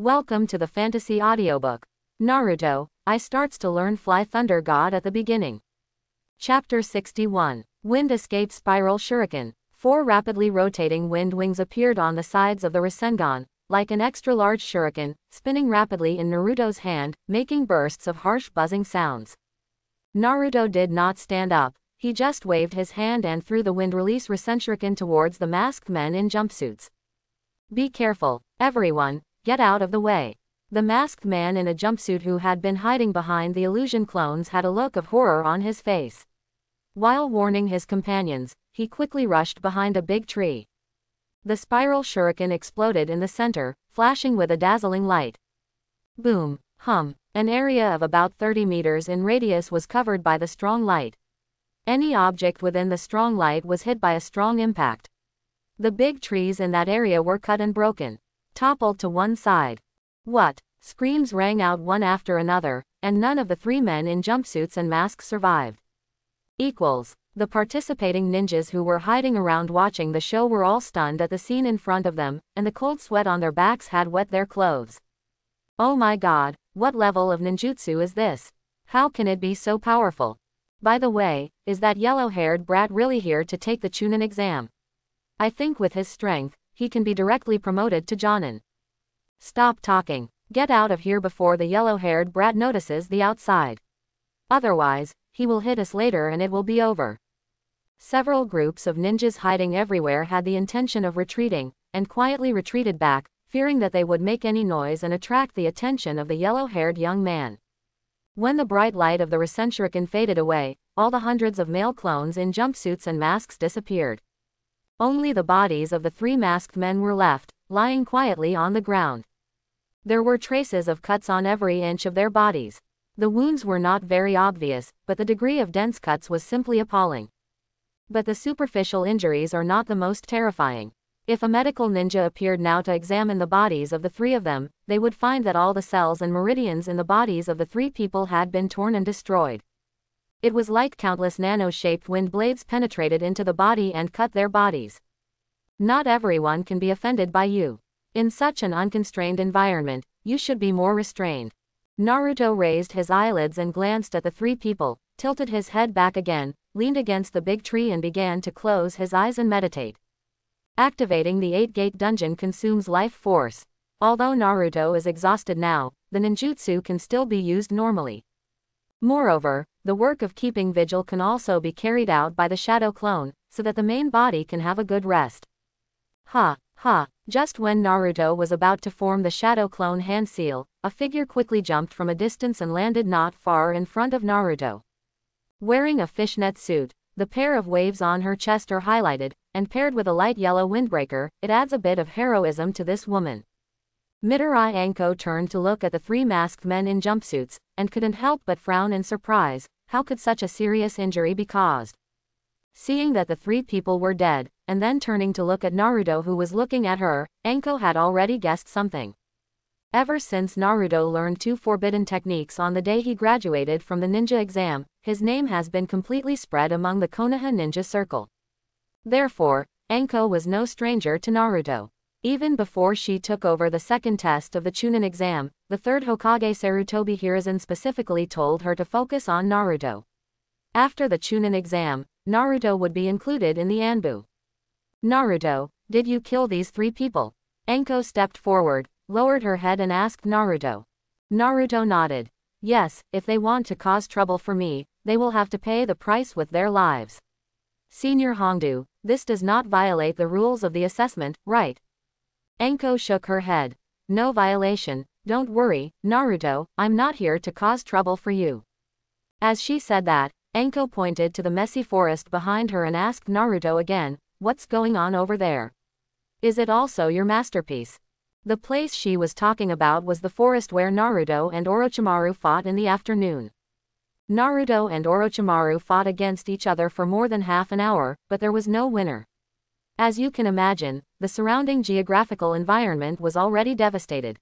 Welcome to the fantasy audiobook. Naruto, I starts to learn Fly Thunder God at the beginning. Chapter 61. Wind Escape Spiral Shuriken. 4 rapidly rotating wind wings appeared on the sides of the Rasengan, like an extra-large shuriken, spinning rapidly in Naruto's hand, making bursts of harsh buzzing sounds. Naruto did not stand up, he just waved his hand and threw the wind-release Rasenshuriken towards the masked men in jumpsuits. Be careful, everyone. Get out of the way. The masked man in a jumpsuit who had been hiding behind the illusion clones had a look of horror on his face. While warning his companions, he quickly rushed behind a big tree. The spiral shuriken exploded in the center, flashing with a dazzling light. Boom, hum, an area of about 30 meters in radius was covered by the strong light. Any object within the strong light was hit by a strong impact. The big trees in that area were cut and broken, toppled to one side. What? Screams rang out one after another, and none of the 3 men in jumpsuits and masks survived. The participating ninjas who were hiding around watching the show were all stunned at the scene in front of them, and the cold sweat on their backs had wet their clothes. Oh my god, what level of ninjutsu is this? How can it be so powerful? By the way, is that yellow-haired brat really here to take the Chunin exam? I think with his strength, he can be directly promoted to Jonin. Stop talking. Get out of here before the yellow-haired brat notices the outside. Otherwise, he will hit us later and it will be over. Several groups of ninjas hiding everywhere had the intention of retreating, and quietly retreated back, fearing that they would make any noise and attract the attention of the yellow-haired young man. When the bright light of the Rasenshuriken faded away, all the hundreds of male clones in jumpsuits and masks disappeared. Only the bodies of the 3 masked men were left, lying quietly on the ground. There were traces of cuts on every inch of their bodies. The wounds were not very obvious, but the degree of dense cuts was simply appalling. But the superficial injuries are not the most terrifying. If a medical ninja appeared now to examine the bodies of the 3 of them, they would find that all the cells and meridians in the bodies of the 3 people had been torn and destroyed. It was like countless nano-shaped wind blades penetrated into the body and cut their bodies. Not everyone can be offended by you. In such an unconstrained environment, you should be more restrained. Naruto raised his eyelids and glanced at the 3 people, tilted his head back again, leaned against the big tree and began to close his eyes and meditate. Activating the 8-gate dungeon consumes life force. Although Naruto is exhausted now, the ninjutsu can still be used normally. Moreover, the work of keeping vigil can also be carried out by the shadow clone, so that the main body can have a good rest. Just when Naruto was about to form the shadow clone hand seal, a figure quickly jumped from a distance and landed not far in front of Naruto. Wearing a fishnet suit, the pair of waves on her chest are highlighted, and paired with a light yellow windbreaker, it adds a bit of heroism to this woman. Midori Anko turned to look at the 3 masked men in jumpsuits, and couldn't help but frown in surprise. How could such a serious injury be caused? Seeing that the 3 people were dead, and then turning to look at Naruto who was looking at her, Anko had already guessed something. Ever since Naruto learned 2 forbidden techniques on the day he graduated from the ninja exam, his name has been completely spread among the Konoha ninja circle. Therefore, Anko was no stranger to Naruto. Even before she took over the second test of the Chunin exam, the 3rd Hokage Sarutobi Hiruzen specifically told her to focus on Naruto. After the Chunin exam, Naruto would be included in the Anbu. Naruto, did you kill these 3 people? Anko stepped forward, lowered her head and asked Naruto. Naruto nodded. Yes, if they want to cause trouble for me, they will have to pay the price with their lives. Senior Hongdu, this does not violate the rules of the assessment, right? Anko shook her head. No violation, don't worry, Naruto, I'm not here to cause trouble for you. As she said that, Anko pointed to the messy forest behind her and asked Naruto again, what's going on over there? Is it also your masterpiece? The place she was talking about was the forest where Naruto and Orochimaru fought in the afternoon. Naruto and Orochimaru fought against each other for more than half an hour, but there was no winner. As you can imagine, the surrounding geographical environment was already devastated.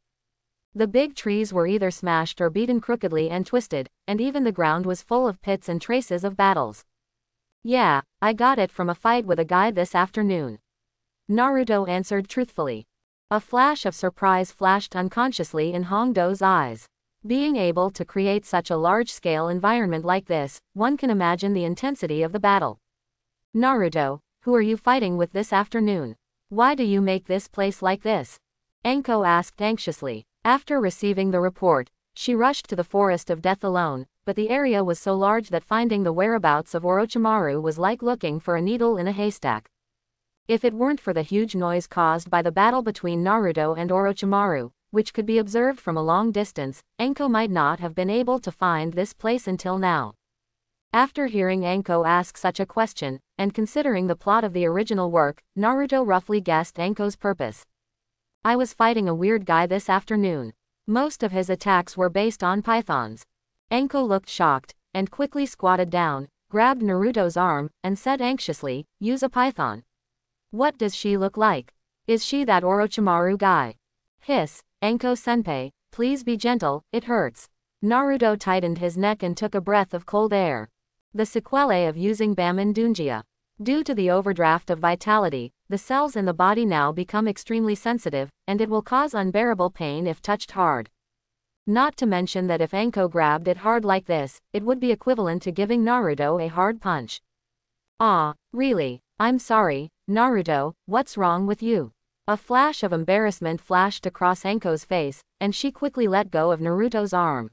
The big trees were either smashed or beaten crookedly and twisted, and even the ground was full of pits and traces of battles. Yeah, I got it from a fight with a guy this afternoon. Naruto answered truthfully. A flash of surprise flashed unconsciously in Hongdo's eyes. Being able to create such a large-scale environment like this, one can imagine the intensity of the battle. Naruto, who are you fighting with this afternoon? Why do you make this place like this? Enko asked anxiously. After receiving the report, she rushed to the Forest of Death alone, but the area was so large that finding the whereabouts of Orochimaru was like looking for a needle in a haystack. If it weren't for the huge noise caused by the battle between Naruto and Orochimaru, which could be observed from a long distance, Enko might not have been able to find this place until now. After hearing Enko ask such a question, and considering the plot of the original work, Naruto roughly guessed Enko's purpose. I was fighting a weird guy this afternoon. Most of his attacks were based on pythons. Enko looked shocked, and quickly squatted down, grabbed Naruto's arm, and said anxiously, "Use a python. What does she look like? Is she that Orochimaru guy?" Hiss, Enko-senpai, please be gentle, it hurts. Naruto tightened his neck and took a breath of cold air. The sequelae of using Baman Dunjia. Due to the overdraft of vitality, the cells in the body now become extremely sensitive, and it will cause unbearable pain if touched hard. Not to mention that if Enko grabbed it hard like this, it would be equivalent to giving Naruto a hard punch. Ah, really? I'm sorry, Naruto, what's wrong with you? A flash of embarrassment flashed across Enko's face, and she quickly let go of Naruto's arm.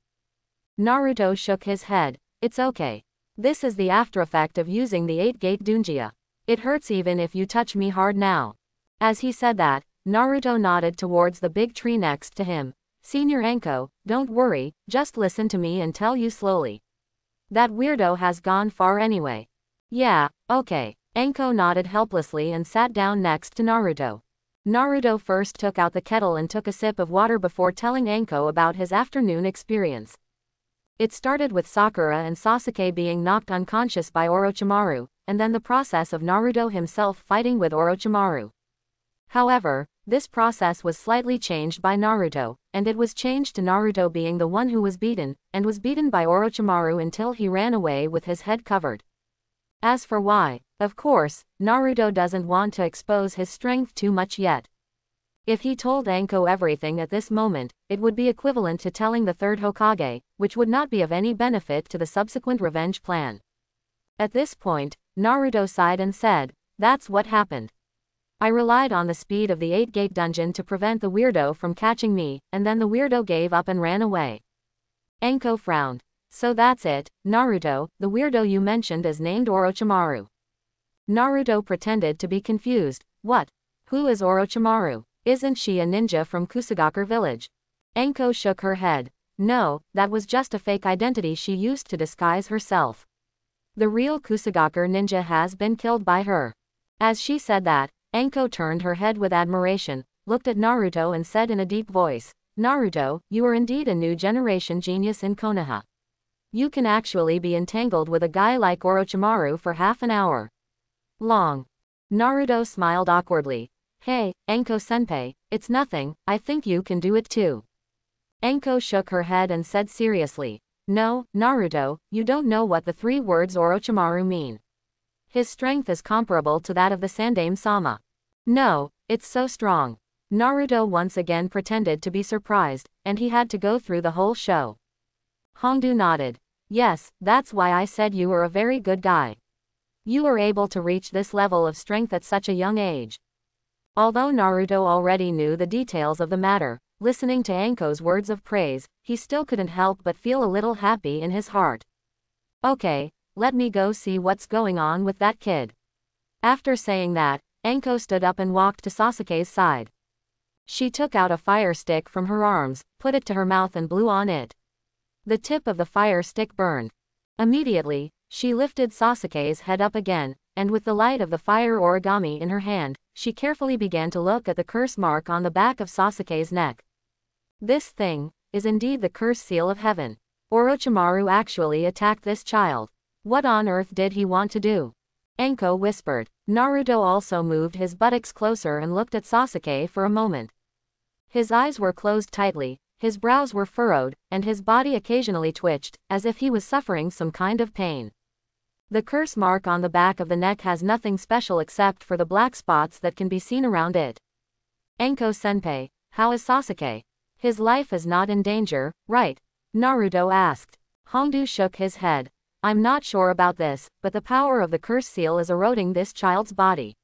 Naruto shook his head. It's okay. This is the aftereffect of using the 8-gate Dunjia. It hurts even if you touch me hard now. As he said that, Naruto nodded towards the big tree next to him. Senior Enko, don't worry, just listen to me and tell you slowly. That weirdo has gone far anyway. Yeah, okay. Enko nodded helplessly and sat down next to Naruto. Naruto first took out the kettle and took a sip of water before telling Enko about his afternoon experience. It started with Sakura and Sasuke being knocked unconscious by Orochimaru, and then the process of Naruto himself fighting with Orochimaru. However, this process was slightly changed by Naruto, and it was changed to Naruto being the one who was beaten, and was beaten by Orochimaru until he ran away with his head covered. As for why, of course, Naruto doesn't want to expose his strength too much yet. If he told Enko everything at this moment, it would be equivalent to telling the third Hokage, which would not be of any benefit to the subsequent revenge plan. At this point, Naruto sighed and said, "That's what happened. I relied on the speed of the 8-gate dungeon to prevent the weirdo from catching me, and then the weirdo gave up and ran away." Enko frowned. So that's it, Naruto, the weirdo you mentioned is named Orochimaru. Naruto pretended to be confused. What? Who is Orochimaru? Isn't she a ninja from Kusagakur village? Enko shook her head. No, that was just a fake identity she used to disguise herself. The real Kusagakur ninja has been killed by her. As she said that, Enko turned her head with admiration, looked at Naruto and said in a deep voice, "Naruto, you are indeed a new generation genius in Konoha. You can actually be entangled with a guy like Orochimaru for half an hour long." Naruto smiled awkwardly. Hey, Enko-senpai, it's nothing, I think you can do it too. Enko shook her head and said seriously, "No, Naruto, you don't know what the 3 words Orochimaru mean. His strength is comparable to that of the Sandaime-sama. No, it's so strong." Naruto once again pretended to be surprised, and he had to go through the whole show. Hongdu nodded. Yes, that's why I said you were a very good guy. You were able to reach this level of strength at such a young age. Although Naruto already knew the details of the matter, listening to Enko's words of praise, he still couldn't help but feel a little happy in his heart. Okay, let me go see what's going on with that kid. After saying that, Enko stood up and walked to Sasuke's side. She took out a fire stick from her arms, put it to her mouth and blew on it. The tip of the fire stick burned. Immediately, she lifted Sasuke's head up again, and with the light of the fire origami in her hand, she carefully began to look at the curse mark on the back of Sasuke's neck. This thing is indeed the curse seal of heaven. Orochimaru actually attacked this child. What on earth did he want to do? Enko whispered. Naruto also moved his buttocks closer and looked at Sasuke for a moment. His eyes were closed tightly, his brows were furrowed, and his body occasionally twitched, as if he was suffering some kind of pain. The curse mark on the back of the neck has nothing special except for the black spots that can be seen around it. Anko-senpai, how is Sasuke? His life is not in danger, right? Naruto asked. Hongdu shook his head. I'm not sure about this, but the power of the curse seal is eroding this child's body.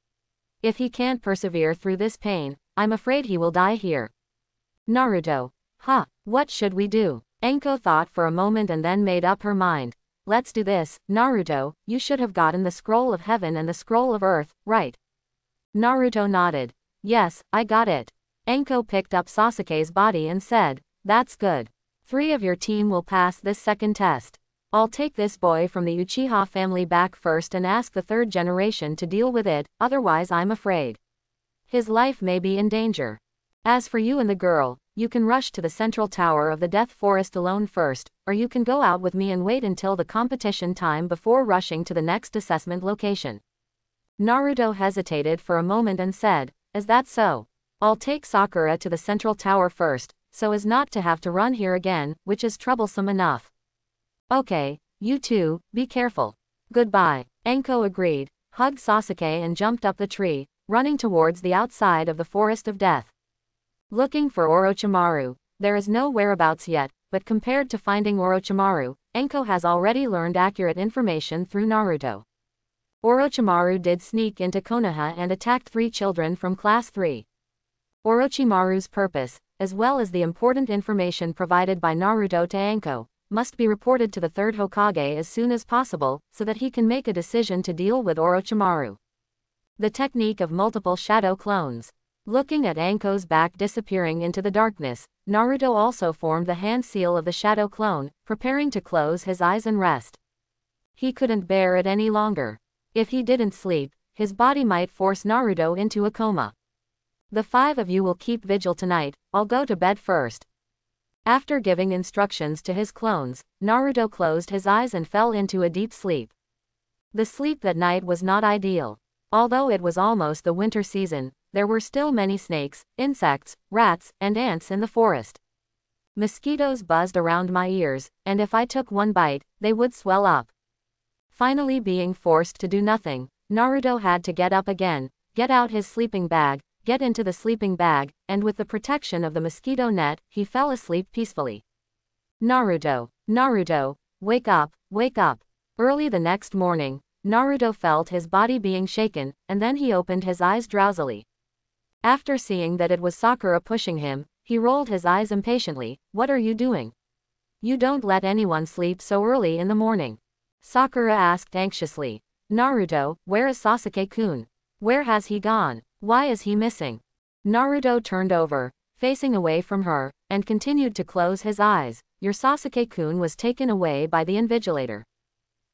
If he can't persevere through this pain, I'm afraid he will die here. Naruto. What should we do? Anko thought for a moment and then made up her mind. Let's do this, Naruto, you should have gotten the scroll of heaven and the scroll of earth, right? Naruto nodded. Yes, I got it. Anko picked up Sasuke's body and said, that's good. 3 of your team will pass this second test. I'll take this boy from the Uchiha family back first and ask the 3rd generation to deal with it, otherwise I'm afraid his life may be in danger. As for you and the girl, you can rush to the central tower of the Death Forest alone first, or you can go out with me and wait until the competition time before rushing to the next assessment location. Naruto hesitated for a moment and said, is that so? I'll take Sakura to the central tower first, so as not to have to run here again, which is troublesome enough. Okay, you two, be careful. Goodbye. Anko agreed, hugged Sasuke and jumped up the tree, running towards the outside of the Forest of Death. Looking for Orochimaru, there is no whereabouts yet, but compared to finding Orochimaru, Anko has already learned accurate information through Naruto. Orochimaru did sneak into Konoha and attacked 3 children from Class 3. Orochimaru's purpose, as well as the important information provided by Naruto to Anko, must be reported to the 3rd Hokage as soon as possible, so that he can make a decision to deal with Orochimaru. The technique of multiple shadow clones. Looking at Anko's back disappearing into the darkness, Naruto also formed the hand seal of the shadow clone, preparing to close his eyes and rest. He couldn't bear it any longer. If he didn't sleep, his body might force Naruto into a coma. The 5 of you will keep vigil tonight, I'll go to bed first. After giving instructions to his clones, Naruto closed his eyes and fell into a deep sleep. The sleep that night was not ideal. Although it was almost the winter season, there were still many snakes, insects, rats, and ants in the forest. Mosquitoes buzzed around my ears, and if I took one bite, they would swell up. Finally being forced to do nothing, Naruto had to get up again, get out his sleeping bag, get into the sleeping bag, and with the protection of the mosquito net, he fell asleep peacefully. Naruto, wake up, wake up. Early the next morning, Naruto felt his body being shaken, and then he opened his eyes drowsily. After seeing that it was Sakura pushing him, he rolled his eyes impatiently. What are you doing? You don't let anyone sleep so early in the morning. Sakura asked anxiously. Naruto, where is Sasuke-kun? Where has he gone? Why is he missing? Naruto turned over, facing away from her, and continued to close his eyes. Your Sasuke-kun was taken away by the Invigilator.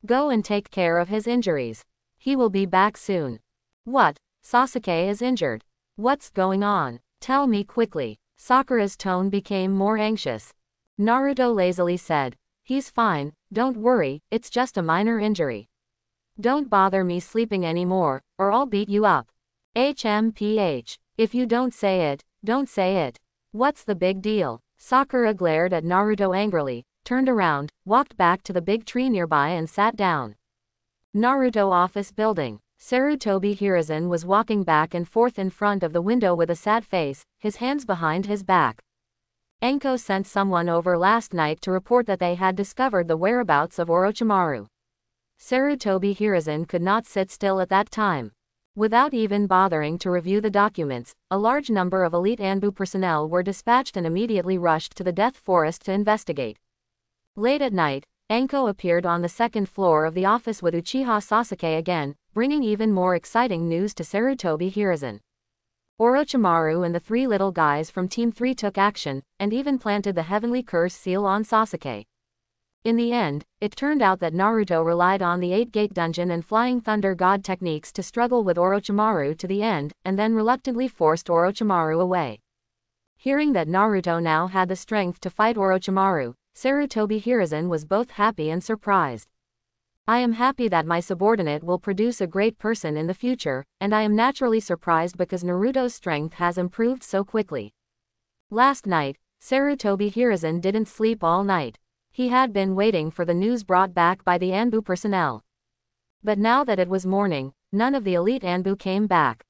Go and take care of his injuries. He will be back soon. What? Sasuke is injured. What's going on? Tell me quickly. Sakura's tone became more anxious. Naruto lazily said, he's fine, don't worry, it's just a minor injury. Don't bother me sleeping anymore, or I'll beat you up. HMPH. If you don't say it, don't say it. What's the big deal? Sakura glared at Naruto angrily, turned around, walked back to the big tree nearby and sat down. Naruto office building. Sarutobi Hiruzen was walking back and forth in front of the window with a sad face, his hands behind his back. Anko sent someone over last night to report that they had discovered the whereabouts of Orochimaru. Sarutobi Hiruzen could not sit still at that time. Without even bothering to review the documents, a large number of elite Anbu personnel were dispatched and immediately rushed to the Death Forest to investigate. Late at night, Anko appeared on the 2nd floor of the office with Uchiha Sasuke again, bringing even more exciting news to Sarutobi Hiruzen. Orochimaru and the 3 little guys from Team 3 took action, and even planted the heavenly curse seal on Sasuke. In the end, it turned out that Naruto relied on the 8-gate dungeon and Flying Thunder God techniques to struggle with Orochimaru to the end, and then reluctantly forced Orochimaru away. Hearing that Naruto now had the strength to fight Orochimaru, Sarutobi Hiruzen was both happy and surprised. I am happy that my subordinate will produce a great person in the future, and I am naturally surprised because Naruto's strength has improved so quickly. Last night, Sarutobi Hiruzen didn't sleep all night. He had been waiting for the news brought back by the Anbu personnel. But now that it was morning, none of the elite Anbu came back.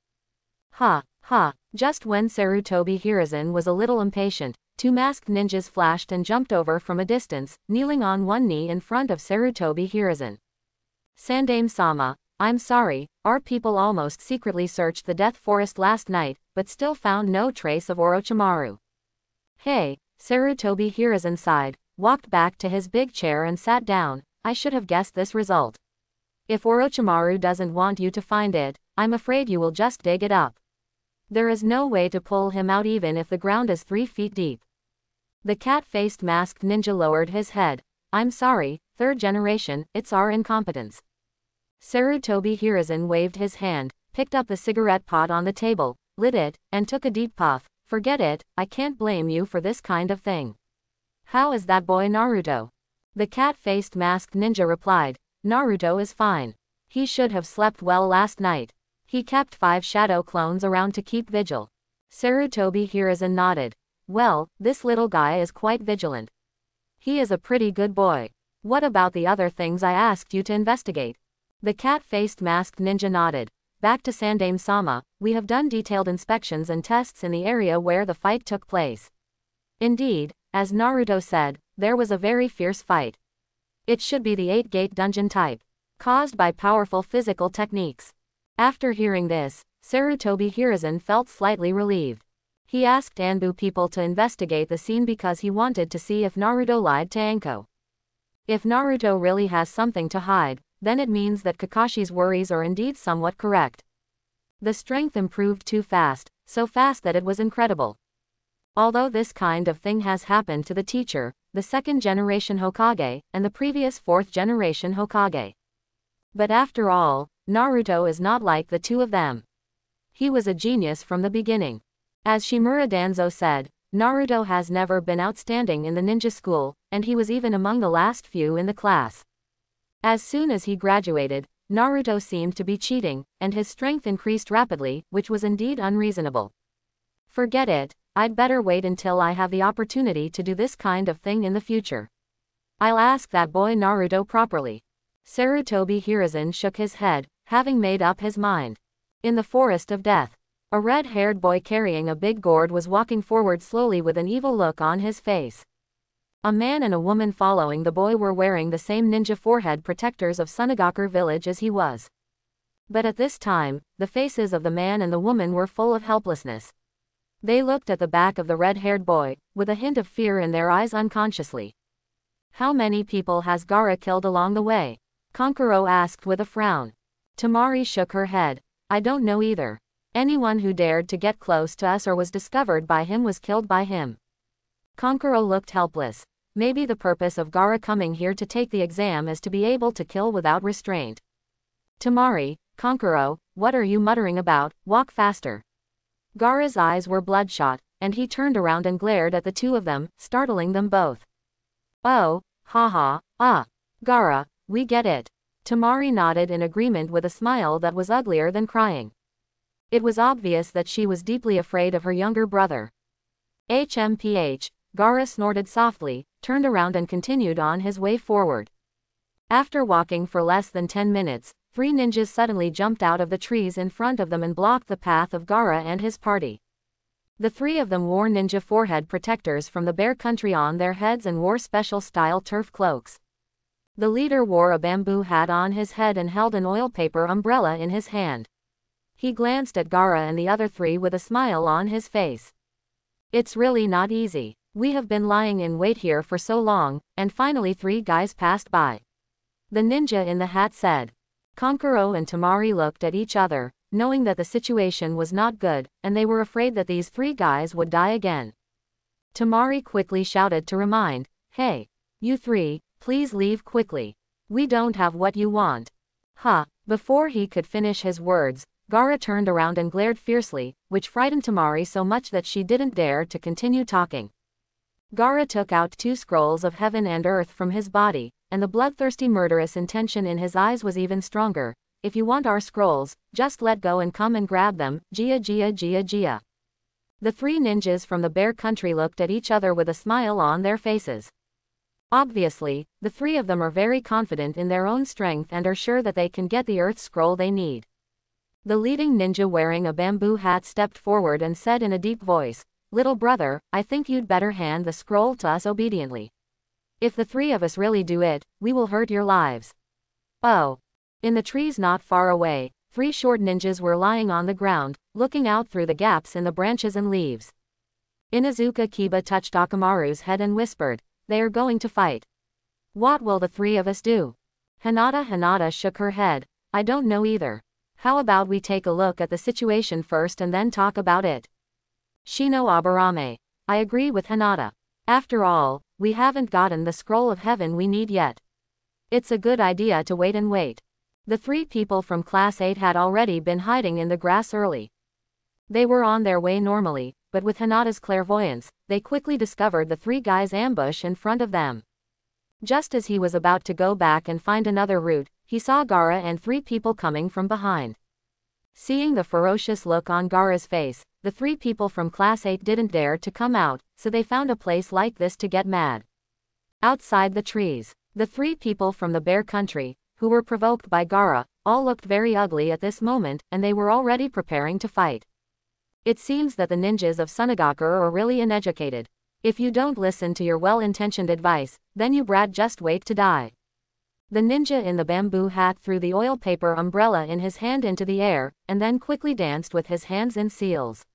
Just when Sarutobi Hiruzen was a little impatient, two masked ninjas flashed and jumped over from a distance, kneeling on one knee in front of Sarutobi Hiruzen. Sandaime-sama, I'm sorry, our people almost secretly searched the Death Forest last night, but still found no trace of Orochimaru. Hey, Sarutobi Hiruzen sighed, walked back to his big chair and sat down. I should have guessed this result. If Orochimaru doesn't want you to find it, I'm afraid you will just dig it up. There is no way to pull him out even if the ground is 3 feet deep. The cat-faced masked ninja lowered his head. I'm sorry, third generation, it's our incompetence. Sarutobi Hiruzen waved his hand, picked up the cigarette pot on the table, lit it, and took a deep puff. Forget it, I can't blame you for this kind of thing. How is that boy Naruto? The cat-faced masked ninja replied. Naruto is fine. He should have slept well last night. He kept 5 shadow clones around to keep vigil. Sarutobi Hiruzen nodded. Well, this little guy is quite vigilant. He is a pretty good boy. What about the other things I asked you to investigate? The cat-faced masked ninja nodded. Back to Sandaime-sama, we have done detailed inspections and tests in the area where the fight took place. Indeed, as Naruto said, there was a very fierce fight. It should be the 8-gate dungeon type, caused by powerful physical techniques. After hearing this, Sarutobi Hiruzen felt slightly relieved. He asked Anbu people to investigate the scene because he wanted to see if Naruto lied to Anko. If Naruto really has something to hide, then it means that Kakashi's worries are indeed somewhat correct. The strength improved too fast, so fast that it was incredible. Although this kind of thing has happened to the teacher, the 2nd generation Hokage, and the previous 4th generation Hokage. But after all, Naruto is not like the two of them. He was a genius from the beginning. As Shimura Danzo said, Naruto has never been outstanding in the ninja school, and he was even among the last few in the class. As soon as he graduated, Naruto seemed to be cheating, and his strength increased rapidly, which was indeed unreasonable. Forget it, I'd better wait until I have the opportunity to do this kind of thing in the future. I'll ask that boy Naruto properly. Sarutobi Hiruzen shook his head, having made up his mind. In the Forest of Death, a red-haired boy carrying a big gourd was walking forward slowly with an evil look on his face. A man and a woman following the boy were wearing the same ninja forehead protectors of Sunagaku village as he was. But at this time, the faces of the man and the woman were full of helplessness. They looked at the back of the red-haired boy, with a hint of fear in their eyes unconsciously. How many people has Gaara killed along the way? Kankuro asked with a frown. Temari shook her head. I don't know either. Anyone who dared to get close to us or was discovered by him was killed by him. Kankuro looked helpless. Maybe the purpose of Gaara coming here to take the exam is to be able to kill without restraint. Temari, Kankuro, what are you muttering about? Walk faster. Gaara's eyes were bloodshot, and he turned around and glared at the two of them, startling them both. Oh, haha, Gaara, we get it. Temari nodded in agreement with a smile that was uglier than crying. It was obvious that she was deeply afraid of her younger brother. HMPH, Gaara snorted softly, turned around and continued on his way forward. After walking for less than 10 minutes, 3 ninjas suddenly jumped out of the trees in front of them and blocked the path of Gaara and his party. The 3 of them wore ninja forehead protectors from the Bear Country on their heads and wore special-style turf cloaks. The leader wore a bamboo hat on his head and held an oil paper umbrella in his hand. He glanced at Gaara and the other 3 with a smile on his face. It's really not easy. We have been lying in wait here for so long, and finally 3 guys passed by. The ninja in the hat said. Kankuro and Temari looked at each other, knowing that the situation was not good, and they were afraid that these 3 guys would die again. Temari quickly shouted to remind, hey, you 3, please leave quickly. We don't have what you want. Before he could finish his words, Gaara turned around and glared fiercely, which frightened Temari so much that she didn't dare to continue talking. Gaara took out 2 scrolls of heaven and earth from his body, and the bloodthirsty murderous intention in his eyes was even stronger. If you want our scrolls, just let go and come and grab them, Jia Jia Jia Jia. The 3 ninjas from the Bear Country looked at each other with a smile on their faces. Obviously, the 3 of them are very confident in their own strength and are sure that they can get the earth scroll they need. The leading ninja wearing a bamboo hat stepped forward and said in a deep voice, "Little brother, I think you'd better hand the scroll to us obediently. If the three of us really do it, we will hurt your lives." Oh. In the trees not far away, three short ninjas were lying on the ground, looking out through the gaps in the branches and leaves. Inuzuka Kiba touched Akamaru's head and whispered, "They are going to fight. What will the three of us do?" Hinata shook her head. "I don't know either. How about we take a look at the situation first and then talk about it?" Shino Aburame. I agree with Hinata. After all, we haven't gotten the scroll of heaven we need yet. It's a good idea to wait and wait. The three people from Class 8 had already been hiding in the grass early. They were on their way normally, but with Hinata's clairvoyance, they quickly discovered the three guys' ambush in front of them. Just as he was about to go back and find another route, he saw Gaara and three people coming from behind. Seeing the ferocious look on Gaara's face, the three people from Class 8 didn't dare to come out, so they found a place like this to get mad. Outside the trees, the three people from the Bear Country, who were provoked by Gaara, all looked very ugly at this moment, and they were already preparing to fight. It seems that the ninjas of Sunagaku are really uneducated. If you don't listen to your well-intentioned advice, then you brat just wait to die. The ninja in the bamboo hat threw the oil paper umbrella in his hand into the air, and then quickly danced with his hands in seals.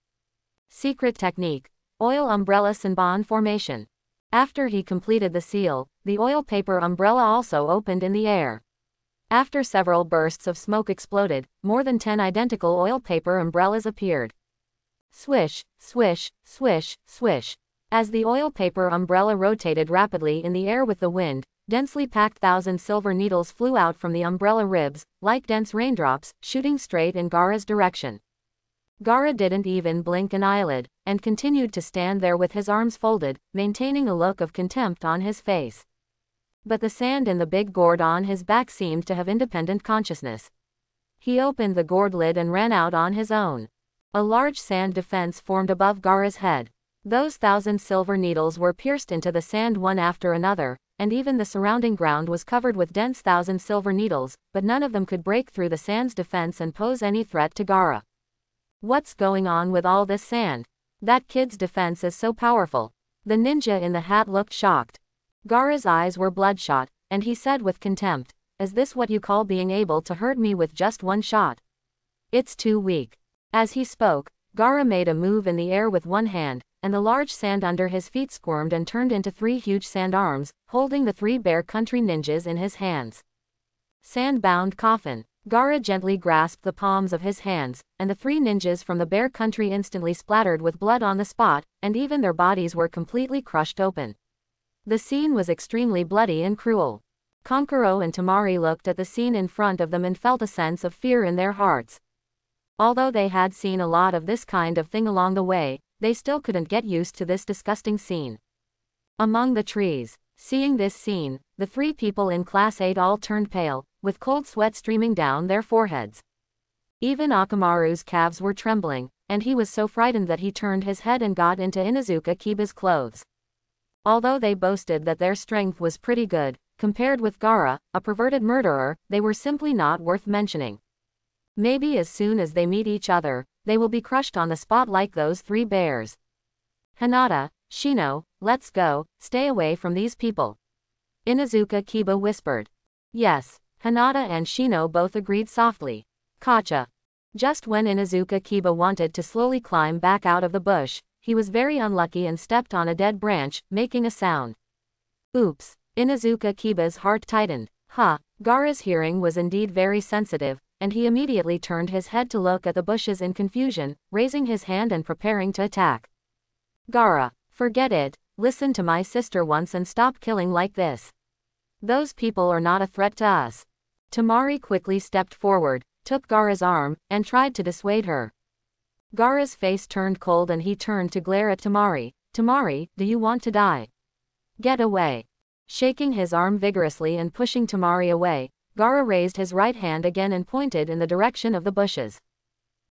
Secret technique. Oil umbrella Sanban formation. After he completed the seal, the oil paper umbrella also opened in the air. After several bursts of smoke exploded, more than 10 identical oil paper umbrellas appeared. Swish, swish, swish, swish. As the oil paper umbrella rotated rapidly in the air with the wind, densely packed 1,000 silver needles flew out from the umbrella ribs, like dense raindrops, shooting straight in Gaara's direction. Gaara didn't even blink an eyelid, and continued to stand there with his arms folded, maintaining a look of contempt on his face. But the sand in the big gourd on his back seemed to have independent consciousness. He opened the gourd lid and ran out on his own. A large sand defense formed above Gaara's head. Those 1,000 silver needles were pierced into the sand one after another, and even the surrounding ground was covered with dense 1,000 silver needles, but none of them could break through the sand's defense and pose any threat to Gaara. What's going on with all this sand? That kid's defense is so powerful. The ninja in the hat looked shocked. Gaara's eyes were bloodshot, and he said with contempt, "Is this what you call being able to hurt me with just one shot? It's too weak." As he spoke, Gaara made a move in the air with one hand, and the large sand under his feet squirmed and turned into 3 huge sand arms, holding the 3 Bear Country ninjas in his hands. Sand-bound coffin. Gaara gently grasped the palms of his hands, and the 3 ninjas from the Bear Country instantly splattered with blood on the spot, and even their bodies were completely crushed open. The scene was extremely bloody and cruel. Kankuro and Tamari looked at the scene in front of them and felt a sense of fear in their hearts. Although they had seen a lot of this kind of thing along the way, they still couldn't get used to this disgusting scene. Among the trees, seeing this scene, the 3 people in Class 8 all turned pale, with cold sweat streaming down their foreheads. Even Akamaru's calves were trembling, and he was so frightened that he turned his head and got into Inuzuka Kiba's clothes. Although they boasted that their strength was pretty good, compared with Gaara, a perverted murderer, they were simply not worth mentioning. Maybe as soon as they meet each other, they will be crushed on the spot like those 3 bears. Hinata, Shino, let's go, stay away from these people. Inuzuka Kiba whispered. Yes, Hinata and Shino both agreed softly. Kacha. Just when Inuzuka Kiba wanted to slowly climb back out of the bush, he was very unlucky and stepped on a dead branch, making a sound. Oops. Inuzuka Kiba's heart tightened. Gaara's hearing was indeed very sensitive, and he immediately turned his head to look at the bushes in confusion, raising his hand and preparing to attack. Gaara, forget it, listen to my sister once and stop killing like this. Those people are not a threat to us. Tamari quickly stepped forward, took Gaara's arm, and tried to dissuade her. Gaara's face turned cold and he turned to glare at Tamari. Tamari, do you want to die? Get away. Shaking his arm vigorously and pushing Tamari away, Gaara raised his right hand again and pointed in the direction of the bushes.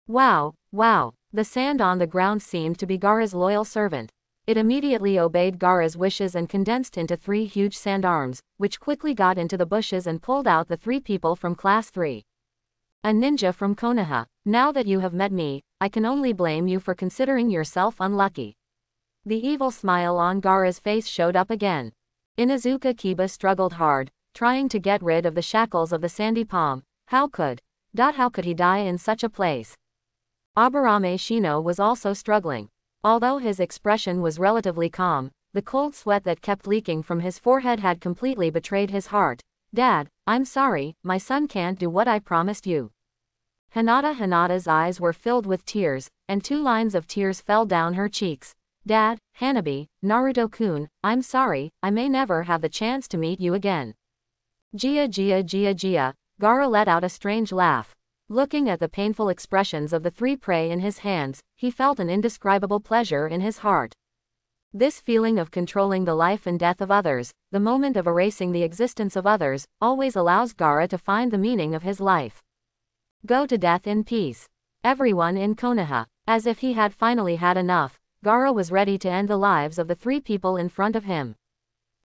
Wow, wow, the sand on the ground seemed to be Gaara's loyal servant. It immediately obeyed Gaara's wishes and condensed into 3 huge sand arms, which quickly got into the bushes and pulled out the 3 people from Class 3. A ninja from Konoha. Now that you have met me, I can only blame you for considering yourself unlucky. The evil smile on Gaara's face showed up again. Inuzuka Kiba struggled hard, trying to get rid of the shackles of the sandy palm. How could he die in such a place? Aburame Shino was also struggling. Although his expression was relatively calm, the cold sweat that kept leaking from his forehead had completely betrayed his heart. Dad, I'm sorry, my son can't do what I promised you. Hinata's eyes were filled with tears, and 2 lines of tears fell down her cheeks. Dad, Hanabi, Naruto-kun, I'm sorry, I may never have the chance to meet you again. Gia. Gaara let out a strange laugh. Looking at the painful expressions of the 3 prey in his hands, he felt an indescribable pleasure in his heart. This feeling of controlling the life and death of others, the moment of erasing the existence of others, always allows Gaara to find the meaning of his life. Go to death in peace. Everyone in Konoha. As if he had finally had enough, Gaara was ready to end the lives of the 3 people in front of him.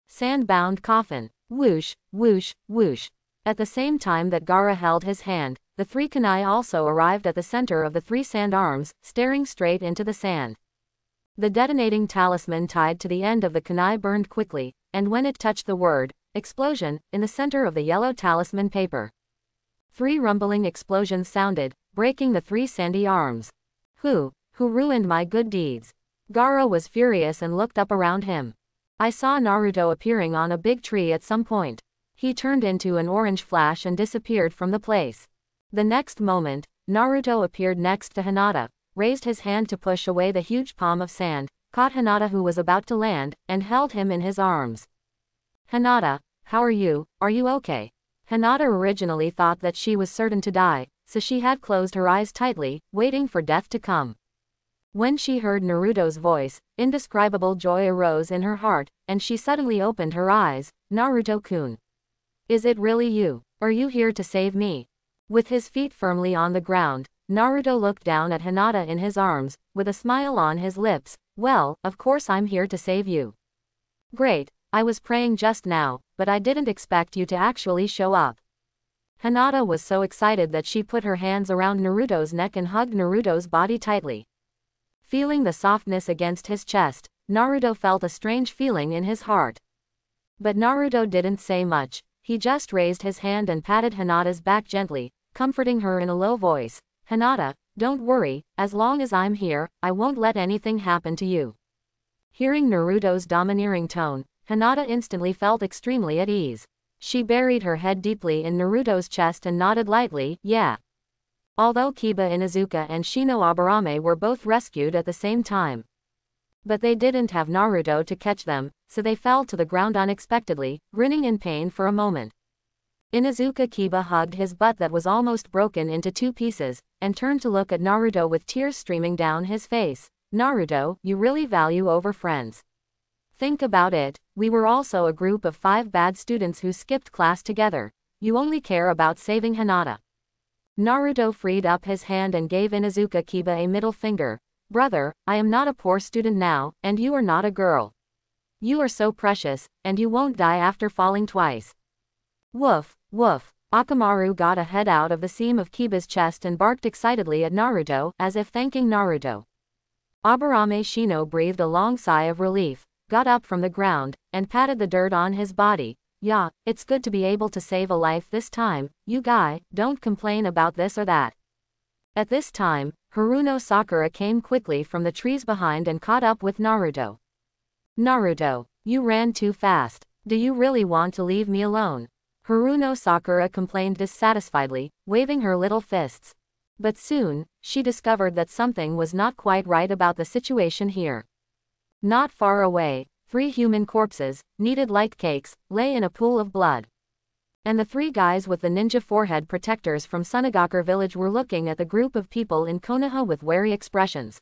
Sand-bound coffin. Whoosh, whoosh, whoosh. At the same time that Gaara held his hand, the 3 kunai also arrived at the center of the 3 sand arms, staring straight into the sand. The detonating talisman tied to the end of the kunai burned quickly, and when it touched the word explosion in the center of the yellow talisman paper, 3 rumbling explosions sounded, breaking the 3 sandy arms. Who ruined my good deeds? Gaara was furious and looked up around him. I saw Naruto appearing on a big tree at some point. He turned into an orange flash and disappeared from the place. The next moment, Naruto appeared next to Hinata, raised his hand to push away the huge palm of sand, caught Hinata who was about to land, and held him in his arms. Hinata, how are you? Are you okay? Hinata originally thought that she was certain to die, so she had closed her eyes tightly, waiting for death to come. When she heard Naruto's voice, indescribable joy arose in her heart, and she suddenly opened her eyes. Naruto-kun. Is it really you? Are you here to save me? With his feet firmly on the ground, Naruto looked down at Hinata in his arms, with a smile on his lips. Well, of course I'm here to save you. Great, I was praying just now, but I didn't expect you to actually show up. Hinata was so excited that she put her hands around Naruto's neck and hugged Naruto's body tightly. Feeling the softness against his chest, Naruto felt a strange feeling in his heart. But Naruto didn't say much, he just raised his hand and patted Hinata's back gently, comforting her in a low voice. Hinata, don't worry, as long as I'm here, I won't let anything happen to you. Hearing Naruto's domineering tone, Hinata instantly felt extremely at ease. She buried her head deeply in Naruto's chest and nodded lightly, yeah. Although Kiba Inuzuka and Shino Aburame were both rescued at the same time. But they didn't have Naruto to catch them, so they fell to the ground unexpectedly, grinning in pain for a moment. Inuzuka Kiba hugged his butt that was almost broken into 2 pieces, and turned to look at Naruto with tears streaming down his face. Naruto, you really value over friends. Think about it, we were also a group of 5 bad students who skipped class together. You only care about saving Hinata. Naruto freed up his hand and gave Inuzuka Kiba a middle finger. Brother, I am not a poor student now, and you are not a girl. You are so precious, and you won't die after falling twice. Woof, woof. Akamaru got a head out of the seam of Kiba's chest and barked excitedly at Naruto, as if thanking Naruto. Aburame Shino breathed a long sigh of relief, got up from the ground, and patted the dirt on his body. Yeah, it's good to be able to save a life this time, you guy, don't complain about this or that. At this time, Haruno Sakura came quickly from the trees behind and caught up with Naruto. Naruto, you ran too fast. Do you really want to leave me alone? Haruno Sakura complained dissatisfiedly, waving her little fists. But soon, she discovered that something was not quite right about the situation here. Not far away, 3 human corpses, kneaded like cakes, lay in a pool of blood. And the 3 guys with the ninja forehead protectors from Sunagakure village were looking at the group of people in Konoha with wary expressions.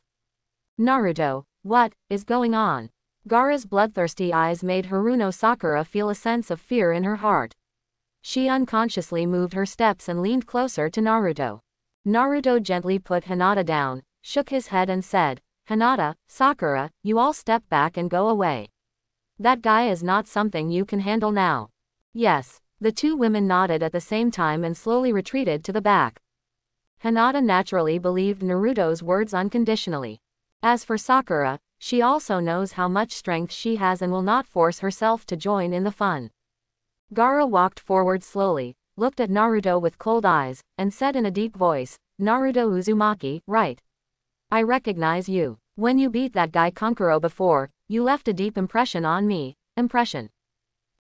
Naruto, what is going on? Gaara's bloodthirsty eyes made Haruno Sakura feel a sense of fear in her heart. She unconsciously moved her steps and leaned closer to Naruto. Naruto gently put Hinata down, shook his head and said, Hinata, Sakura, you all step back and go away. That guy is not something you can handle now. Yes. The 2 women nodded at the same time and slowly retreated to the back. Hinata naturally believed Naruto's words unconditionally. As for Sakura, she also knows how much strength she has and will not force herself to join in the fun. Gaara walked forward slowly, looked at Naruto with cold eyes, and said in a deep voice, "Naruto Uzumaki, right? I recognize you. When you beat that guy Kankuro before, you left a deep impression on me." Impression.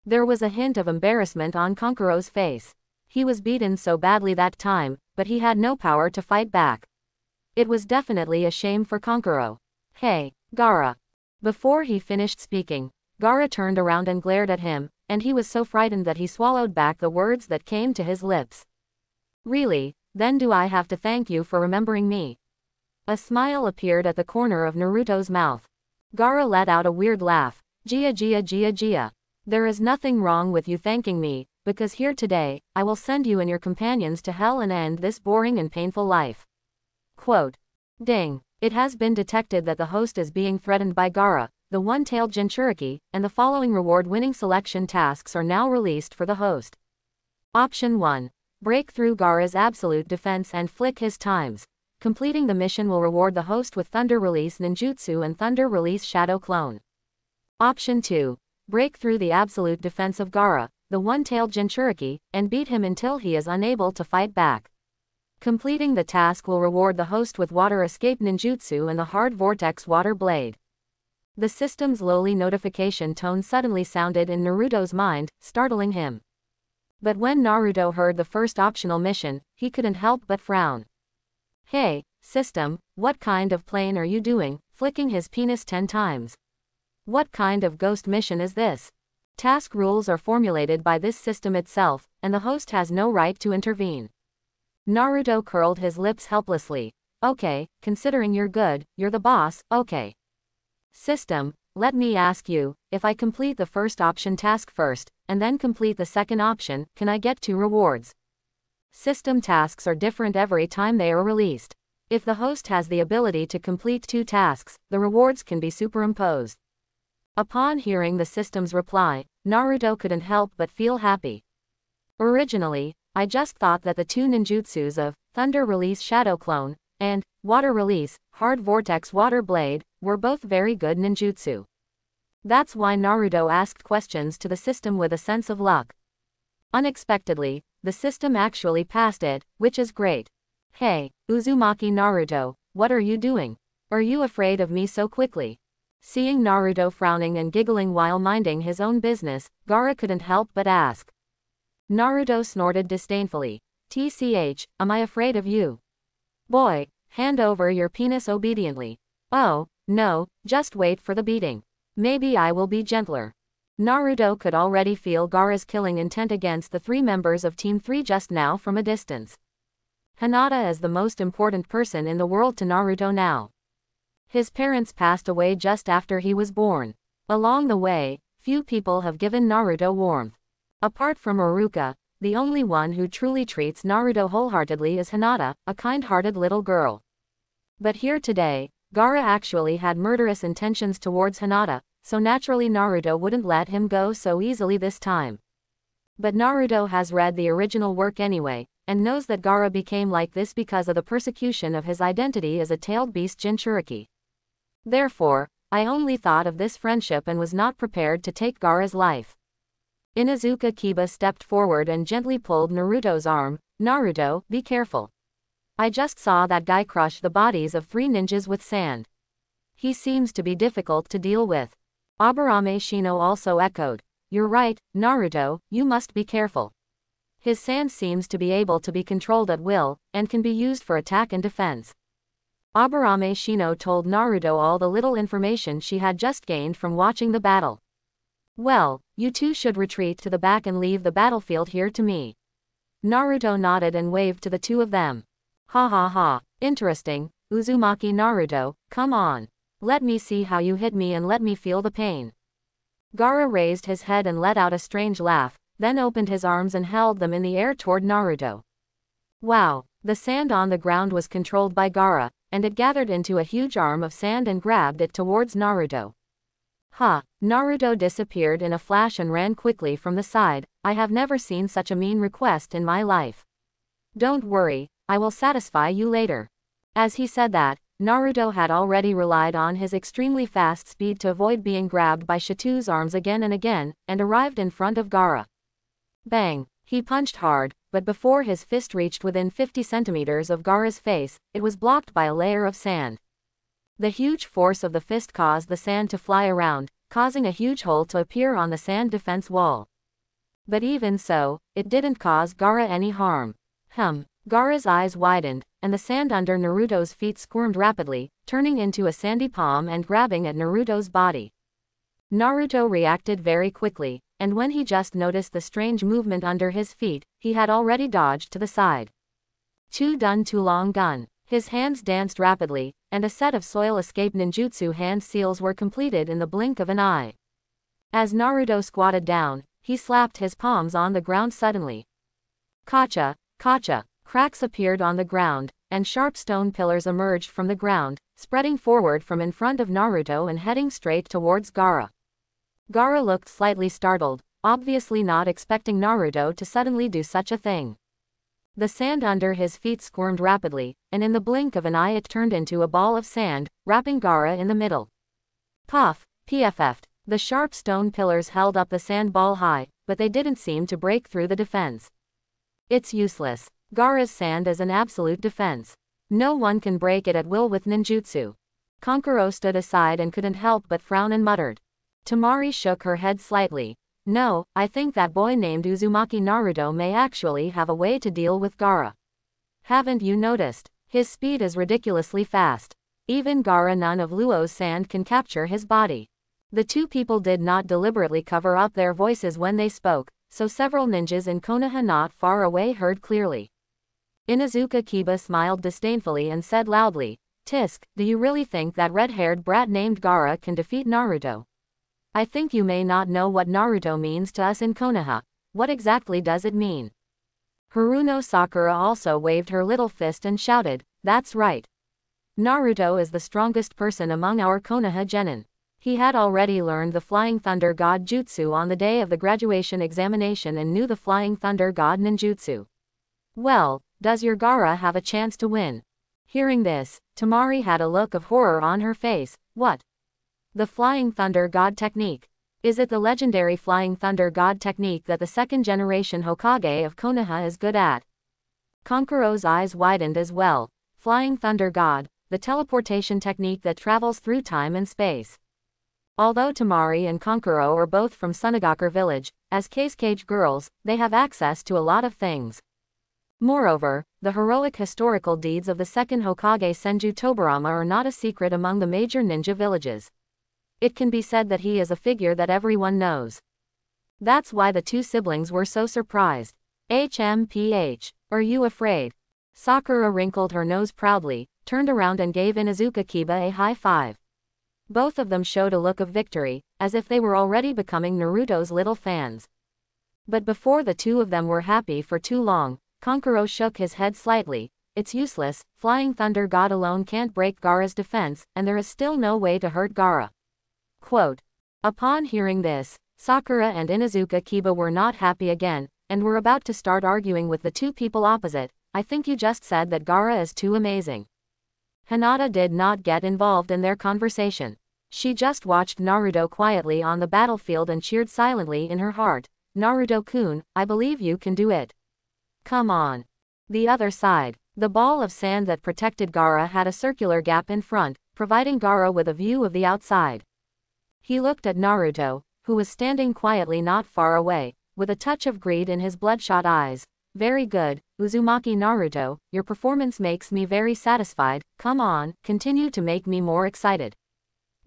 There was a hint of embarrassment on Kankuro's face. He was beaten so badly that time, but he had no power to fight back. It was definitely a shame for Kankuro. "Hey, Gaara." Before he finished speaking, Gaara turned around and glared at him, and he was so frightened that he swallowed back the words that came to his lips. "Really? Then do I have to thank you for remembering me?" A smile appeared at the corner of Naruto's mouth. Gaara let out a weird laugh. "Gia Gia Gia Gia. There is nothing wrong with you thanking me, because here today, I will send you and your companions to hell and end this boring and painful life." Quote. Ding. It has been detected that the host is being threatened by Gaara, the one-tailed Jinchuriki, and the following reward-winning selection tasks are now released for the host. Option 1. Break through Gaara's absolute defense and flick his times. Completing the mission will reward the host with Thunder Release Ninjutsu and Thunder Release Shadow Clone. Option 2. Break through the absolute defense of Gaara, the one-tailed Jinchuriki, and beat him until he is unable to fight back. Completing the task will reward the host with Water Escape Ninjutsu and the Hard Vortex Water Blade. The system's lowly notification tone suddenly sounded in Naruto's mind, startling him. But when Naruto heard the first optional mission, he couldn't help but frown. "Hey, system, what kind of plane are you doing, flicking his penis 10 times? What kind of ghost mission is this? Task rules are formulated by this system itself, and the host has no right to intervene." Naruto curled his lips helplessly. "Okay, considering you're good, you're the boss, okay. System, let me ask you, if I complete the first option task first, and then complete the second option, can I get 2 rewards? System tasks are different every time they are released. If the host has the ability to complete 2 tasks, the rewards can be superimposed." Upon hearing the system's reply, Naruto couldn't help but feel happy. "Originally, I just thought that the 2 ninjutsus of Thunder Release Shadow Clone and Water Release Hard Vortex Water Blade were both very good ninjutsu. That's why Naruto asked questions to the system with a sense of luck. Unexpectedly, the system actually passed it, which is great. "Hey, Uzumaki Naruto, what are you doing? Are you afraid of me so quickly?" Seeing Naruto frowning and giggling while minding his own business, Gaara couldn't help but ask. Naruto snorted disdainfully. "TCH, am I afraid of you? Boy, hand over your penis obediently." "Oh, no, just wait for the beating. Maybe I will be gentler." Naruto could already feel Gaara's killing intent against the 3 members of Team 3 just now from a distance. Hinata is the most important person in the world to Naruto now. His parents passed away just after he was born. Along the way, few people have given Naruto warmth. Apart from Iruka, the only one who truly treats Naruto wholeheartedly is Hinata, a kind-hearted little girl. But here today, Gaara actually had murderous intentions towards Hinata, so naturally Naruto wouldn't let him go so easily this time. But Naruto has read the original work anyway, and knows that Gaara became like this because of the persecution of his identity as a tailed beast Jinchuriki. Therefore, I only thought of this friendship and was not prepared to take Gaara's life. Inuzuka Kiba stepped forward and gently pulled Naruto's arm. "Naruto, be careful. I just saw that guy crush the bodies of 3 ninjas with sand. He seems to be difficult to deal with." Aburame Shino also echoed. "You're right, Naruto, you must be careful. His sand seems to be able to be controlled at will, and can be used for attack and defense." Aburame Shino told Naruto all the little information she had just gained from watching the battle. "Well, you two should retreat to the back and leave the battlefield here to me." Naruto nodded and waved to the 2 of them. "Ha ha ha, interesting, Uzumaki Naruto, come on. Let me see how you hit me and let me feel the pain." Gaara raised his head and let out a strange laugh, then opened his arms and held them in the air toward Naruto. Wow, the sand on the ground was controlled by Gaara, and it gathered into a huge arm of sand and grabbed it towards Naruto. Ha! Naruto disappeared in a flash and ran quickly from the side. "I have never seen such a mean request in my life. Don't worry, I will satisfy you later. As he said that, Naruto had already relied on his extremely fast speed to avoid being grabbed by Shitu's arms again and again, and arrived in front of Gaara. Bang! He punched hard, but before his fist reached within 50 centimeters of Gaara's face, it was blocked by a layer of sand. The huge force of the fist caused the sand to fly around, causing a huge hole to appear on the sand defense wall. But even so, it didn't cause Gaara any harm. Gaara's eyes widened, and the sand under Naruto's feet squirmed rapidly, turning into a sandy palm and grabbing at Naruto's body. Naruto reacted very quickly, and when he just noticed the strange movement under his feet, he had already dodged to the side. Too long gun. His hands danced rapidly, and a set of soil escape ninjutsu hand seals were completed in the blink of an eye. As Naruto squatted down, he slapped his palms on the ground suddenly. Kacha! Kacha! Cracks appeared on the ground, and sharp stone pillars emerged from the ground, spreading forward from in front of Naruto and heading straight towards Gaara. Gaara looked slightly startled, obviously not expecting Naruto to suddenly do such a thing. The sand under his feet squirmed rapidly, and in the blink of an eye it turned into a ball of sand, wrapping Gaara in the middle. Puff! PFF'd. The sharp stone pillars held up the sand ball high, but they didn't seem to break through the defense. It's useless. Gaara's sand is an absolute defense. No one can break it at will with ninjutsu. Kankuro stood aside and couldn't help but frown and muttered. Temari shook her head slightly. No, I think that boy named Uzumaki Naruto may actually have a way to deal with Gaara. Haven't you noticed? His speed is ridiculously fast. Even Gaara, none of Luo's sand can capture his body. The two people did not deliberately cover up their voices when they spoke, so several ninjas in Konoha not far away heard clearly. Inuzuka Kiba smiled disdainfully and said loudly, "Tisk, do you really think that red-haired brat named Gaara can defeat Naruto? I think you may not know what Naruto means to us in Konoha. What exactly does it mean?" Haruno Sakura also waved her little fist and shouted, "That's right. Naruto is the strongest person among our Konoha genin. He had already learned the Flying Thunder God Jutsu on the day of the graduation examination and knew the Flying Thunder God ninjutsu. Well, does your Gaara have a chance to win?" Hearing this, Temari had a look of horror on her face. What? The Flying Thunder God technique? Is it the legendary Flying Thunder God technique that the second generation Hokage of Konoha is good at? Kankuro's eyes widened as well. Flying Thunder God, the teleportation technique that travels through time and space. Although Temari and Kankuro are both from Sunagakur village, as Case-Cage girls, they have access to a lot of things. Moreover, the heroic historical deeds of the second Hokage Senju Tobirama are not a secret among the major ninja villages. It can be said that he is a figure that everyone knows. That's why the two siblings were so surprised. HMPH. Are you afraid? Sakura wrinkled her nose proudly, turned around and gave Inuzuka Kiba a high five. Both of them showed a look of victory, as if they were already becoming Naruto's little fans. But before the two of them were happy for too long, Kankuro shook his head slightly. It's useless, Flying Thunder God alone can't break Gaara's defense, and there is still no way to hurt Gaara. Quote. Upon hearing this, Sakura and Inuzuka Kiba were not happy again, and were about to start arguing with the two people opposite. I think you just said that Gaara is too amazing. Hinata did not get involved in their conversation. She just watched Naruto quietly on the battlefield and cheered silently in her heart. Naruto-kun, I believe you can do it. Come on. The other side. The ball of sand that protected Gaara had a circular gap in front, providing Gaara with a view of the outside. He looked at Naruto, who was standing quietly not far away, with a touch of greed in his bloodshot eyes. Very good, Uzumaki Naruto, your performance makes me very satisfied. Come on, continue to make me more excited.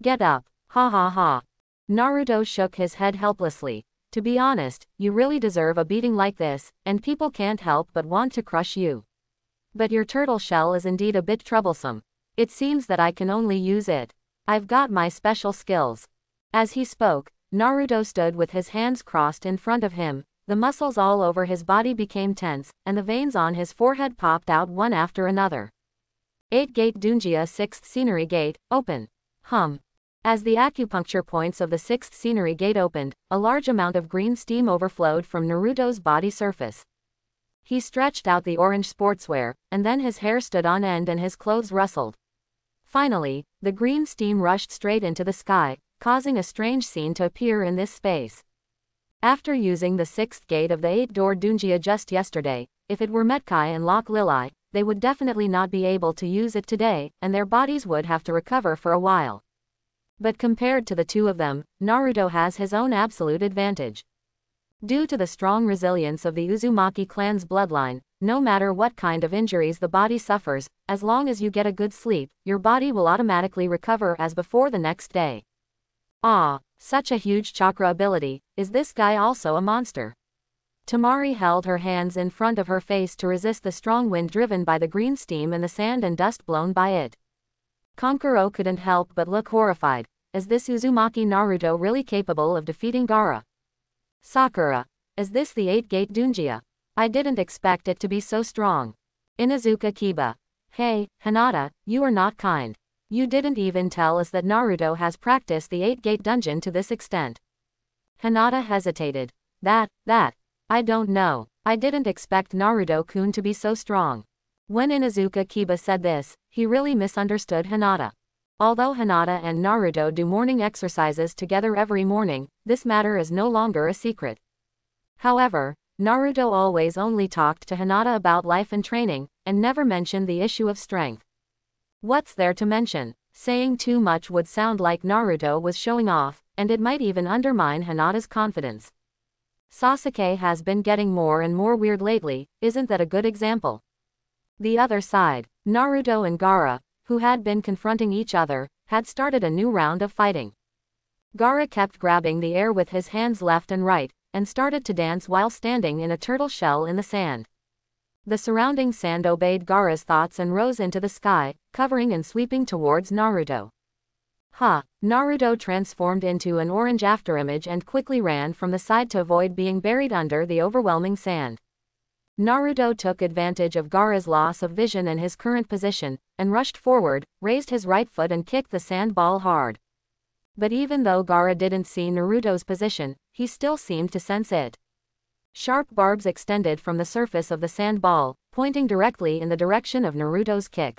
Get up. Ha ha ha. Naruto shook his head helplessly. To be honest, you really deserve a beating like this, and people can't help but want to crush you. But your turtle shell is indeed a bit troublesome. It seems that I can only use it. I've got my special skills. As he spoke, Naruto stood with his hands crossed in front of him. The muscles all over his body became tense, and the veins on his forehead popped out one after another. 8 Gate Dunjia 6th Scenery Gate, open. As the acupuncture points of the 6th Scenery Gate opened, a large amount of green steam overflowed from Naruto's body surface. He stretched out the orange sportswear, and then his hair stood on end and his clothes rustled. Finally, the green steam rushed straight into the sky, causing a strange scene to appear in this space. After using the sixth gate of the eight-door Dunjia just yesterday, if it were Metkai and Loch Lilai, they would definitely not be able to use it today, and their bodies would have to recover for a while. But compared to the two of them, Naruto has his own absolute advantage. Due to the strong resilience of the Uzumaki clan's bloodline, no matter what kind of injuries the body suffers, as long as you get a good sleep, your body will automatically recover as before the next day. Ah, such a huge chakra ability. Is this guy also a monster? Tamari held her hands in front of her face to resist the strong wind driven by the green steam and the sand and dust blown by it. Kankuro couldn't help but look horrified. Is this Uzumaki Naruto really capable of defeating Gaara? Sakura, is this the 8-gate Dunjia? I didn't expect it to be so strong. Inuzuka Kiba. Hey, Hinata, you are not kind. You didn't even tell us that Naruto has practiced the 8-gate dungeon to this extent. Hinata hesitated. That, I don't know. I didn't expect Naruto-kun to be so strong. When Inuzuka Kiba said this, he really misunderstood Hinata. Although Hinata and Naruto do morning exercises together every morning, this matter is no longer a secret. However, Naruto always only talked to Hinata about life and training, and never mentioned the issue of strength. What's there to mention? Saying too much would sound like Naruto was showing off, and it might even undermine Hinata's confidence. Sasuke has been getting more and more weird lately, isn't that a good example? The other side, Naruto and Gaara, who had been confronting each other, had started a new round of fighting. Gaara kept grabbing the air with his hands left and right, and started to dance while standing in a turtle shell in the sand. The surrounding sand obeyed Gaara's thoughts and rose into the sky, covering and sweeping towards Naruto. Naruto transformed into an orange afterimage and quickly ran from the side to avoid being buried under the overwhelming sand. Naruto took advantage of Gaara's loss of vision and his current position, and rushed forward, raised his right foot and kicked the sand ball hard. But even though Gaara didn't see Naruto's position, he still seemed to sense it. Sharp barbs extended from the surface of the sand ball, pointing directly in the direction of Naruto's kick.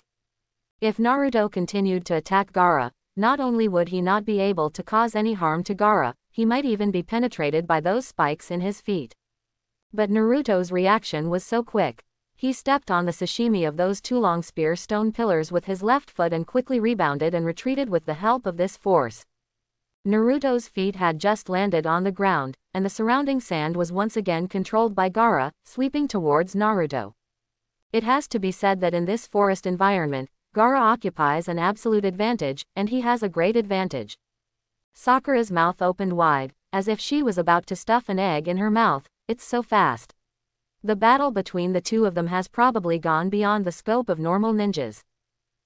If Naruto continued to attack Gaara, not only would he not be able to cause any harm to Gaara, he might even be penetrated by those spikes in his feet. But Naruto's reaction was so quick. He stepped on the sashimi of those two long spear stone pillars with his left foot and quickly rebounded and retreated with the help of this force. Naruto's feet had just landed on the ground, and the surrounding sand was once again controlled by Gaara, sweeping towards Naruto. It has to be said that in this forest environment, Gaara occupies an absolute advantage, and he has a great advantage. Sakura's mouth opened wide, as if she was about to stuff an egg in her mouth. It's so fast. The battle between the two of them has probably gone beyond the scope of normal ninjas.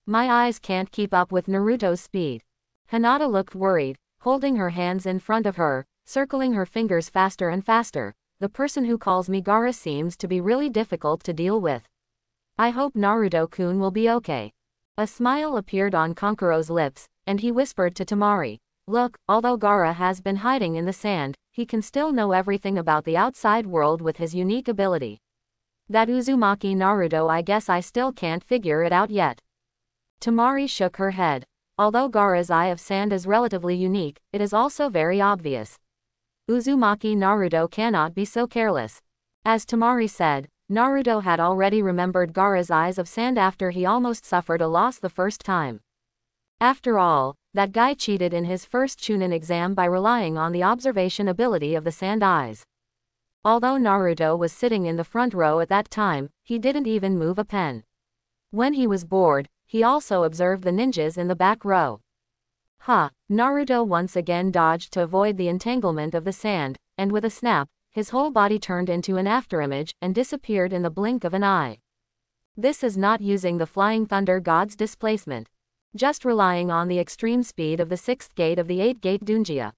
My eyes can't keep up with Naruto's speed. Hinata looked worried, holding her hands in front of her, circling her fingers faster and faster. The person who calls me Gaara seems to be really difficult to deal with. I hope Naruto-kun will be okay. A smile appeared on Kankuro's lips, and he whispered to Tamari, look, although Gaara has been hiding in the sand, he can still know everything about the outside world with his unique ability. That Uzumaki Naruto, I guess I still can't figure it out yet. Tamari shook her head. Although Gaara's eye of sand is relatively unique, it is also very obvious. Uzumaki Naruto cannot be so careless. As Tamari said, Naruto had already remembered Gaara's eyes of sand after he almost suffered a loss the first time. After all, that guy cheated in his first Chunin exam by relying on the observation ability of the sand eyes. Although Naruto was sitting in the front row at that time, he didn't even move a pen. When he was bored, he also observed the ninjas in the back row. Naruto once again dodged to avoid the entanglement of the sand, and with a snap, his whole body turned into an afterimage and disappeared in the blink of an eye. This is not using the Flying Thunder God's displacement. Just relying on the extreme speed of the 6th gate of the 8-gate Dunjia.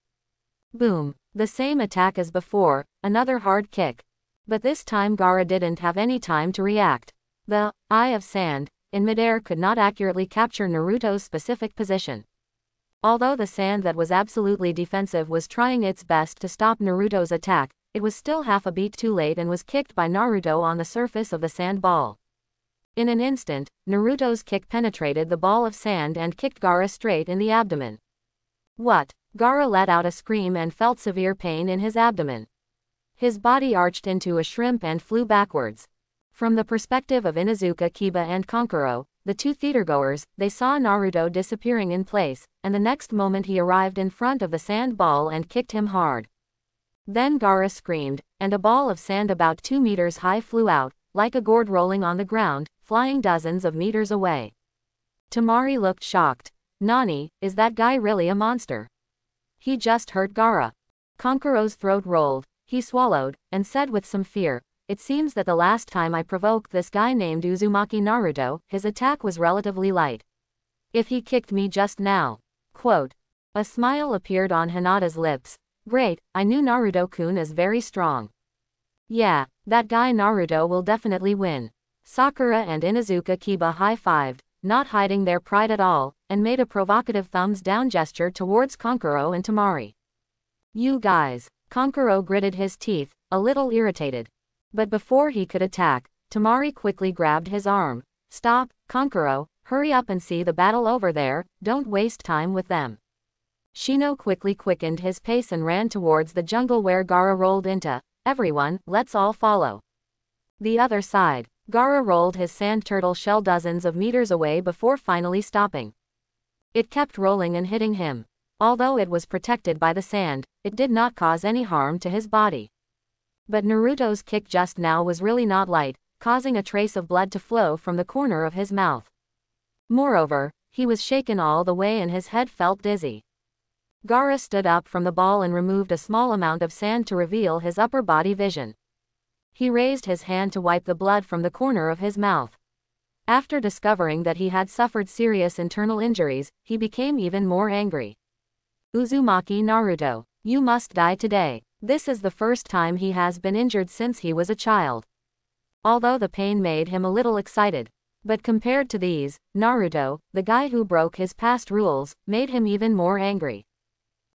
Boom. The same attack as before, another hard kick. But this time Gaara didn't have any time to react. The eye of sand, in midair, could not accurately capture Naruto's specific position. Although the sand that was absolutely defensive was trying its best to stop Naruto's attack, it was still half a beat too late and was kicked by Naruto on the surface of the sand ball. In an instant, Naruto's kick penetrated the ball of sand and kicked Gaara straight in the abdomen. What? Gaara let out a scream and felt severe pain in his abdomen. His body arched into a shrimp and flew backwards. From the perspective of Inuzuka, Kiba and Kankuro, the two theatergoers, they saw Naruto disappearing in place, and the next moment he arrived in front of the sand ball and kicked him hard. Then Gaara screamed, and a ball of sand about 2 meters high flew out, like a gourd rolling on the ground, flying dozens of meters away. Temari looked shocked. Nani, is that guy really a monster? He just hurt Gaara. Kankuro's throat rolled, he swallowed, and said with some fear, it seems that the last time I provoked this guy named Uzumaki Naruto, his attack was relatively light. If he kicked me just now. Quote. A smile appeared on Hinata's lips. Great, I knew Naruto-kun is very strong. Yeah, that guy Naruto will definitely win. Sakura and Inuzuka Kiba high-fived, not hiding their pride at all, and made a provocative thumbs-down gesture towards Kankuro and Temari. You guys. Kankuro gritted his teeth, a little irritated. But before he could attack, Temari quickly grabbed his arm. Stop, Kankuro, hurry up and see the battle over there, don't waste time with them. Shino quickly quickened his pace and ran towards the jungle where Gaara rolled into. Everyone, let's all follow. The other side. Gaara rolled his sand turtle shell dozens of meters away before finally stopping. It kept rolling and hitting him. Although it was protected by the sand, it did not cause any harm to his body. But Naruto's kick just now was really not light, causing a trace of blood to flow from the corner of his mouth. Moreover, he was shaken all the way and his head felt dizzy. Gaara stood up from the ball and removed a small amount of sand to reveal his upper body vision. He raised his hand to wipe the blood from the corner of his mouth. After discovering that he had suffered serious internal injuries, he became even more angry. Uzumaki Naruto, you must die today. This is the first time he has been injured since he was a child. Although the pain made him a little excited. But compared to these, Naruto, the guy who broke his past rules, made him even more angry.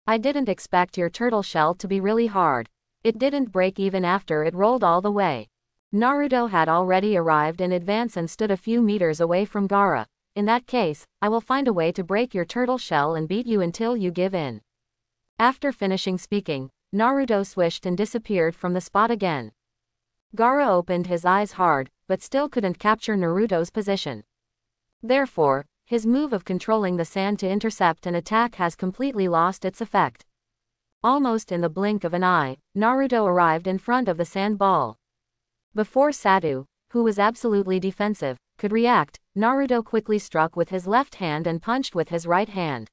I didn't expect your turtle shell to be really hard. It didn't break even after it rolled all the way. Naruto had already arrived in advance and stood a few meters away from Gaara. In that case, I will find a way to break your turtle shell and beat you until you give in. After finishing speaking, Naruto swished and disappeared from the spot again. Gaara opened his eyes hard, but still couldn't capture Naruto's position. Therefore, his move of controlling the sand to intercept an attack has completely lost its effect. Almost in the blink of an eye, Naruto arrived in front of the sand ball. Before Satu, who was absolutely defensive, could react, Naruto quickly struck with his left hand and punched with his right hand.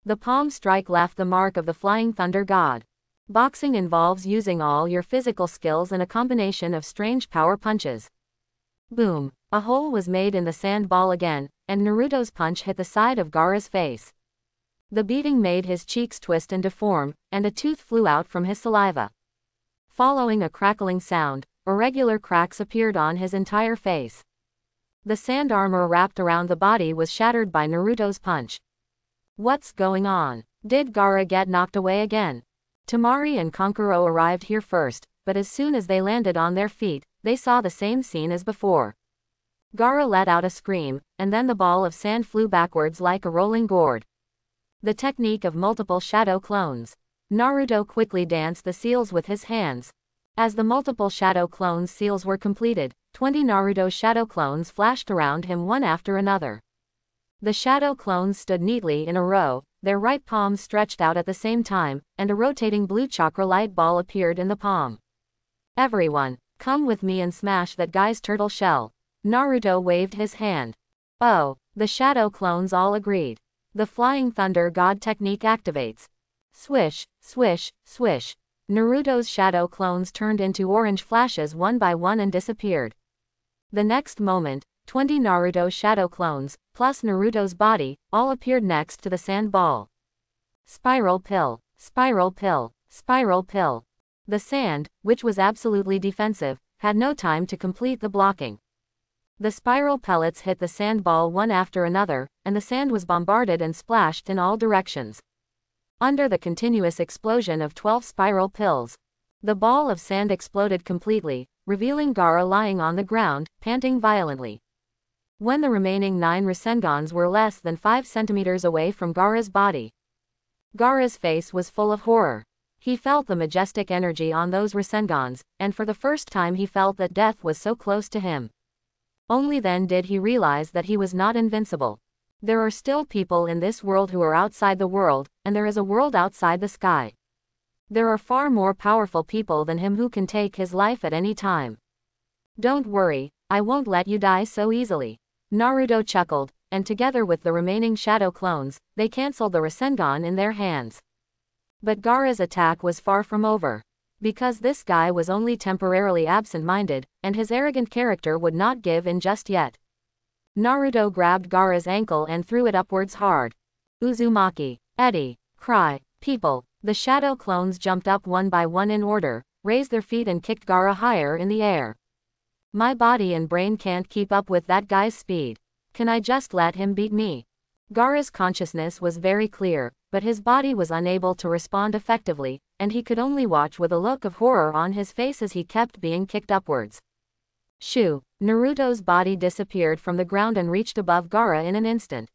The palm strike left the mark of the Flying Thunder God. Boxing involves using all your physical skills and a combination of strange power punches. Boom! A hole was made in the sand ball again, and Naruto's punch hit the side of Gaara's face. The beating made his cheeks twist and deform, and a tooth flew out from his saliva. Following a crackling sound, irregular cracks appeared on his entire face. The sand armor wrapped around the body was shattered by Naruto's punch. What's going on? Did Gaara get knocked away again? Temari and Kankuro arrived here first, but as soon as they landed on their feet, they saw the same scene as before. Gaara let out a scream, and then the ball of sand flew backwards like a rolling gourd. The technique of multiple shadow clones. Naruto quickly danced the seals with his hands. As the multiple shadow clones seals were completed, 20 Naruto shadow clones flashed around him one after another. The shadow clones stood neatly in a row, their right palms stretched out at the same time, and a rotating blue chakra light ball appeared in the palm. Everyone, come with me and smash that guy's turtle shell. Naruto waved his hand. Oh, the shadow clones all agreed. The Flying Thunder God technique activates. Swish, swish, swish. Naruto's shadow clones turned into orange flashes one by one and disappeared. The next moment, 20 Naruto shadow clones, plus Naruto's body, all appeared next to the sand ball. Spiral pill, spiral pill, spiral pill. The sand, which was absolutely defensive, had no time to complete the blocking. The spiral pellets hit the sand ball one after another, and the sand was bombarded and splashed in all directions. Under the continuous explosion of 12 spiral pills, The ball of sand exploded completely, revealing Gaara lying on the ground, panting violently. When the remaining 9 Rasengans were less than 5 centimeters away from Gaara's body, Gaara's face was full of horror. He felt the majestic energy on those Rasengans, and for the first time he felt that death was so close to him. Only then did he realize that he was not invincible. There are still people in this world who are outside the world, and there is a world outside the sky. There are far more powerful people than him who can take his life at any time. Don't worry, I won't let you die so easily. Naruto chuckled, and together with the remaining shadow clones, they cancelled the Rasengan in their hands. But Gaara's attack was far from over. Because this guy was only temporarily absent-minded, and his arrogant character would not give in just yet. Naruto grabbed Gaara's ankle and threw it upwards hard. Uzumaki, Eddie, Cry, people, the shadow clones jumped up one by one in order, raised their feet and kicked Gaara higher in the air. My body and brain can't keep up with that guy's speed. Can I just let him beat me? Gaara's consciousness was very clear, but his body was unable to respond effectively, and he could only watch with a look of horror on his face as he kept being kicked upwards. Shoo! Naruto's body disappeared from the ground and reached above Gaara in an instant.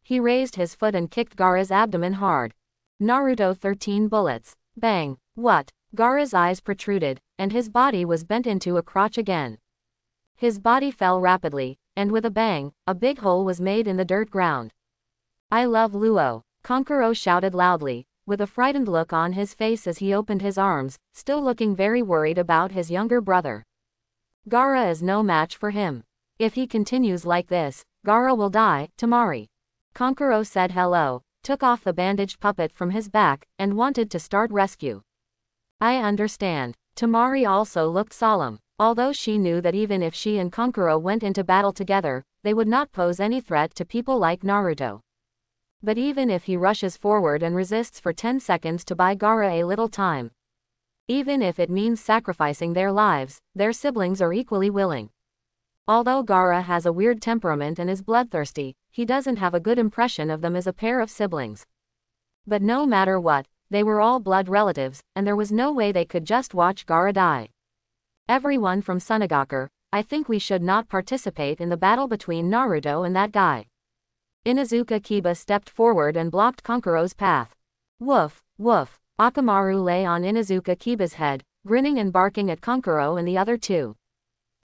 He raised his foot and kicked Gaara's abdomen hard. Naruto 13 bullets. Bang! What? Gaara's eyes protruded, and his body was bent into a crotch again. His body fell rapidly, and with a bang, a big hole was made in the dirt ground. I love Luo, Kankuro shouted loudly, with a frightened look on his face as he opened his arms, still looking very worried about his younger brother. Gaara is no match for him. If he continues like this, Gaara will die. Temari. Kankuro said hello, took off the bandaged puppet from his back, and wanted to start rescue. I understand. Temari also looked solemn, although she knew that even if she and Kankuro went into battle together, they would not pose any threat to people like Naruto. But even if he rushes forward and resists for 10 seconds to buy Gaara a little time, even if it means sacrificing their lives, their siblings are equally willing. Although Gaara has a weird temperament and is bloodthirsty, he doesn't have a good impression of them as a pair of siblings. But no matter what, they were all blood relatives, and there was no way they could just watch Gaara die. Everyone from Sunagaku, I think we should not participate in the battle between Naruto and that guy. Inuzuka Kiba stepped forward and blocked Kankuro's path. Woof, woof. Akamaru lay on Inuzuka Kiba's head, grinning and barking at Kankuro and the other two.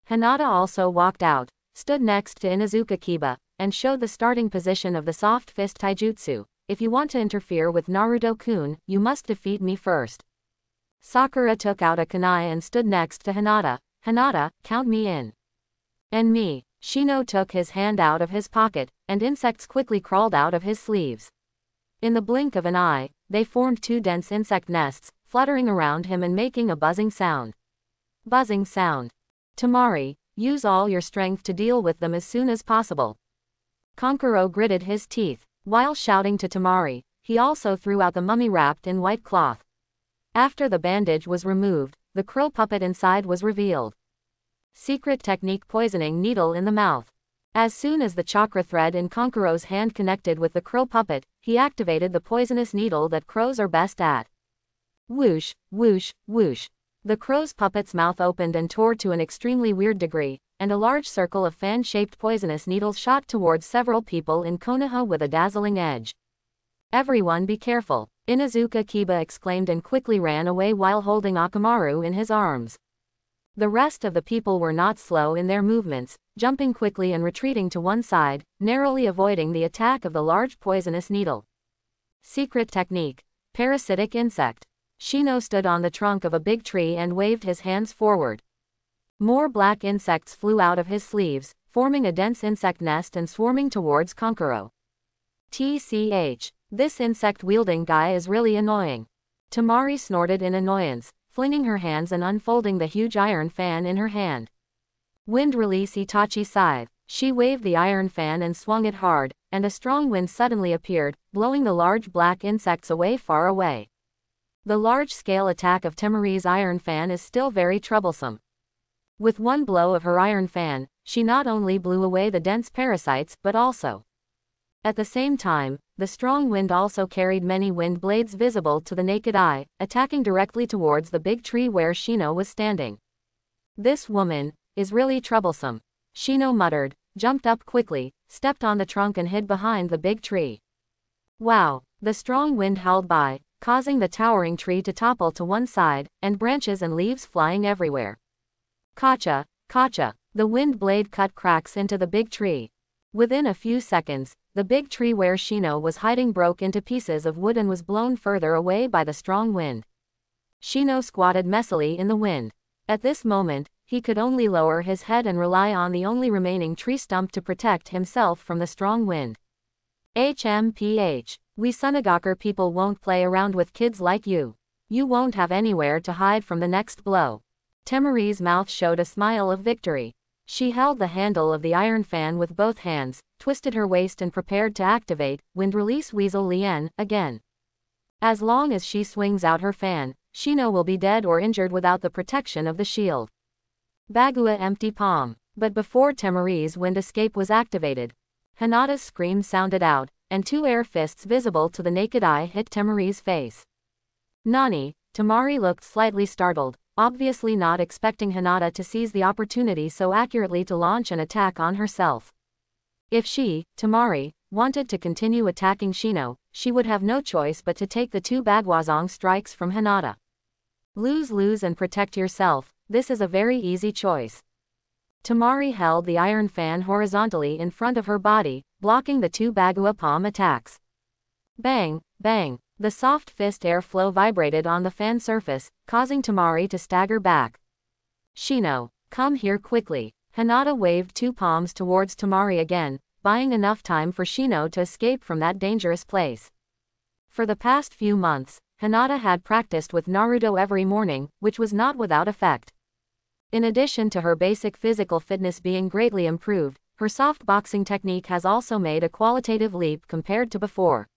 Hinata also walked out, stood next to Inuzuka Kiba, and showed the starting position of the soft fist taijutsu. If you want to interfere with Naruto-kun, you must defeat me first. Sakura took out a kunai and stood next to Hinata. Hinata, count me in. And me. Shino took his hand out of his pocket, and insects quickly crawled out of his sleeves. In the blink of an eye, they formed 2 dense insect nests, fluttering around him and making a buzzing sound. Buzzing sound. Temari, use all your strength to deal with them as soon as possible. Kankuro gritted his teeth. While shouting to Temari, he also threw out the mummy wrapped in white cloth. After the bandage was removed, the crow puppet inside was revealed. Secret technique: poisoning needle in the mouth. As soon as the chakra thread in Kankuro's hand connected with the crow puppet, he activated the poisonous needle that crows are best at. Whoosh, whoosh, whoosh. The crow's puppet's mouth opened and tore to an extremely weird degree, and a large circle of fan-shaped poisonous needles shot towards several people in Konoha with a dazzling edge. Everyone be careful, Inuzuka Kiba exclaimed and quickly ran away while holding Akamaru in his arms. The rest of the people were not slow in their movements, jumping quickly and retreating to one side, narrowly avoiding the attack of the large poisonous needle. Secret technique: parasitic insect. Shino stood on the trunk of a big tree and waved his hands forward. More black insects flew out of his sleeves, forming a dense insect nest and swarming towards Kankuro. TCH. This insect-wielding guy is really annoying. Temari snorted in annoyance, flinging her hands and unfolding the huge iron fan in her hand. Wind release Itachi scythe. She waved the iron fan and swung it hard, and a strong wind suddenly appeared, blowing the large black insects away far away. The large-scale attack of Temari's iron fan is still very troublesome. With one blow of her iron fan, she not only blew away the dense parasites but also At the same time, the strong wind also carried many wind blades visible to the naked eye, attacking directly towards the big tree where Shino was standing. This woman is really troublesome, Shino muttered, jumped up quickly, stepped on the trunk and hid behind the big tree. Wow! The strong wind howled by, causing the towering tree to topple to one side, and branches and leaves flying everywhere. Kacha! Kacha! The wind blade cut cracks into the big tree. Within a few seconds, the big tree where Shino was hiding broke into pieces of wood and was blown further away by the strong wind. Shino squatted messily in the wind. At this moment, he could only lower his head and rely on the only remaining tree stump to protect himself from the strong wind. HMPH. We Sunagakur people won't play around with kids like you. You won't have anywhere to hide from the next blow. Temari's mouth showed a smile of victory. She held the handle of the iron fan with both hands, twisted her waist and prepared to activate Wind Release Weasel Lien again. As long as she swings out her fan, Shino will be dead or injured without the protection of the shield. Bagua empty palm. But before Temari's wind escape was activated, Hinata's scream sounded out, and two air fists visible to the naked eye hit Temari's face. Nani? Temari looked slightly startled, obviously not expecting Hinata to seize the opportunity so accurately to launch an attack on herself. If she, Temari, wanted to continue attacking Shino, she would have no choice but to take the two Bagwazong strikes from Hinata. Lose and protect yourself, this is a very easy choice. Temari held the iron fan horizontally in front of her body, blocking the two Bagua palm attacks. Bang, bang, the soft fist airflow vibrated on the fan surface, causing Temari to stagger back. Shino, come here quickly. Hinata waved two palms towards Temari again, buying enough time for Shino to escape from that dangerous place. For the past few months, Hinata had practiced with Naruto every morning, which was not without effect. In addition to her basic physical fitness being greatly improved, her soft boxing technique has also made a qualitative leap compared to before.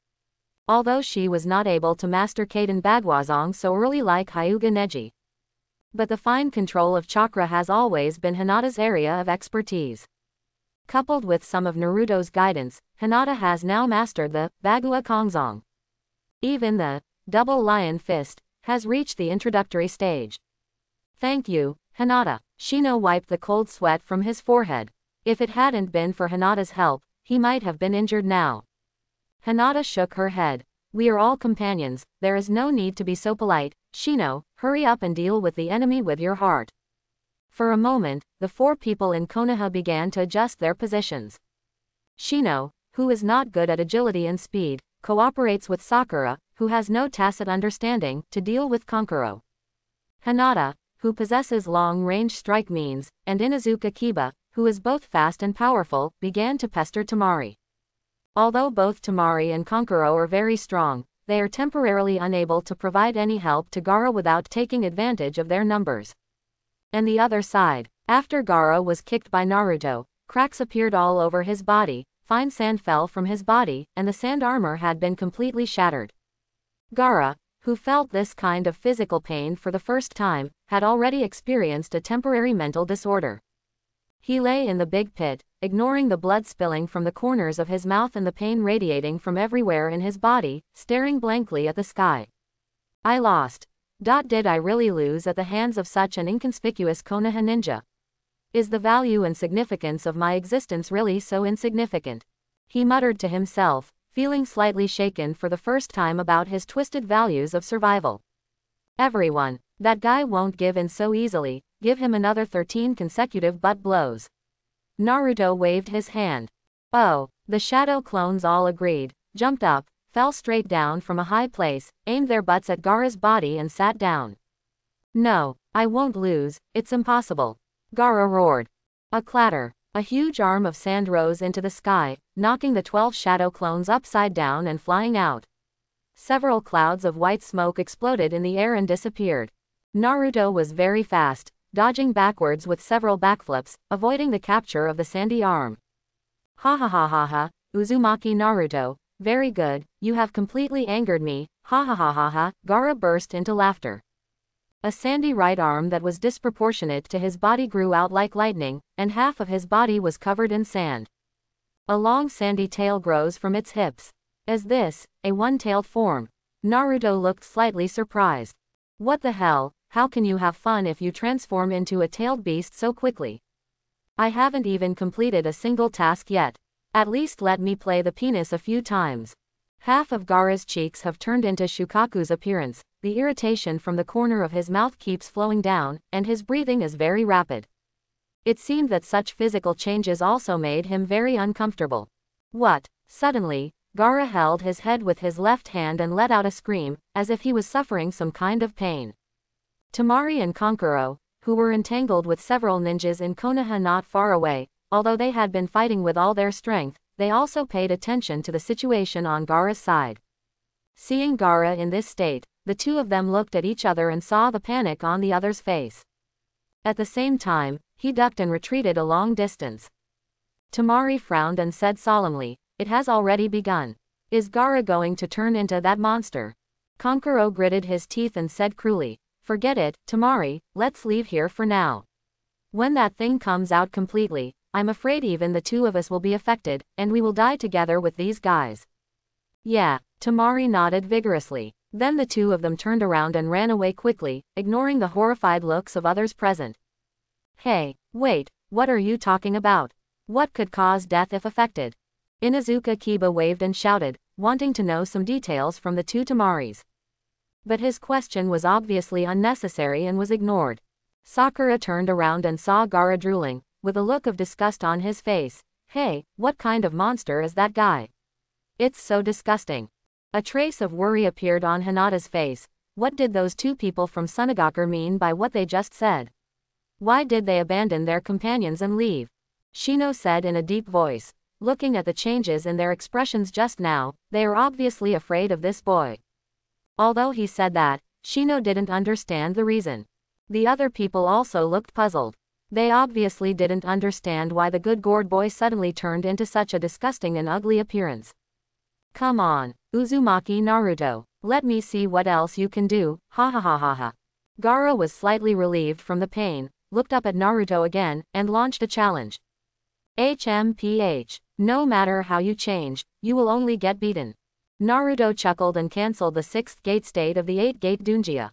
Although she was not able to master Kaden Bagwazong so early like Hyuga Neji. But the fine control of chakra has always been Hinata's area of expertise. Coupled with some of Naruto's guidance, Hinata has now mastered the Bagua Kongzong. Even the double lion fist has reached the introductory stage. Thank you, Hinata. Shino wiped the cold sweat from his forehead. If it hadn't been for Hinata's help, he might have been injured now. Hinata shook her head. We are all companions, there is no need to be so polite. Shino, hurry up and deal with the enemy with your heart. For a moment, the four people in Konoha began to adjust their positions. Shino, who is not good at agility and speed, cooperates with Sakura, who has no tacit understanding, to deal with Kankuro. Hinata, who possesses long-range strike means, and Inuzuka Kiba, who is both fast and powerful, began to pester Temari. Although both Temari and Kankuro are very strong, they are temporarily unable to provide any help to Gaara without taking advantage of their numbers. And the other side, after Gaara was kicked by Naruto, cracks appeared all over his body, fine sand fell from his body, and the sand armor had been completely shattered. Gaara, who felt this kind of physical pain for the first time, had already experienced a temporary mental disorder. He lay in the big pit, ignoring the blood spilling from the corners of his mouth and the pain radiating from everywhere in his body, staring blankly at the sky. I lost. Did I really lose at the hands of such an inconspicuous Konoha ninja? Is the value and significance of my existence really so insignificant? He muttered to himself, feeling slightly shaken for the first time about his twisted values of survival. Everyone, that guy won't give in so easily, give him another 13 consecutive butt blows. Naruto waved his hand. Oh, the shadow clones all agreed, jumped up, fell straight down from a high place, aimed their butts at Gaara's body and sat down. No, I won't lose, it's impossible. Gaara roared. A clatter. A huge arm of sand rose into the sky, knocking the 12 shadow clones upside down and flying out. Several clouds of white smoke exploded in the air and disappeared. Naruto was very fast, dodging backwards with several backflips, avoiding the capture of the sandy arm. Ha ha ha ha ha, Uzumaki Naruto, very good, you have completely angered me, ha ha ha ha ha, Gaara burst into laughter. A sandy right arm that was disproportionate to his body grew out like lightning, and half of his body was covered in sand. A long sandy tail grows from its hips. Is this a one-tailed form? Naruto looked slightly surprised. What the hell, how can you have fun if you transform into a tailed beast so quickly? I haven't even completed a single task yet. At least let me play the penis a few times. Half of Gaara's cheeks have turned into Shukaku's appearance, the irritation from the corner of his mouth keeps flowing down, and his breathing is very rapid. It seemed that such physical changes also made him very uncomfortable. What? Suddenly, Gaara held his head with his left hand and let out a scream, as if he was suffering some kind of pain. Temari and Kankuro, who were entangled with several ninjas in Konoha not far away, although they had been fighting with all their strength, they also paid attention to the situation on Gaara's side. Seeing Gaara in this state, the two of them looked at each other and saw the panic on the other's face. At the same time, he ducked and retreated a long distance. Temari frowned and said solemnly, "It has already begun. Is Gaara going to turn into that monster?" Kankuro gritted his teeth and said cruelly, "Forget it, Temari, let's leave here for now. When that thing comes out completely, I'm afraid even the two of us will be affected, and we will die together with these guys." Yeah, Temari nodded vigorously. Then the two of them turned around and ran away quickly, ignoring the horrified looks of others present. Hey, wait, what are you talking about? What could cause death if affected? Inuzuka Kiba waved and shouted, wanting to know some details from the two Tamaris. But his question was obviously unnecessary and was ignored. Sakura turned around and saw Gaara drooling, with a look of disgust on his face. Hey, what kind of monster is that guy? It's so disgusting. A trace of worry appeared on Hinata's face. What did those two people from Sunagaku mean by what they just said? Why did they abandon their companions and leave? Shino said in a deep voice. Looking at the changes in their expressions just now, they are obviously afraid of this boy. Although he said that, Shino didn't understand the reason. The other people also looked puzzled. They obviously didn't understand why the good gourd boy suddenly turned into such a disgusting and ugly appearance. Come on, Uzumaki Naruto, let me see what else you can do, ha ha ha ha ha. Gaara was slightly relieved from the pain, looked up at Naruto again, and launched a challenge. HMPH, no matter how you change, you will only get beaten. Naruto chuckled and cancelled the 6th gate state of the 8th-gate Dunjia.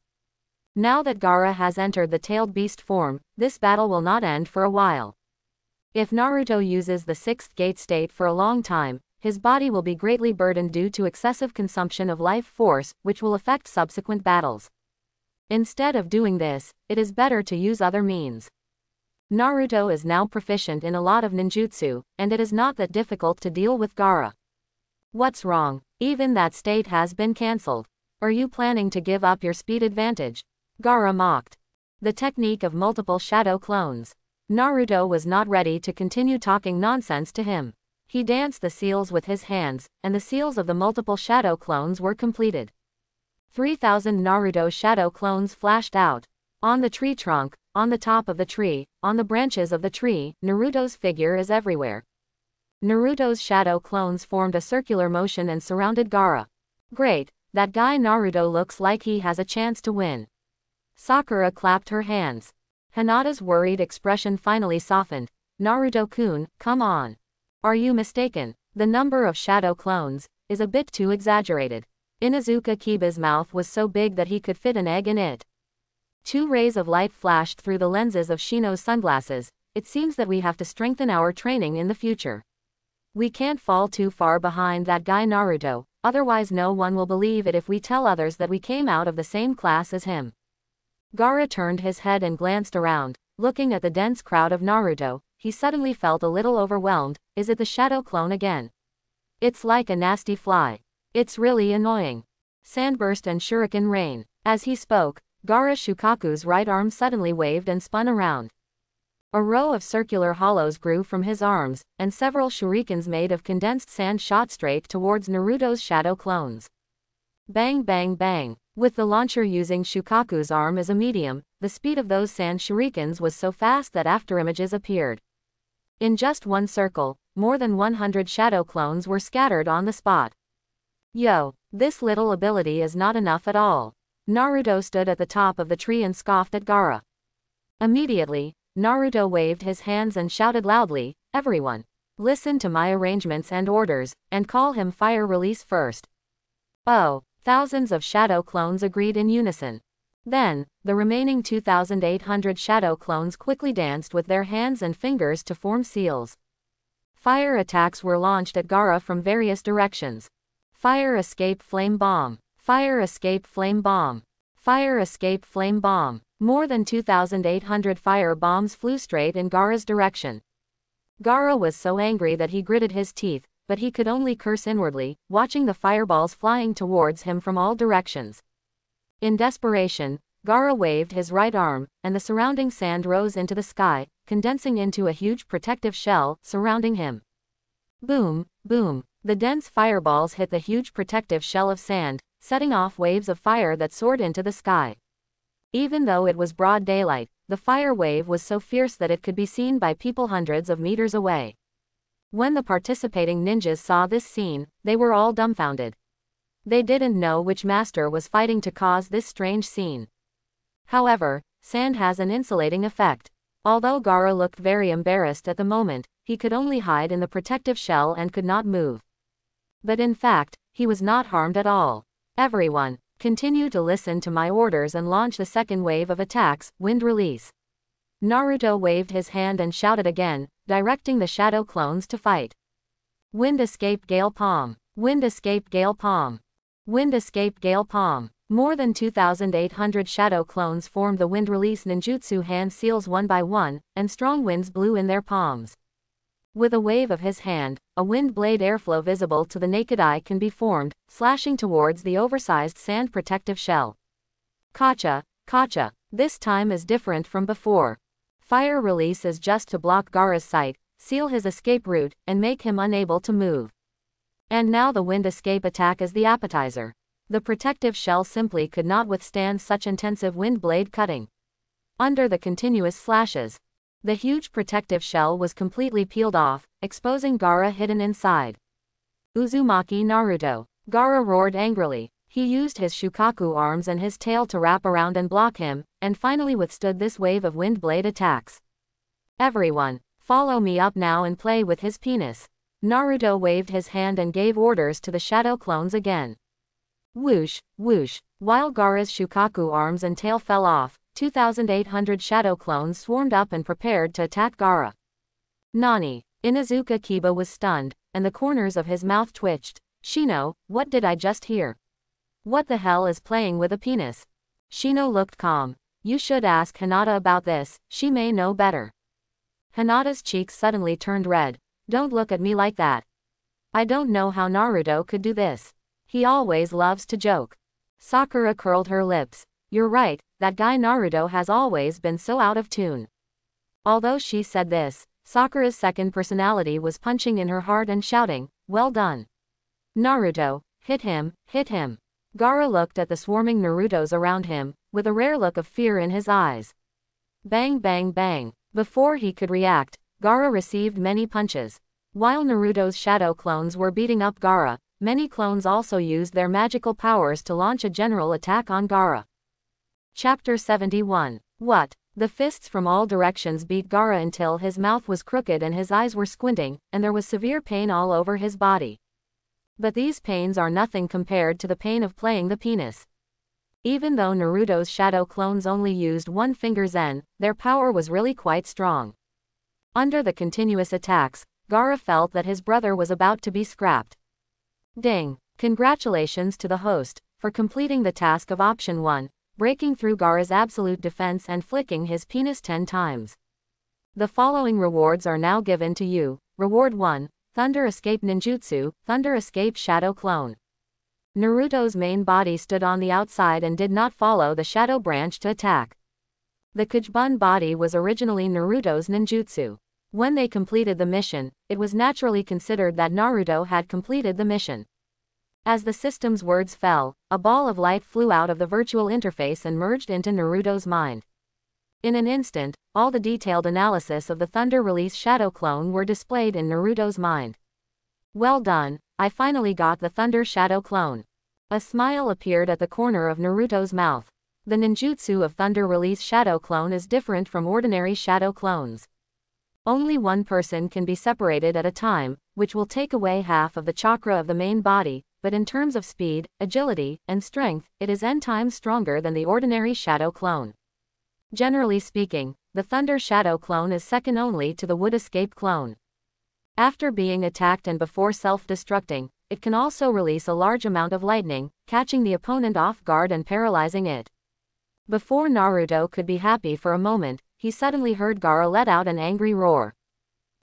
Now that Gaara has entered the tailed beast form, this battle will not end for a while. If Naruto uses the 6th gate state for a long time, his body will be greatly burdened due to excessive consumption of life force, which will affect subsequent battles. Instead of doing this, it is better to use other means. Naruto is now proficient in a lot of ninjutsu, and it is not that difficult to deal with Gaara. What's wrong? Even that state has been cancelled. Are you planning to give up your speed advantage? Gaara mocked. The technique of multiple shadow clones. Naruto was not ready to continue talking nonsense to him. He danced the seals with his hands, and the seals of the multiple shadow clones were completed. 3,000 Naruto shadow clones flashed out. On the tree trunk, on the top of the tree, on the branches of the tree, Naruto's figure is everywhere. Naruto's shadow clones formed a circular motion and surrounded Gaara. Great, that guy Naruto looks like he has a chance to win. Sakura clapped her hands. Hinata's worried expression finally softened. Naruto-kun, come on. Are you mistaken? The number of shadow clones is a bit too exaggerated. Inuzuka Kiba's mouth was so big that he could fit an egg in it. 2 rays of light flashed through the lenses of Shino's sunglasses. It seems that we have to strengthen our training in the future. We can't fall too far behind that guy Naruto, otherwise no one will believe it if we tell others that we came out of the same class as him. Gaara turned his head and glanced around. Looking at the dense crowd of Naruto, he suddenly felt a little overwhelmed. Is it the shadow clone again? It's like a nasty fly. It's really annoying. Sandburst and shuriken rain. As he spoke, Gaara Shukaku's right arm suddenly waved and spun around. A row of circular hollows grew from his arms, and several shurikens made of condensed sand shot straight towards Naruto's shadow clones. Bang bang bang. With the launcher using Shukaku's arm as a medium, the speed of those sand shurikens was so fast that afterimages appeared. In just one circle, more than 100 shadow clones were scattered on the spot. Yo, this little ability is not enough at all. Naruto stood at the top of the tree and scoffed at Gaara. Immediately, Naruto waved his hands and shouted loudly, "Everyone! Listen to my arrangements and orders, and call him Fire Release first. Oh, thousands of shadow clones agreed in unison. Then, the remaining 2,800 shadow clones quickly danced with their hands and fingers to form seals. Fire attacks were launched at Gaara from various directions. Fire escape flame bomb. Fire escape flame bomb. Fire escape flame bomb. More than 2,800 fire bombs flew straight in Gaara's direction. Gaara was so angry that he gritted his teeth, but he could only curse inwardly, watching the fireballs flying towards him from all directions. In desperation, Gaara waved his right arm, and the surrounding sand rose into the sky, condensing into a huge protective shell surrounding him. Boom, boom. The dense fireballs hit the huge protective shell of sand, setting off waves of fire that soared into the sky. Even though it was broad daylight, the fire wave was so fierce that it could be seen by people hundreds of meters away. When the participating ninjas saw this scene, they were all dumbfounded. They didn't know which master was fighting to cause this strange scene. However, sand has an insulating effect. Although Gaara looked very embarrassed at the moment, he could only hide in the protective shell and could not move. But in fact, he was not harmed at all. Everyone, continue to listen to my orders and launch the second wave of attacks, Wind Release. Naruto waved his hand and shouted again, directing the shadow clones to fight. Wind Escape Gale Palm. Wind Escape Gale Palm. Wind Escape Gale Palm. More than 2,800 shadow clones formed the Wind Release ninjutsu hand seals one by one, and strong winds blew in their palms. With a wave of his hand, a wind blade airflow visible to the naked eye can be formed, slashing towards the oversized sand protective shell. Kacha, Kacha. This time is different from before. Fire Release is just to block Gaara's sight, seal his escape route, and make him unable to move. And now the Wind Escape attack is the appetizer. The protective shell simply could not withstand such intensive wind blade cutting. Under the continuous slashes, the huge protective shell was completely peeled off, exposing Gaara hidden inside. Uzumaki Naruto. Gaara roared angrily. He used his Shukaku arms and his tail to wrap around and block him, and finally withstood this wave of wind blade attacks. Everyone, follow me up now and play with his penis. Naruto waved his hand and gave orders to the shadow clones again. Whoosh, whoosh. While Gaara's Shukaku arms and tail fell off, 2,800 shadow clones swarmed up and prepared to attack Gaara. Nani. Inuzuka Kiba was stunned, and the corners of his mouth twitched. Shino, what did I just hear? What the hell is playing with a penis? Shino looked calm. You should ask Hinata about this, she may know better. Hinata's cheeks suddenly turned red. Don't look at me like that. I don't know how Naruto could do this. He always loves to joke. Sakura curled her lips. You're right, that guy Naruto has always been so out of tune. Although she said this, Sakura's second personality was punching in her heart and shouting, well done. Naruto, hit him, hit him. Gaara looked at the swarming Narutos around him, with a rare look of fear in his eyes. Bang bang bang. Before he could react, Gaara received many punches. While Naruto's shadow clones were beating up Gaara, many clones also used their magical powers to launch a general attack on Gaara. Chapter 71. What? The fists from all directions beat Gaara until his mouth was crooked and his eyes were squinting, and there was severe pain all over his body. But these pains are nothing compared to the pain of playing the penis. Even though Naruto's shadow clones only used one finger zen, their power was really quite strong. Under the continuous attacks, Gaara felt that his brother was about to be scrapped. Ding! Congratulations to the host, for completing the task of Option 1, breaking through Gaara's absolute defense and flicking his penis 10 times. The following rewards are now given to you. Reward 1, Thunder Escape Ninjutsu, Thunder Escape Shadow Clone. Naruto's main body stood on the outside and did not follow the shadow branch to attack. The Kujibun body was originally Naruto's ninjutsu. When they completed the mission, it was naturally considered that Naruto had completed the mission. As the system's words fell, a ball of light flew out of the virtual interface and merged into Naruto's mind. In an instant, all the detailed analysis of the Thunder Release Shadow Clone were displayed in Naruto's mind. Well done, I finally got the Thunder Shadow Clone. A smile appeared at the corner of Naruto's mouth. The ninjutsu of Thunder Release Shadow Clone is different from ordinary shadow clones. Only one person can be separated at a time, which will take away half of the chakra of the main body, but in terms of speed, agility, and strength, it is n times stronger than the ordinary shadow clone. Generally speaking, the Thunder Shadow clone is second only to the Wood Escape clone. After being attacked and before self-destructing, it can also release a large amount of lightning, catching the opponent off guard and paralyzing it. Before Naruto could be happy for a moment, he suddenly heard Gaara let out an angry roar.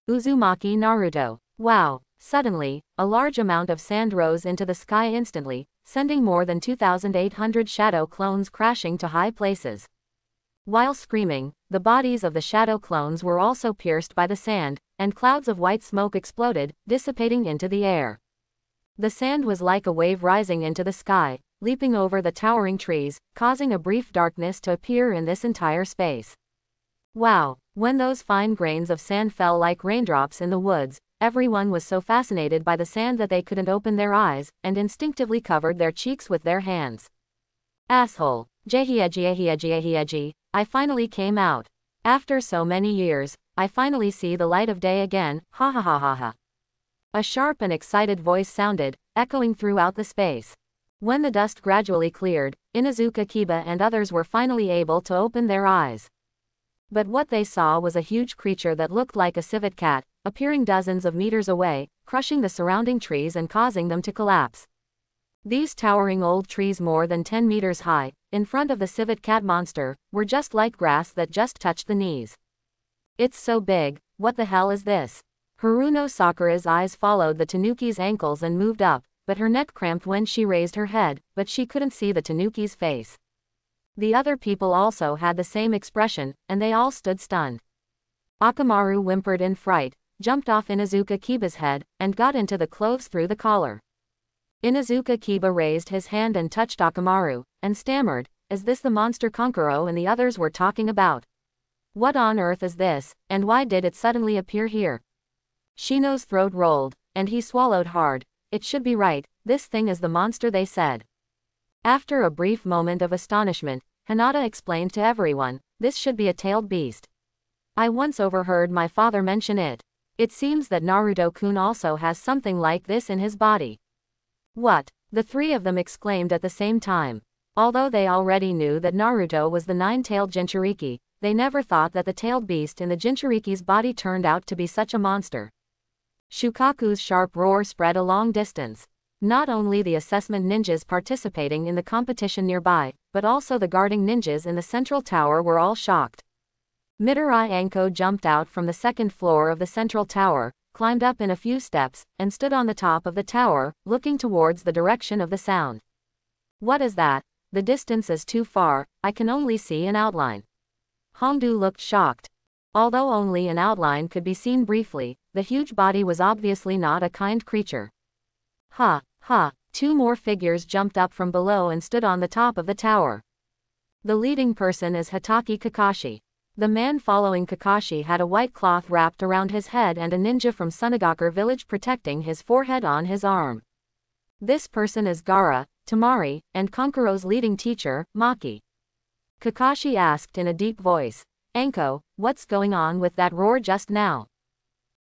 Uzumaki Naruto. Wow! Suddenly, a large amount of sand rose into the sky instantly, sending more than 2,800 shadow clones crashing to high places. While screaming, the bodies of the shadow clones were also pierced by the sand, and clouds of white smoke exploded, dissipating into the air. The sand was like a wave rising into the sky, leaping over the towering trees, causing a brief darkness to appear in this entire space. Wow! When those fine grains of sand fell like raindrops in the woods, everyone was so fascinated by the sand that they couldn't open their eyes, and instinctively covered their cheeks with their hands. Asshole! Jehiaji, I finally came out. After so many years, I finally see the light of day again, ha ha ha ha ha. A sharp and excited voice sounded, echoing throughout the space. When the dust gradually cleared, Inuzuka Kiba and others were finally able to open their eyes. But what they saw was a huge creature that looked like a civet cat, appearing dozens of meters away, crushing the surrounding trees and causing them to collapse. These towering old trees more than 10 meters high, in front of the civet cat monster, were just like grass that just touched the knees. It's so big, what the hell is this? Haruno Sakura's eyes followed the tanuki's ankles and moved up, but her neck cramped when she raised her head, but she couldn't see the tanuki's face. The other people also had the same expression, and they all stood stunned. Akamaru whimpered in fright, jumped off Inuzuka Kiba's head, and got into the clothes through the collar. Inuzuka Kiba raised his hand and touched Akamaru, and stammered, "Is this the monster Kankuro and the others were talking about? What on earth is this, and why did it suddenly appear here?" Shino's throat rolled, and he swallowed hard. It should be right, this thing is the monster they said. After a brief moment of astonishment, Hinata explained to everyone, "This should be a tailed beast. I once overheard my father mention it. It seems that Naruto-kun also has something like this in his body." "What?" the three of them exclaimed at the same time. Although they already knew that Naruto was the nine-tailed Jinchuriki, they never thought that the tailed beast in the Jinchuriki's body turned out to be such a monster. Shukaku's sharp roar spread a long distance. Not only the assessment ninjas participating in the competition nearby, but also the guarding ninjas in the central tower were all shocked. Midori Anko jumped out from the second floor of the central tower, climbed up in a few steps, and stood on the top of the tower, looking towards the direction of the sound. "What is that? The distance is too far, I can only see an outline." Hongdu looked shocked. Although only an outline could be seen briefly, the huge body was obviously not a kind creature. "Ha, ha," two more figures jumped up from below and stood on the top of the tower. The leading person is Hitaki Kakashi. The man following Kakashi had a white cloth wrapped around his head and a ninja from Sunagakure village protecting his forehead on his arm. This person is Gaara, Tamari, and Kankuro's leading teacher, Maki. Kakashi asked in a deep voice, "Anko, what's going on with that roar just now?"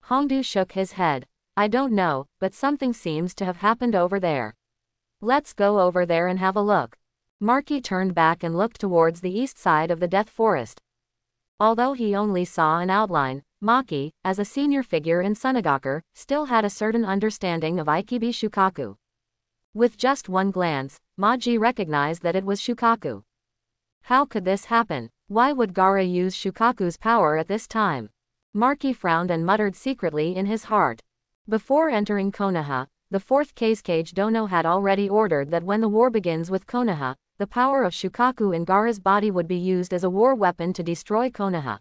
Hongdu shook his head. "I don't know, but something seems to have happened over there. Let's go over there and have a look." Maki turned back and looked towards the east side of the Death Forest. Although he only saw an outline, Maki, as a senior figure in Sunagakure, still had a certain understanding of Ikibi Shukaku. With just one glance, Maji recognized that it was Shukaku. How could this happen? Why would Gaara use Shukaku's power at this time? Maki frowned and muttered secretly in his heart. Before entering Konoha, the 4th Kazekage Dono had already ordered that when the war begins with Konoha, the power of Shukaku in Gaara's body would be used as a war weapon to destroy Konoha.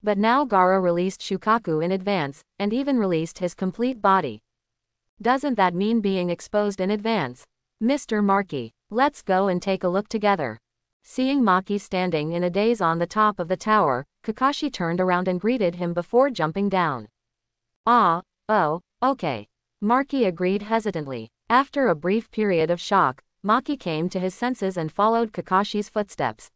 But now Gaara released Shukaku in advance, and even released his complete body. Doesn't that mean being exposed in advance? "Mr. Maki, let's go and take a look together." Seeing Maki standing in a daze on the top of the tower, Kakashi turned around and greeted him before jumping down. "Oh, okay." Maki agreed hesitantly. After a brief period of shock, Maki came to his senses and followed Kakashi's footsteps.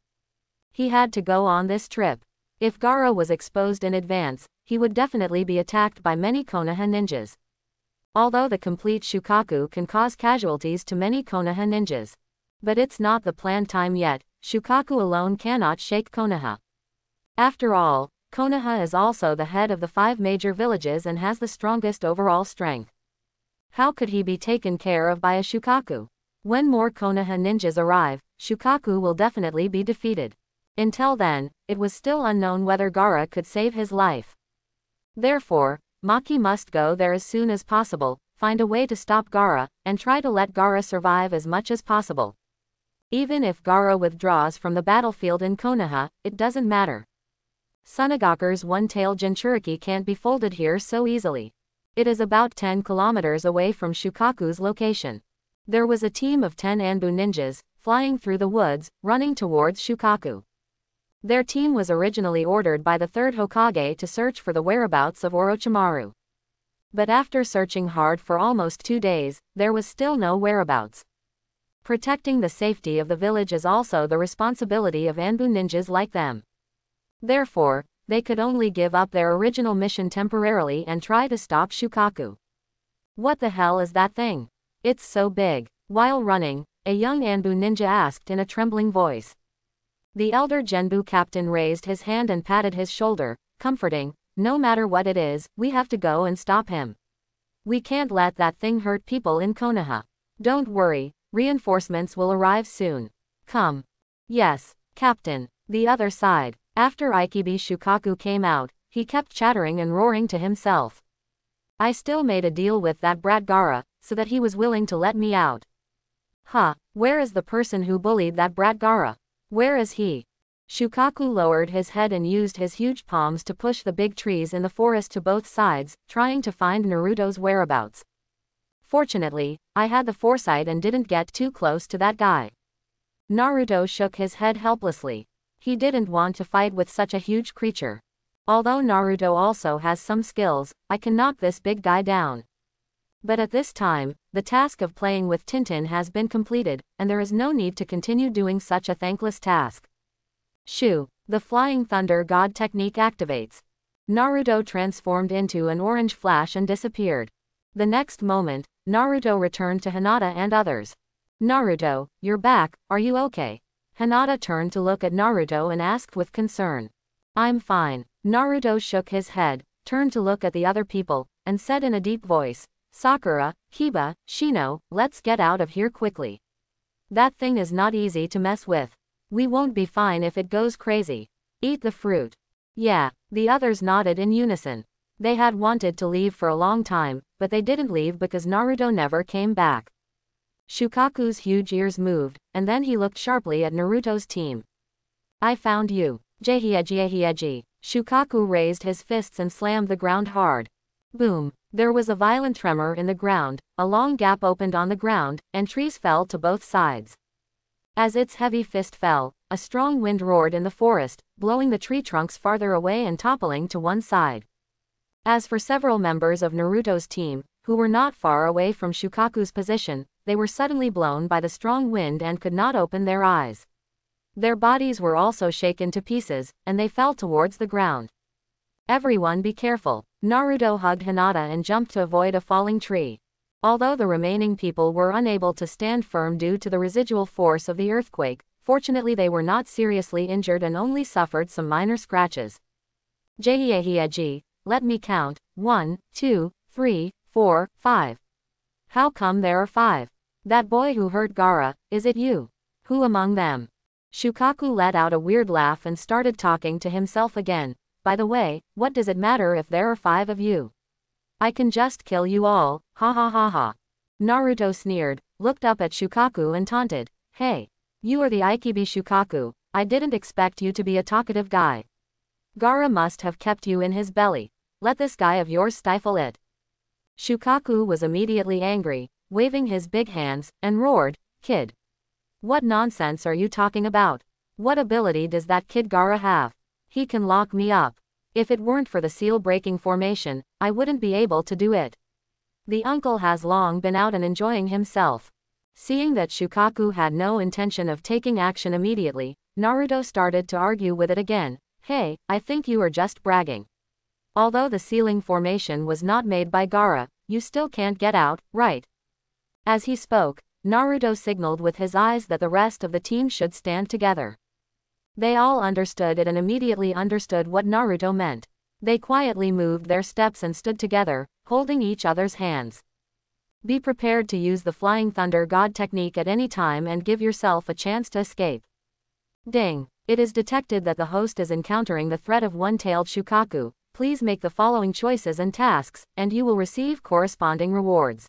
He had to go on this trip. If Gaara was exposed in advance, he would definitely be attacked by many Konoha ninjas. Although the complete Shukaku can cause casualties to many Konoha ninjas. But it's not the planned time yet, Shukaku alone cannot shake Konoha. After all, Konoha is also the head of the 5 major villages and has the strongest overall strength. How could he be taken care of by a Shukaku? When more Konoha ninjas arrive, Shukaku will definitely be defeated. Until then, it was still unknown whether Gaara could save his life. Therefore, Maki must go there as soon as possible, find a way to stop Gaara, and try to let Gaara survive as much as possible. Even if Gaara withdraws from the battlefield in Konoha, it doesn't matter. Sunagaku's one-tailed Jinchuriki can't be folded here so easily. It is about 10 kilometers away from Shukaku's location. There was a team of 10 Anbu ninjas, flying through the woods, running towards Shukaku. Their team was originally ordered by the 3rd Hokage to search for the whereabouts of Orochimaru. But after searching hard for almost 2 days, there was still no whereabouts. Protecting the safety of the village is also the responsibility of Anbu ninjas like them. Therefore, they could only give up their original mission temporarily and try to stop Shukaku. What the hell is that thing? It's so big. While running, a young Anbu ninja asked in a trembling voice. The elder Genbu captain raised his hand and patted his shoulder, comforting, "No matter what it is, we have to go and stop him. We can't let that thing hurt people in Konoha. Don't worry, reinforcements will arrive soon. Come." "Yes, Captain." The other sighed. After Ikibi Shukaku came out, he kept chattering and roaring to himself. "I still made a deal with that brat Gaara, so that he was willing to let me out. Huh, where is the person who bullied that brat Gaara? Where is he?" Shukaku lowered his head and used his huge palms to push the big trees in the forest to both sides, trying to find Naruto's whereabouts. "Fortunately, I had the foresight and didn't get too close to that guy." Naruto shook his head helplessly. He didn't want to fight with such a huge creature. Although Naruto also has some skills, I can knock this big guy down. But at this time, the task of playing with Tintin has been completed, and there is no need to continue doing such a thankless task. Shoo! The Flying Thunder God technique activates. Naruto transformed into an orange flash and disappeared. The next moment, Naruto returned to Hinata and others. "Naruto, you're back, are you okay?" Hinata turned to look at Naruto and asked with concern. "I'm fine." Naruto shook his head, turned to look at the other people, and said in a deep voice, "Sakura, Kiba, Shino, let's get out of here quickly. That thing is not easy to mess with. We won't be fine if it goes crazy. Eat the fruit." "Yeah." The others nodded in unison. They had wanted to leave for a long time, but they didn't leave because Naruto never came back. Shukaku's huge ears moved, and then he looked sharply at Naruto's team. "I found you. Jihieji." Shukaku raised his fists and slammed the ground hard. Boom! There was a violent tremor in the ground, a long gap opened on the ground, and trees fell to both sides. As its heavy fist fell, a strong wind roared in the forest, blowing the tree trunks farther away and toppling to one side. As for several members of Naruto's team, who were not far away from Shukaku's position, they were suddenly blown by the strong wind and could not open their eyes. Their bodies were also shaken to pieces, and they fell towards the ground. "Everyone be careful." Naruto hugged Hinata and jumped to avoid a falling tree. Although the remaining people were unable to stand firm due to the residual force of the earthquake, fortunately they were not seriously injured and only suffered some minor scratches. "Jihieji, let me count. 1, 2, 3, 4, 5. "How come there are 5? That boy who hurt Gaara, is it you? Who among them?" Shukaku let out a weird laugh and started talking to himself again. "By the way, what does it matter if there are 5 of you? I can just kill you all, ha ha ha ha." Naruto sneered, looked up at Shukaku and taunted, "Hey! You are the Ikibi Shukaku, I didn't expect you to be a talkative guy. Gaara must have kept you in his belly. Let this guy of yours stifle it." Shukaku was immediately angry, waving his big hands, and roared, "Kid! What nonsense are you talking about? What ability does that kid Gaara have? He can lock me up. If it weren't for the seal-breaking formation, I wouldn't be able to do it. The uncle has long been out and enjoying himself." Seeing that Shukaku had no intention of taking action immediately, Naruto started to argue with it again, Hey, I think you are just bragging. Although the ceiling formation was not made by Gaara, you still can't get out, right? As he spoke, Naruto signaled with his eyes that the rest of the team should stand together. They all understood it and immediately understood what Naruto meant. They quietly moved their steps and stood together, holding each other's hands. Be prepared to use the Flying Thunder God technique at any time and give yourself a chance to escape. Ding! It is detected that the host is encountering the threat of one-tailed Shukaku. Please make the following choices and tasks, and you will receive corresponding rewards.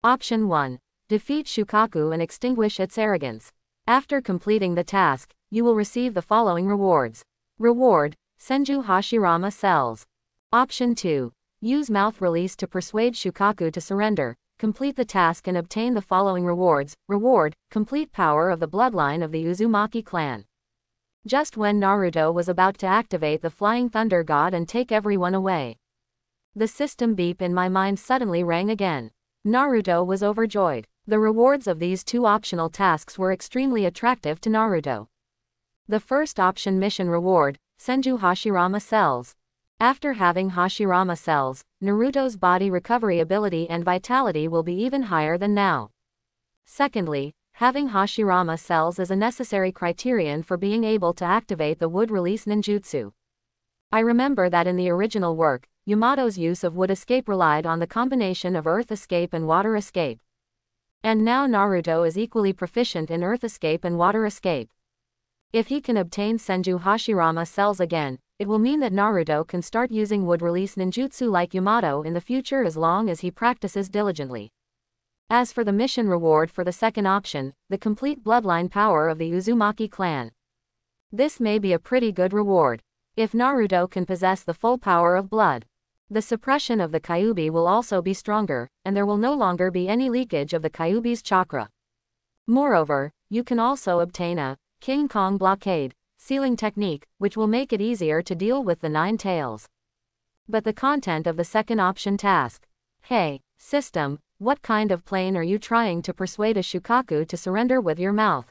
Option 1. Defeat Shukaku and extinguish its arrogance. After completing the task, you will receive the following rewards. Reward: Senju Hashirama cells. Option 2. Use mouth release to persuade Shukaku to surrender. Complete the task and obtain the following rewards. Reward: complete power of the bloodline of the Uzumaki clan. Just when Naruto was about to activate the Flying Thunder God and take everyone away, the system beep in my mind suddenly rang again. Naruto was overjoyed. The rewards of these two optional tasks were extremely attractive to Naruto. The first option mission reward, Senju Hashirama cells. After having Hashirama cells, Naruto's body recovery ability and vitality will be even higher than now. Secondly, having Hashirama cells is a necessary criterion for being able to activate the wood release ninjutsu. I remember that in the original work, Yamato's use of wood escape relied on the combination of earth escape and water escape. And now Naruto is equally proficient in earth escape and water escape. If he can obtain Senju Hashirama cells again, it will mean that Naruto can start using wood release ninjutsu like Yamato in the future as long as he practices diligently. As for the mission reward for the second option, the complete bloodline power of the Uzumaki clan. This may be a pretty good reward. If Naruto can possess the full power of blood, the suppression of the Kyuubi will also be stronger, and there will no longer be any leakage of the Kyuubi's chakra. Moreover, you can also obtain a King Kong blockade sealing technique, which will make it easier to deal with the Nine Tails. But the content of the second option task. Hey, system, what kind of plane are you trying to persuade a Shukaku to surrender with your mouth?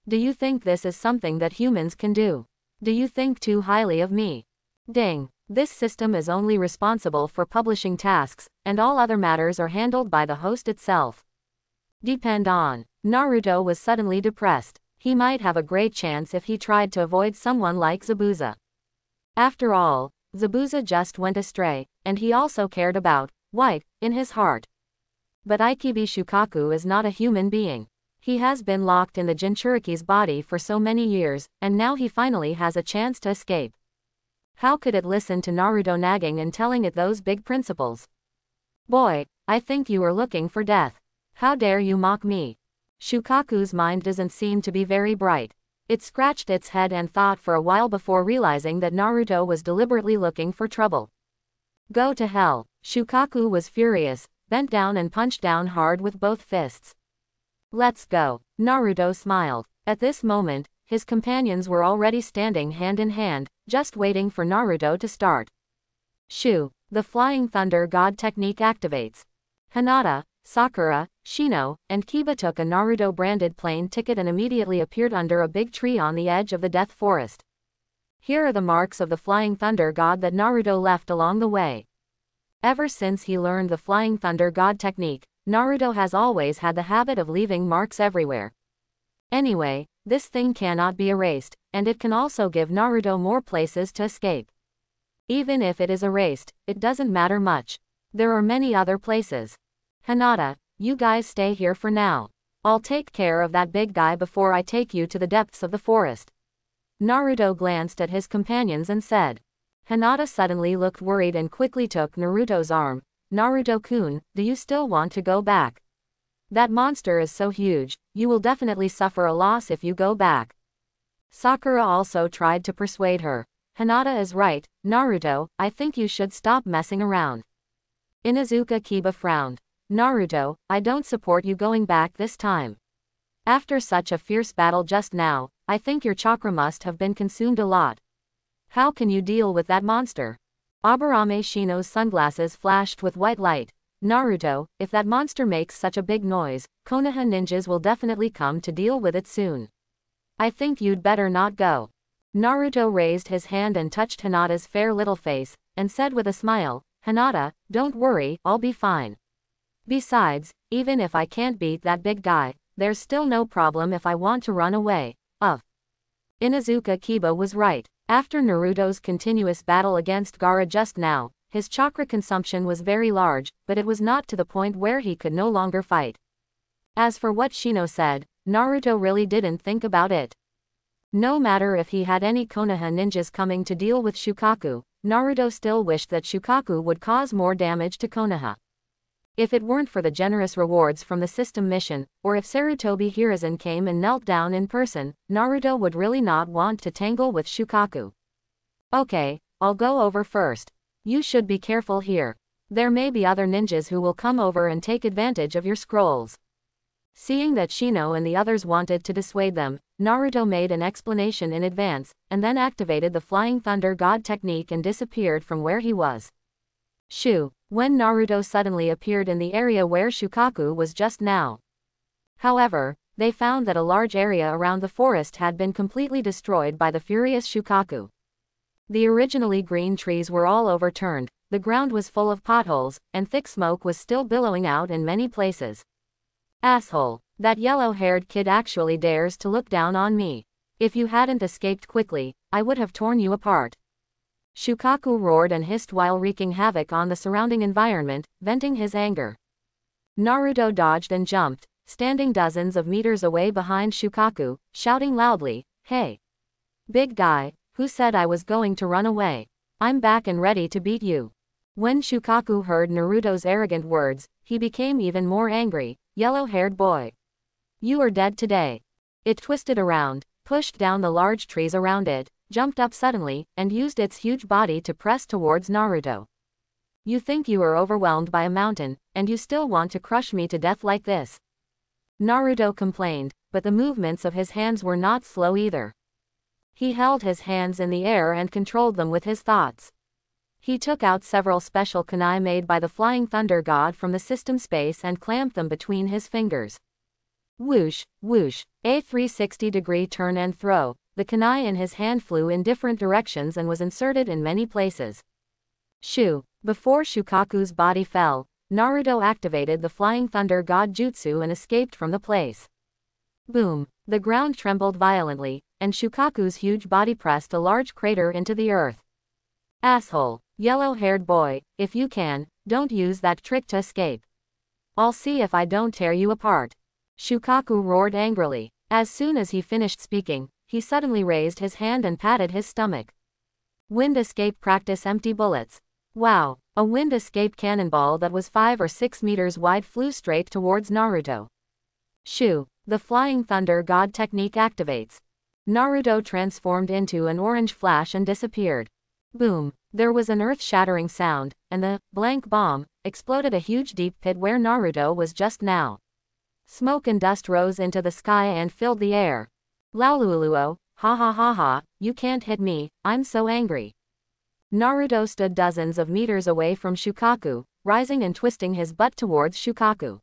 Do you think this is something that humans can do? Do you think too highly of me? Ding! This system is only responsible for publishing tasks, and all other matters are handled by the host itself. Depend on. Naruto was suddenly depressed. He might have a great chance if he tried to avoid someone like Zabuza. After all, Zabuza just went astray, and he also cared about White in his heart. But Ikibi Shukaku is not a human being. He has been locked in the Jinchuriki's body for so many years, and now he finally has a chance to escape. How could it listen to Naruto nagging and telling it those big principles? Boy, I think you are looking for death. How dare you mock me? Shukaku's mind doesn't seem to be very bright. It scratched its head and thought for a while before realizing that Naruto was deliberately looking for trouble. Go to hell. Shukaku was furious, bent down and punched down hard with both fists. Let's go. Naruto smiled. At this moment, his companions were already standing hand in hand, just waiting for Naruto to start. Shoo! The Flying Thunder God technique activates. Hinata, Sakura, Shino, and Kiba took a Naruto-branded plane ticket and immediately appeared under a big tree on the edge of the Death Forest. Here are the marks of the Flying Thunder God that Naruto left along the way. Ever since he learned the Flying Thunder God technique, Naruto has always had the habit of leaving marks everywhere. Anyway, this thing cannot be erased, and it can also give Naruto more places to escape. Even if it is erased, it doesn't matter much. There are many other places. Hinata, you guys stay here for now. I'll take care of that big guy before I take you to the depths of the forest. Naruto glanced at his companions and said. Hinata suddenly looked worried and quickly took Naruto's arm. Naruto-kun, do you still want to go back? That monster is so huge, you will definitely suffer a loss if you go back. Sakura also tried to persuade her. Hinata is right, Naruto, I think you should stop messing around. Inuzuka Kiba frowned. Naruto, I don't support you going back this time. After such a fierce battle just now, I think your chakra must have been consumed a lot. How can you deal with that monster? Aburame Shino's sunglasses flashed with white light. Naruto, if that monster makes such a big noise, Konoha ninjas will definitely come to deal with it soon. I think you'd better not go. Naruto raised his hand and touched Hinata's fair little face, and said with a smile, "Hinata, don't worry, I'll be fine. Besides, even if I can't beat that big guy, there's still no problem if I want to run away." Inuzuka Kiba was right. After Naruto's continuous battle against Gaara just now, his chakra consumption was very large, but it was not to the point where he could no longer fight. As for what Shino said, Naruto really didn't think about it. No matter if he had any Konoha ninjas coming to deal with Shukaku, Naruto still wished that Shukaku would cause more damage to Konoha. If it weren't for the generous rewards from the system mission, or if Sarutobi Hiruzen came and knelt down in person, Naruto would really not want to tangle with Shukaku. "Okay, I'll go over first. You should be careful here. There may be other ninjas who will come over and take advantage of your scrolls." Seeing that Shino and the others wanted to dissuade them, Naruto made an explanation in advance, and then activated the Flying Thunder God technique and disappeared from where he was. When Naruto suddenly appeared in the area where Shukaku was just now. However, they found that a large area around the forest had been completely destroyed by the furious Shukaku. The originally green trees were all overturned, the ground was full of potholes, and thick smoke was still billowing out in many places. "Asshole, that yellow-haired kid actually dares to look down on me. If you hadn't escaped quickly, I would have torn you apart." Shukaku roared and hissed while wreaking havoc on the surrounding environment, venting his anger. Naruto dodged and jumped, standing dozens of meters away behind Shukaku, shouting loudly, "Hey! Big guy, who said I was going to run away? I'm back and ready to beat you." When Shukaku heard Naruto's arrogant words, he became even more angry. "Yellow-haired boy. You are dead today." It twisted around, pushed down the large trees around it, jumped up suddenly, and used its huge body to press towards Naruto. "You think you are overwhelmed by a mountain, and you still want to crush me to death like this?" Naruto complained, but the movements of his hands were not slow either. He held his hands in the air and controlled them with his thoughts. He took out several special kunai made by the Flying Thunder God from the system space and clamped them between his fingers. Whoosh, whoosh, a 360-degree turn and throw. The kunai in his hand flew in different directions and was inserted in many places. Before Shukaku's body fell, Naruto activated the Flying Thunder God Jutsu and escaped from the place. Boom! The ground trembled violently, and Shukaku's huge body pressed a large crater into the earth. "Asshole, yellow-haired boy, if you can, don't use that trick to escape. I'll see if I don't tear you apart." Shukaku roared angrily. As soon as he finished speaking, he suddenly raised his hand and patted his stomach. "Wind escape practice empty bullets." Wow! A wind escape cannonball that was 5 or 6 meters wide flew straight towards Naruto. The Flying Thunder God technique activates. Naruto transformed into an orange flash and disappeared. Boom! There was an earth-shattering sound, and the blank bomb exploded a huge deep pit where Naruto was just now. Smoke and dust rose into the sky and filled the air. "Laululuo, ha ha ha ha, you can't hit me, I'm so angry." Naruto stood dozens of meters away from Shukaku, rising and twisting his butt towards Shukaku.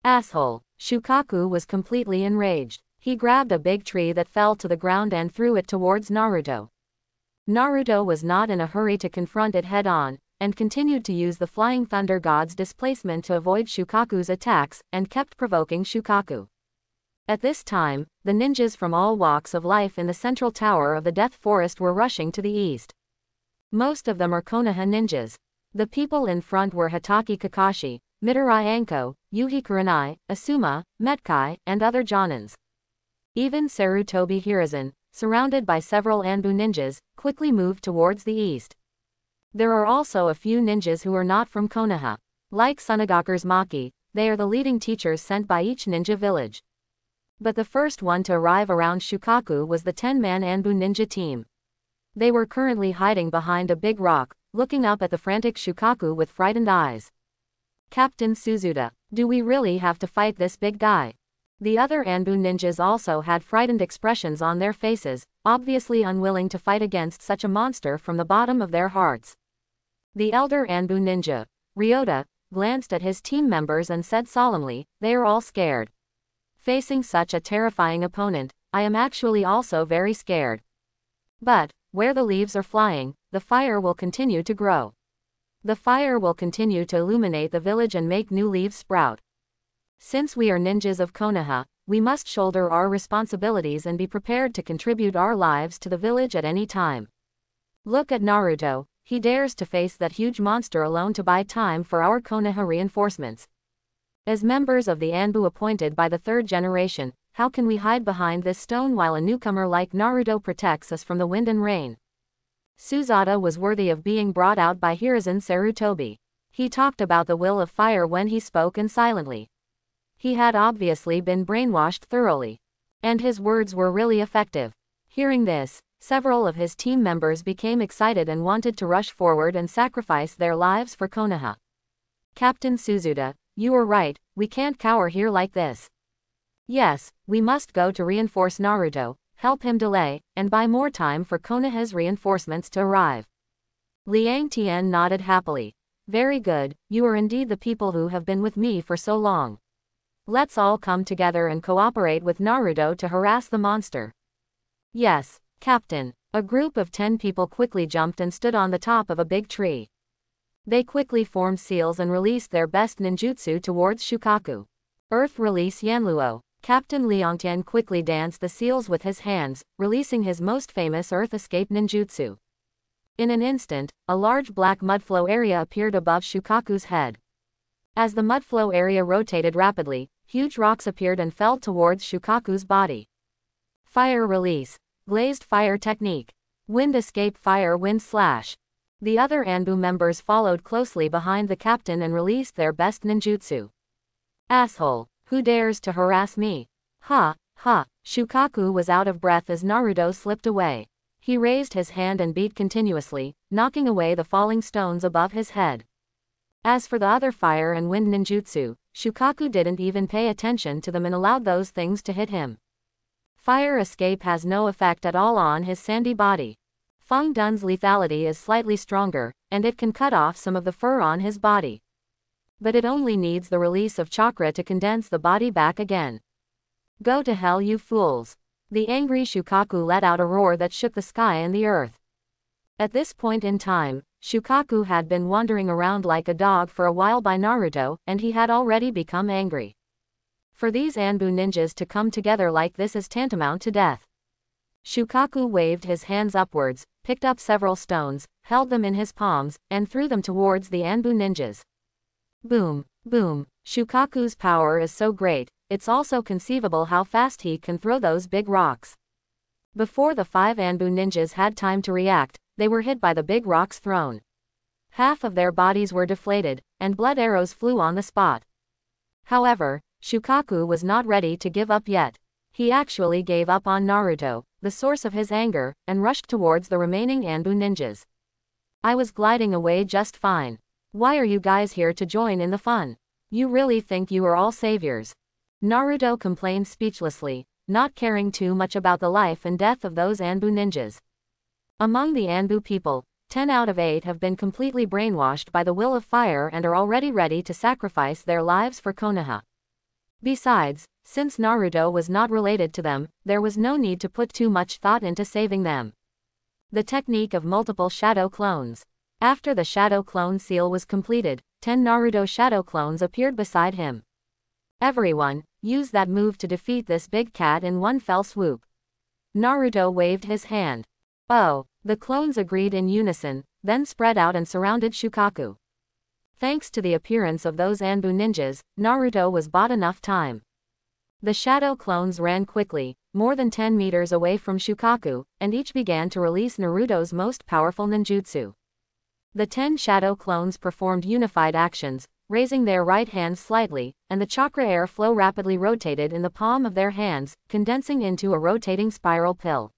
"Asshole." Shukaku was completely enraged. He grabbed a big tree that fell to the ground and threw it towards Naruto. Naruto was not in a hurry to confront it head-on, and continued to use the Flying Thunder God's displacement to avoid Shukaku's attacks, and kept provoking Shukaku. At this time, the ninjas from all walks of life in the central tower of the Death Forest were rushing to the east. Most of them are Konoha ninjas. The people in front were Hatake Kakashi, Midori Anko, Yuhi Kurenai, Asuma, Metkai, and other Jonins. Even Sarutobi Hiruzen, surrounded by several Anbu ninjas, quickly moved towards the east. There are also a few ninjas who are not from Konoha. Like Sunagaku's Maki, they are the leading teachers sent by each ninja village. But the first one to arrive around Shukaku was the 10-man Anbu ninja team. They were currently hiding behind a big rock, looking up at the frantic Shukaku with frightened eyes. "Captain Suzuda, do we really have to fight this big guy?" The other Anbu ninjas also had frightened expressions on their faces, obviously unwilling to fight against such a monster from the bottom of their hearts. The elder Anbu ninja, Ryota, glanced at his team members and said solemnly, "They are all scared. Facing such a terrifying opponent, I am actually also very scared." But, where the leaves are flying, the fire will continue to grow. The fire will continue to illuminate the village and make new leaves sprout. Since we are ninjas of Konoha, we must shoulder our responsibilities and be prepared to contribute our lives to the village at any time. Look at Naruto, he dares to face that huge monster alone to buy time for our Konoha reinforcements. As members of the Anbu appointed by the third generation, how can we hide behind this stone while a newcomer like Naruto protects us from the wind and rain? Suzuta was worthy of being brought out by Hiruzen Sarutobi. He talked about the will of fire when he spoke and silently. He had obviously been brainwashed thoroughly. And his words were really effective. Hearing this, several of his team members became excited and wanted to rush forward and sacrifice their lives for Konoha. Captain Suzuta, you were right, we can't cower here like this. Yes, we must go to reinforce Naruto, help him delay, and buy more time for Konoha's reinforcements to arrive. Liang Tian nodded happily. Very good, you are indeed the people who have been with me for so long. Let's all come together and cooperate with Naruto to harass the monster. Yes, Captain. A group of 10 people quickly jumped and stood on the top of a big tree. They quickly formed seals and released their best ninjutsu towards Shukaku. Earth release Yanluo. Captain Liangtian quickly danced the seals with his hands, releasing his most famous earth escape ninjutsu. In an instant, a large black mudflow area appeared above Shukaku's head. As the mudflow area rotated rapidly, huge rocks appeared and fell towards Shukaku's body. Fire release. Glazed fire technique. Wind escape fire wind slash. The other Anbu members followed closely behind the captain and released their best ninjutsu. Asshole, who dares to harass me? Ha, ha. Shukaku was out of breath as Naruto slipped away. He raised his hand and beat continuously, knocking away the falling stones above his head. As for the other fire and wind ninjutsu, Shukaku didn't even pay attention to them and allowed those things to hit him. Fire escape has no effect at all on his sandy body. Feng Dun's lethality is slightly stronger, and it can cut off some of the fur on his body. But it only needs the release of chakra to condense the body back again. Go to hell, you fools. The angry Shukaku let out a roar that shook the sky and the earth. At this point in time, Shukaku had been wandering around like a dog for a while by Naruto, and he had already become angry. For these Anbu ninjas to come together like this is tantamount to death. Shukaku waved his hands upwards, picked up several stones, held them in his palms, and threw them towards the Anbu ninjas. Boom, boom. Shukaku's power is so great, it's also conceivable how fast he can throw those big rocks. Before the 5 Anbu ninjas had time to react, they were hit by the big rocks thrown. Half of their bodies were deflated, and blood arrows flew on the spot. However, Shukaku was not ready to give up yet. He actually gave up on Naruto, the source of his anger, and rushed towards the remaining Anbu ninjas. I was gliding away just fine. Why are you guys here to join in the fun? You really think you are all saviors? Naruto complained speechlessly, not caring too much about the life and death of those Anbu ninjas. Among the Anbu people, 10 out of 8 have been completely brainwashed by the will of fire and are already ready to sacrifice their lives for Konoha. Besides, since Naruto was not related to them, there was no need to put too much thought into saving them. The technique of multiple shadow clones. After the shadow clone seal was completed, 10 Naruto shadow clones appeared beside him. Everyone, use that move to defeat this big cat in one fell swoop. Naruto waved his hand. Oh, the clones agreed in unison, then spread out and surrounded Shukaku. Thanks to the appearance of those Anbu ninjas, Naruto was bought enough time. The shadow clones ran quickly, more than 10 meters away from Shukaku, and each began to release Naruto's most powerful ninjutsu. The 10 shadow clones performed unified actions, raising their right hands slightly, and the chakra air flow rapidly rotated in the palm of their hands, condensing into a rotating spiral pill.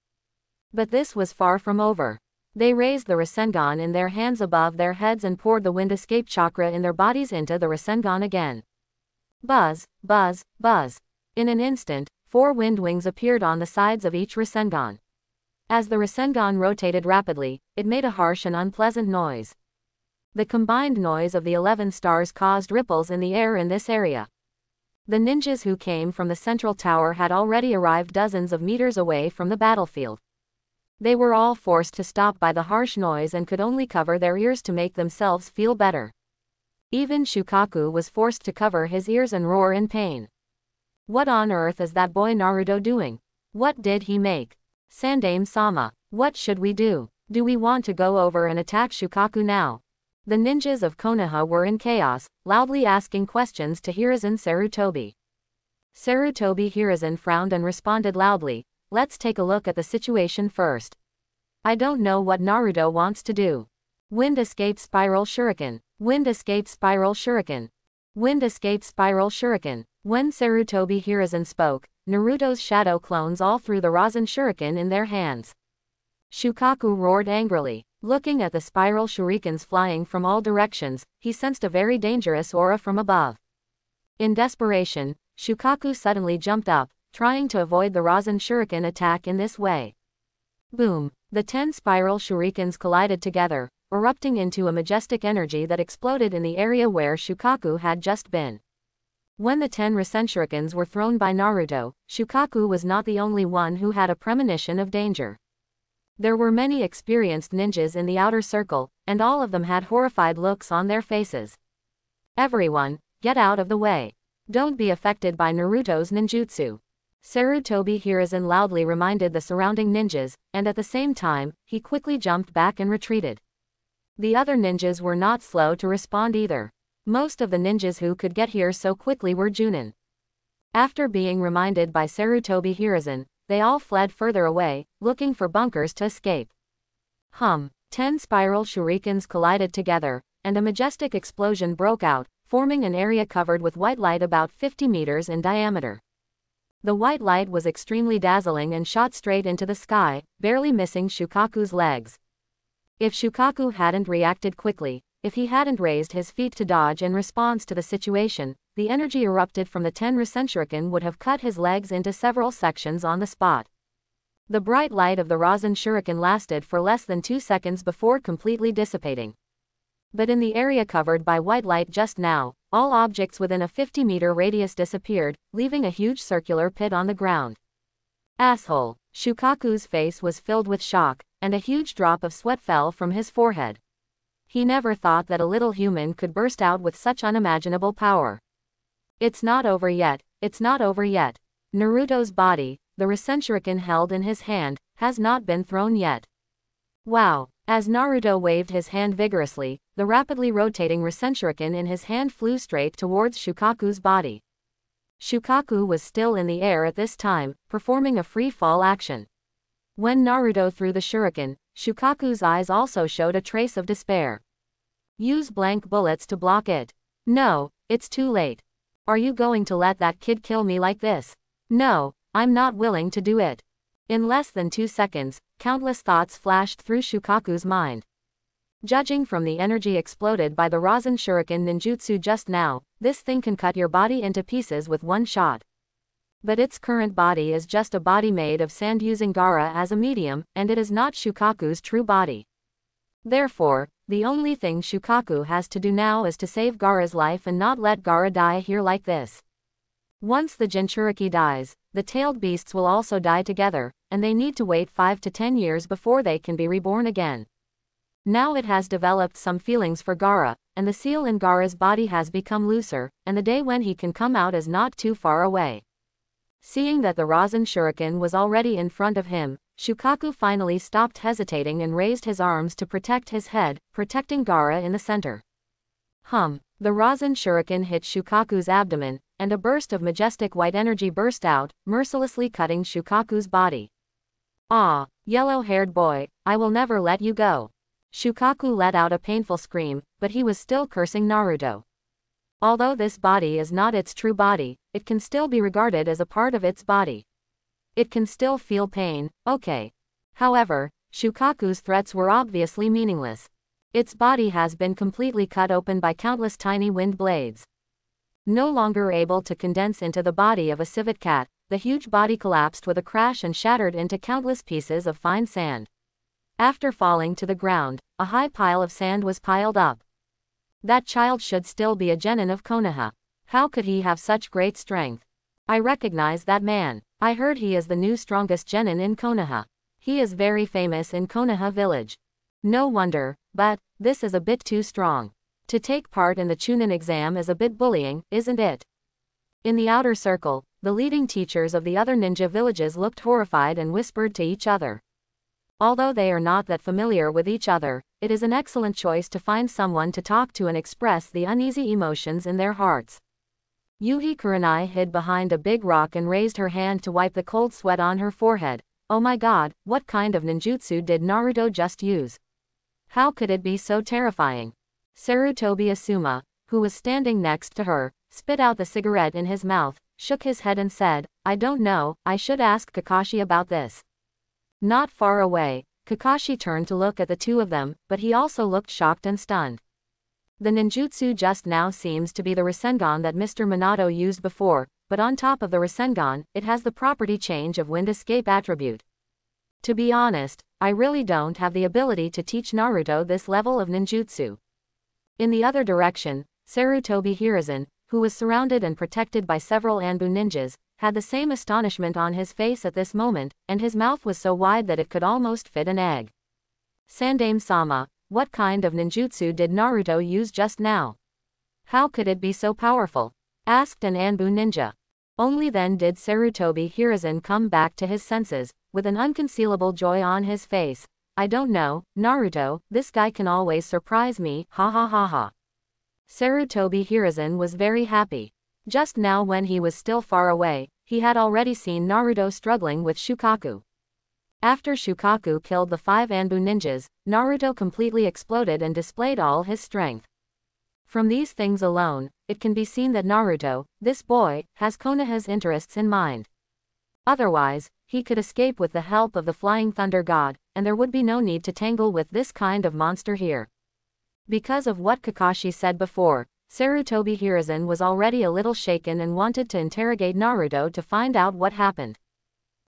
But this was far from over. They raised the Rasengan in their hands above their heads and poured the wind escape chakra in their bodies into the Rasengan again. Buzz, buzz, buzz. In an instant, 4 wind wings appeared on the sides of each Rasengan. As the Rasengan rotated rapidly, it made a harsh and unpleasant noise. The combined noise of the 11 stars caused ripples in the air in this area. The ninjas who came from the central tower had already arrived dozens of meters away from the battlefield. They were all forced to stop by the harsh noise and could only cover their ears to make themselves feel better. Even Shukaku was forced to cover his ears and roar in pain. What on earth is that boy Naruto doing? What did he make? Sandaime-sama, what should we do? Do we want to go over and attack Shukaku now? The ninjas of Konoha were in chaos, loudly asking questions to Hiruzen Sarutobi. Sarutobi Hiruzen frowned and responded loudly, let's take a look at the situation first. I don't know what Naruto wants to do. Wind escape spiral shuriken. Wind escape spiral shuriken. Wind escape spiral shuriken. When Sarutobi Hiruzen spoke, Naruto's shadow clones all threw the Rasen shuriken in their hands. Shukaku roared angrily. Looking at the spiral shurikens flying from all directions, he sensed a very dangerous aura from above. In desperation, Shukaku suddenly jumped up, trying to avoid the Rasen shuriken attack in this way. Boom! The 10 spiral shurikens collided together, erupting into a majestic energy that exploded in the area where Shukaku had just been. When the 10 Rasen shurikens were thrown by Naruto, Shukaku was not the only one who had a premonition of danger. There were many experienced ninjas in the outer circle, and all of them had horrified looks on their faces. Everyone, get out of the way. Don't be affected by Naruto's ninjutsu. Sarutobi Hiruzen loudly reminded the surrounding ninjas, and at the same time, he quickly jumped back and retreated. The other ninjas were not slow to respond either. Most of the ninjas who could get here so quickly were Junin. After being reminded by Sarutobi Hiruzen, they all fled further away, looking for bunkers to escape. 10 spiral shurikens collided together, and a majestic explosion broke out, forming an area covered with white light about 50 meters in diameter. The white light was extremely dazzling and shot straight into the sky, barely missing Shukaku's legs. If Shukaku hadn't reacted quickly, if he hadn't raised his feet to dodge in response to the situation, the energy erupted from the 10 Rasen shuriken would have cut his legs into several sections on the spot. The bright light of the Rasen shuriken lasted for less than 2 seconds before completely dissipating. But in the area covered by white light just now, all objects within a 50-meter radius disappeared, leaving a huge circular pit on the ground. Asshole! Shukaku's face was filled with shock, and a huge drop of sweat fell from his forehead. He never thought that a little human could burst out with such unimaginable power. It's not over yet, it's not over yet. Naruto's body, the Rasen shuriken held in his hand, has not been thrown yet. Wow! As Naruto waved his hand vigorously, the rapidly rotating Rasen shuriken in his hand flew straight towards Shukaku's body. Shukaku was still in the air at this time, performing a free fall action. When Naruto threw the shuriken, Shukaku's eyes also showed a trace of despair. Use blank bullets to block it. No, it's too late. Are you going to let that kid kill me like this? No, I'm not willing to do it. In less than 2 seconds, countless thoughts flashed through Shukaku's mind. Judging from the energy exploded by the Rasen shuriken ninjutsu just now, this thing can cut your body into pieces with one shot. But its current body is just a body made of sand using Gaara as a medium, and it is not Shukaku's true body. Therefore, the only thing Shukaku has to do now is to save Gaara's life and not let Gaara die here like this. Once the Jinchuriki dies, the tailed beasts will also die together, and they need to wait 5 to 10 years before they can be reborn again. Now it has developed some feelings for Gaara, and the seal in Gaara's body has become looser, and the day when he can come out is not too far away. Seeing that the Rasen shuriken was already in front of him, Shukaku finally stopped hesitating and raised his arms to protect his head, protecting Gaara in the center. The Rasen shuriken hit Shukaku's abdomen, and a burst of majestic white energy burst out, mercilessly cutting Shukaku's body. Ah, yellow-haired boy, I will never let you go. Shukaku let out a painful scream, but he was still cursing Naruto. Although this body is not its true body, it can still be regarded as a part of its body. It can still feel pain, okay. However, Shukaku's threats were obviously meaningless. Its body has been completely cut open by countless tiny wind blades. No longer able to condense into the body of a civet cat, the huge body collapsed with a crash and shattered into countless pieces of fine sand. After falling to the ground, a high pile of sand was piled up. That child should still be a genin of Konoha. How could he have such great strength? I recognize that man. I heard he is the new strongest genin in Konoha. He is very famous in Konoha village. No wonder, but this is a bit too strong. To take part in the Chunin exam is a bit bullying, isn't it? In the outer circle, the leading teachers of the other ninja villages looked horrified and whispered to each other. Although they are not that familiar with each other, it is an excellent choice to find someone to talk to and express the uneasy emotions in their hearts. Yuhi Kurenai hid behind a big rock and raised her hand to wipe the cold sweat on her forehead. Oh my god, what kind of ninjutsu did Naruto just use? How could it be so terrifying? Sarutobi Asuma, who was standing next to her, spit out the cigarette in his mouth, shook his head and said, I don't know, I should ask Kakashi about this. Not far away, Kakashi turned to look at the two of them, but he also looked shocked and stunned. The ninjutsu just now seems to be the Rasengan that Mr. Minato used before, but on top of the Rasengan, it has the property change of wind escape attribute. To be honest, I really don't have the ability to teach Naruto this level of ninjutsu. In the other direction, Sarutobi Hiruzen, who was surrounded and protected by several Anbu ninjas, had the same astonishment on his face at this moment, and his mouth was so wide that it could almost fit an egg. Sandaime-sama, what kind of ninjutsu did Naruto use just now? How could it be so powerful? Asked an Anbu ninja. Only then did Sarutobi Hiruzen come back to his senses, with an unconcealable joy on his face. I don't know, Naruto, this guy can always surprise me, ha ha ha ha. Sarutobi Hiruzen was very happy. Just now when he was still far away, he had already seen Naruto struggling with Shukaku. After Shukaku killed the 5 Anbu ninjas, Naruto completely exploded and displayed all his strength. From these things alone, it can be seen that Naruto, this boy, has Konoha's interests in mind. Otherwise, he could escape with the help of the Flying Thunder God, and there would be no need to tangle with this kind of monster here. Because of what Kakashi said before, Sarutobi Hiruzen was already a little shaken and wanted to interrogate Naruto to find out what happened.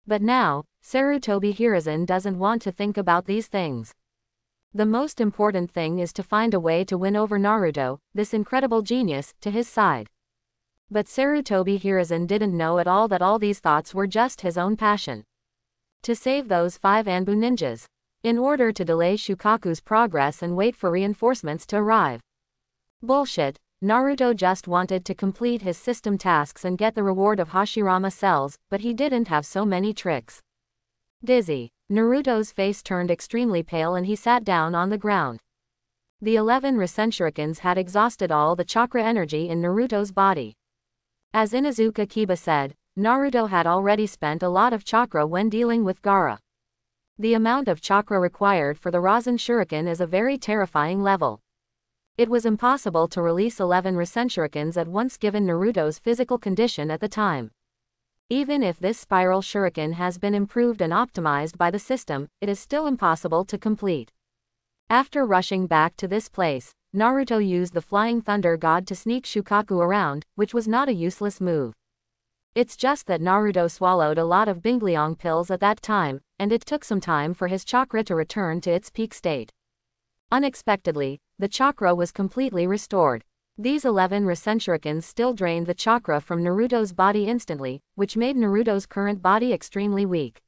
But now, Sarutobi Hiruzen doesn't want to think about these things. The most important thing is to find a way to win over Naruto, this incredible genius, to his side. But Sarutobi Hiruzen didn't know at all that all these thoughts were just his own passion. To save those 5 Anbu ninjas. In order to delay Shukaku's progress and wait for reinforcements to arrive. Bullshit, Naruto just wanted to complete his system tasks and get the reward of Hashirama cells, but he didn't have so many tricks. Dizzy, Naruto's face turned extremely pale and he sat down on the ground. The 11 Rasen Shurikens had exhausted all the chakra energy in Naruto's body. As Inuzuka Kiba said, Naruto had already spent a lot of chakra when dealing with Gaara. The amount of chakra required for the Rasen Shuriken is a very terrifying level. It was impossible to release 11 Rasen Shurikens at once given Naruto's physical condition at the time. Even if this spiral shuriken has been improved and optimized by the system, it is still impossible to complete. After rushing back to this place, Naruto used the Flying Thunder God to sneak Shukaku around, which was not a useless move. It's just that Naruto swallowed a lot of Bingliong pills at that time, and it took some time for his chakra to return to its peak state. Unexpectedly, the chakra was completely restored. These 11 Rasen Shurikens still drained the chakra from Naruto's body instantly, which made Naruto's current body extremely weak.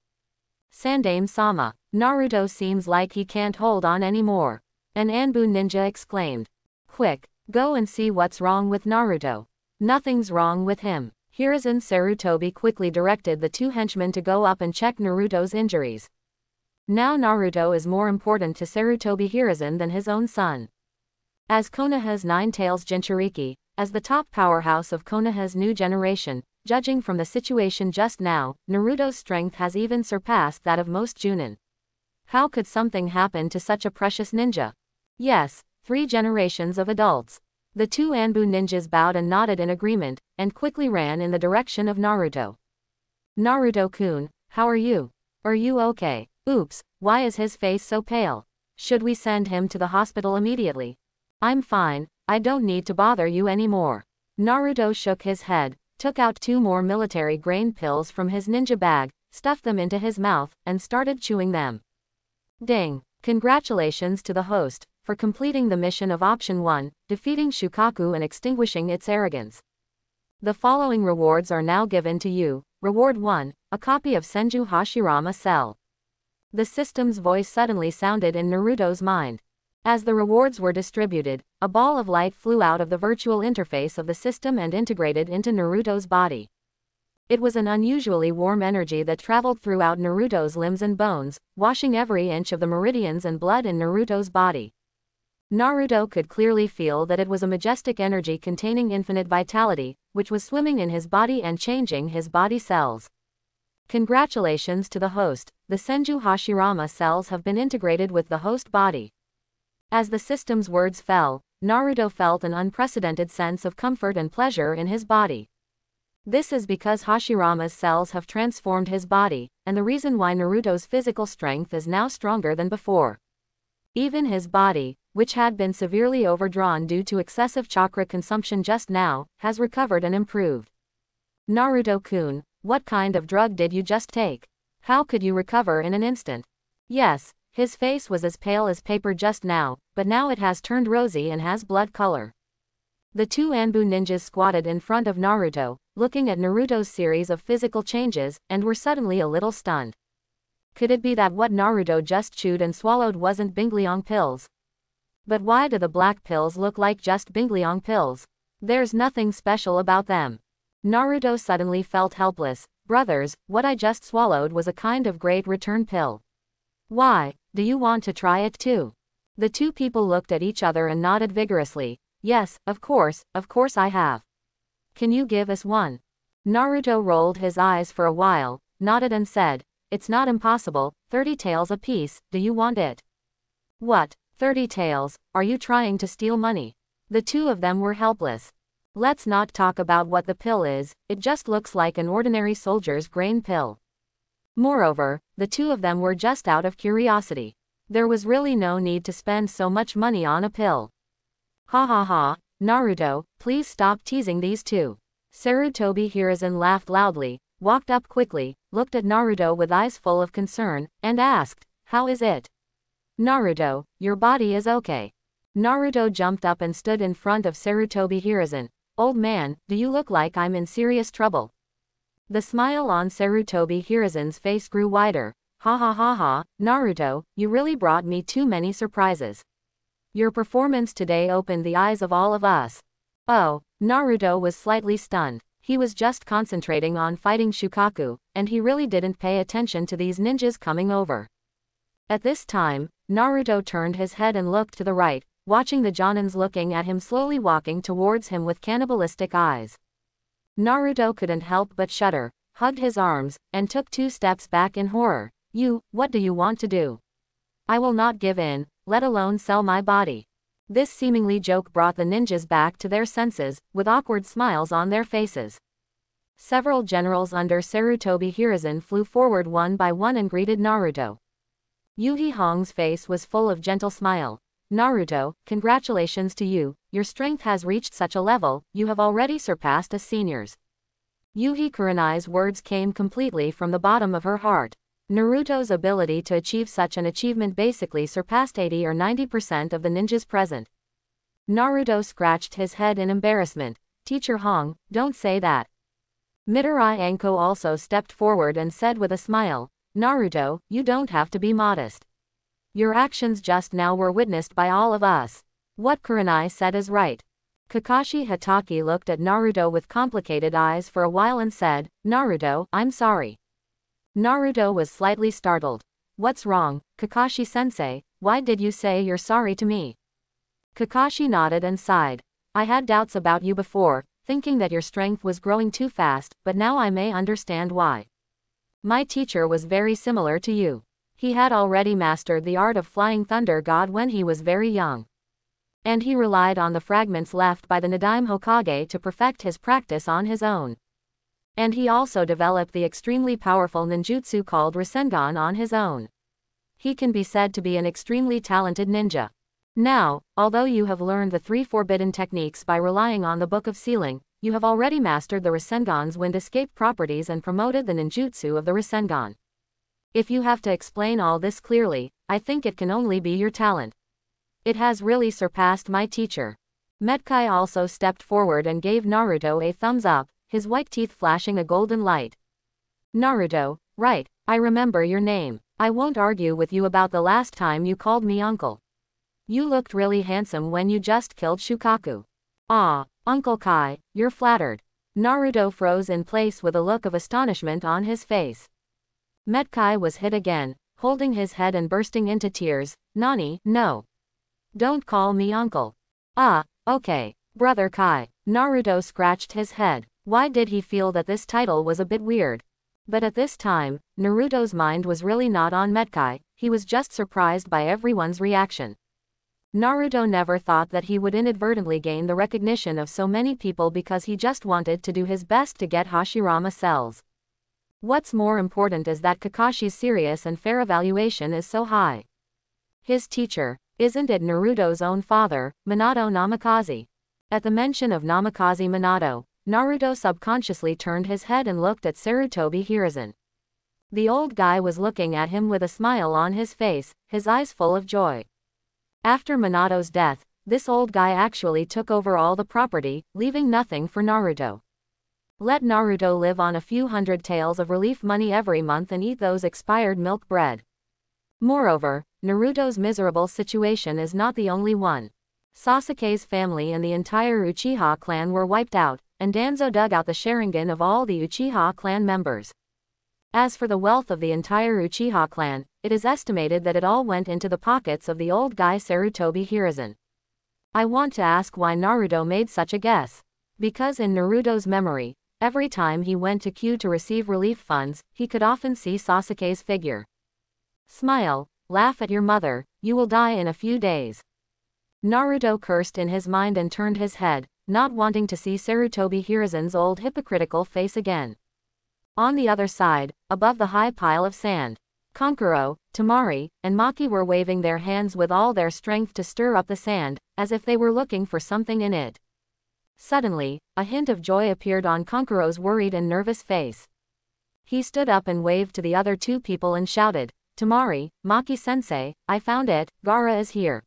Sandaime-sama, Naruto seems like he can't hold on anymore. An Anbu ninja exclaimed. Quick, go and see what's wrong with Naruto. Nothing's wrong with him. Hiruzen Sarutobi quickly directed the 2 henchmen to go up and check Naruto's injuries. Now Naruto is more important to Sarutobi Hiruzen than his own son. As Konoha's 9 Tails Jinchuriki, as the top powerhouse of Konoha's new generation, judging from the situation just now, Naruto's strength has even surpassed that of most Junin. How could something happen to such a precious ninja? Yes, 3 generations of adults. The 2 Anbu ninjas bowed and nodded in agreement, and quickly ran in the direction of Naruto. Naruto-kun, how are you? Are you okay? Oops, why is his face so pale? Should we send him to the hospital immediately? I'm fine, I don't need to bother you anymore. Naruto shook his head, took out 2 more military grain pills from his ninja bag, stuffed them into his mouth, and started chewing them. Ding! Congratulations to the host, for completing the mission of Option 1, defeating Shukaku and extinguishing its arrogance. The following rewards are now given to you. Reward 1, a copy of Senju Hashirama Cell. The system's voice suddenly sounded in Naruto's mind. As the rewards were distributed, a ball of light flew out of the virtual interface of the system and integrated into Naruto's body. It was an unusually warm energy that traveled throughout Naruto's limbs and bones, washing every inch of the meridians and blood in Naruto's body. Naruto could clearly feel that it was a majestic energy containing infinite vitality, which was swimming in his body and changing his body cells. Congratulations to the host, the Senju Hashirama cells have been integrated with the host body. As the system's words fell, Naruto felt an unprecedented sense of comfort and pleasure in his body. This is because Hashirama's cells have transformed his body, and the reason why Naruto's physical strength is now stronger than before. Even his body, which had been severely overdrawn due to excessive chakra consumption just now, has recovered and improved. Naruto-kun, what kind of drug did you just take? How could you recover in an instant? Yes, his face was as pale as paper just now, but now it has turned rosy and has blood color. The two Anbu ninjas squatted in front of Naruto, looking at Naruto's series of physical changes, and were suddenly a little stunned. Could it be that what Naruto just chewed and swallowed wasn't Bingliong pills? But why do the black pills look like just Bingliong pills? There's nothing special about them. Naruto suddenly felt helpless. Brothers, what I just swallowed was a kind of great return pill. Why, do you want to try it too? The two people looked at each other and nodded vigorously. Yes, of course I have. Can you give us one? Naruto rolled his eyes for a while, nodded and said, it's not impossible, 30 taels a piece, do you want it? What, 30 taels, are you trying to steal money? The two of them were helpless. Let's not talk about what the pill is, it just looks like an ordinary soldier's grain pill. Moreover, the two of them were just out of curiosity. There was really no need to spend so much money on a pill. Ha ha ha, Naruto, please stop teasing these two. Sarutobi Hiruzen laughed loudly, walked up quickly, looked at Naruto with eyes full of concern, and asked, how is it? Naruto, your body is okay. Naruto jumped up and stood in front of Sarutobi Hiruzen. Old man, do you look like I'm in serious trouble? The smile on Sarutobi Hiruzen's face grew wider. Ha ha ha ha, Naruto, you really brought me too many surprises. Your performance today opened the eyes of all of us. Oh, Naruto was slightly stunned. He was just concentrating on fighting Shukaku, and he really didn't pay attention to these ninjas coming over. At this time, Naruto turned his head and looked to the right, watching the Jonins looking at him slowly walking towards him with cannibalistic eyes. Naruto couldn't help but shudder, hugged his arms, and took 2 steps back in horror. What do you want to do? I will not give in, let alone sell my body. This seemingly joke brought the ninjas back to their senses, with awkward smiles on their faces. Several generals under Sarutobi Hiruzen flew forward one by one and greeted Naruto. Yuhi Hong's face was full of gentle smile. Naruto, congratulations to you, your strength has reached such a level, you have already surpassed us seniors. Yuhi Kurenai's words came completely from the bottom of her heart. Naruto's ability to achieve such an achievement basically surpassed 80 or 90% of the ninjas present. Naruto scratched his head in embarrassment. Teacher Hong, don't say that. Midori Anko also stepped forward and said with a smile, Naruto, you don't have to be modest. Your actions just now were witnessed by all of us. What Kurenai said is right. Kakashi Hatake looked at Naruto with complicated eyes for a while and said, Naruto, I'm sorry. Naruto was slightly startled. What's wrong, Kakashi-sensei, why did you say you're sorry to me? Kakashi nodded and sighed. I had doubts about you before, thinking that your strength was growing too fast, but now I may understand why. My teacher was very similar to you. He had already mastered the art of flying Thunder God when he was very young. And he relied on the fragments left by the Nadaime Hokage to perfect his practice on his own. And he also developed the extremely powerful ninjutsu called Rasengan on his own. He can be said to be an extremely talented ninja. Now, although you have learned the 3 forbidden techniques by relying on the Book of Sealing, you have already mastered the Rasengan's wind escape properties and promoted the ninjutsu of the Rasengan. If you have to explain all this clearly, I think it can only be your talent. It has really surpassed my teacher. Metkai also stepped forward and gave Naruto a thumbs up, his white teeth flashing a golden light. Naruto, right, I remember your name. I won't argue with you about the last time you called me uncle. You looked really handsome when you just killed Shukaku. Ah, Uncle Kai, you're flattered. Naruto froze in place with a look of astonishment on his face. Metkai was hit again, holding his head and bursting into tears. Nani, no. Don't call me uncle. Ah, okay, Brother Kai. Naruto scratched his head. Why did he feel that this title was a bit weird? But at this time, Naruto's mind was really not on Metkai, he was just surprised by everyone's reaction. Naruto never thought that he would inadvertently gain the recognition of so many people because he just wanted to do his best to get Hashirama cells. What's more important is that Kakashi's serious and fair evaluation is so high. His teacher, isn't it Naruto's own father, Minato Namikaze? At the mention of Namikaze Minato, Naruto subconsciously turned his head and looked at Sarutobi Hiruzen. The old guy was looking at him with a smile on his face, his eyes full of joy. After Minato's death, this old guy actually took over all the property, leaving nothing for Naruto. Let Naruto live on a few hundred taels of relief money every month and eat those expired milk bread. Moreover, Naruto's miserable situation is not the only one. Sasuke's family and the entire Uchiha clan were wiped out, and Danzo dug out the Sharingan of all the Uchiha clan members. As for the wealth of the entire Uchiha clan, it is estimated that it all went into the pockets of the old guy Sarutobi Hiruzen. I want to ask why Naruto made such a guess. Because in Naruto's memory, every time he went to queue to receive relief funds, he could often see Sasuke's figure. Smile, laugh at your mother, you will die in a few days. Naruto cursed in his mind and turned his head, not wanting to see Sarutobi Hiruzen's old hypocritical face again. On the other side, above the high pile of sand, Kankuro, Temari, and Maki were waving their hands with all their strength to stir up the sand, as if they were looking for something in it. Suddenly, a hint of joy appeared on Kankuro's worried and nervous face. He stood up and waved to the other two people and shouted, Temari, Maki-sensei, I found it, Gaara is here.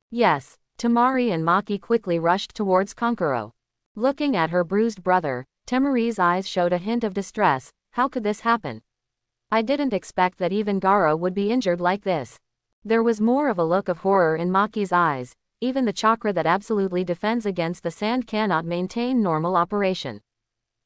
Yes, Temari and Maki quickly rushed towards Kankuro. Looking at her bruised brother, Temari's eyes showed a hint of distress. How could this happen? I didn't expect that even Gaara would be injured like this. There was more of a look of horror in Maki's eyes. Even the chakra that absolutely defends against the sand cannot maintain normal operation.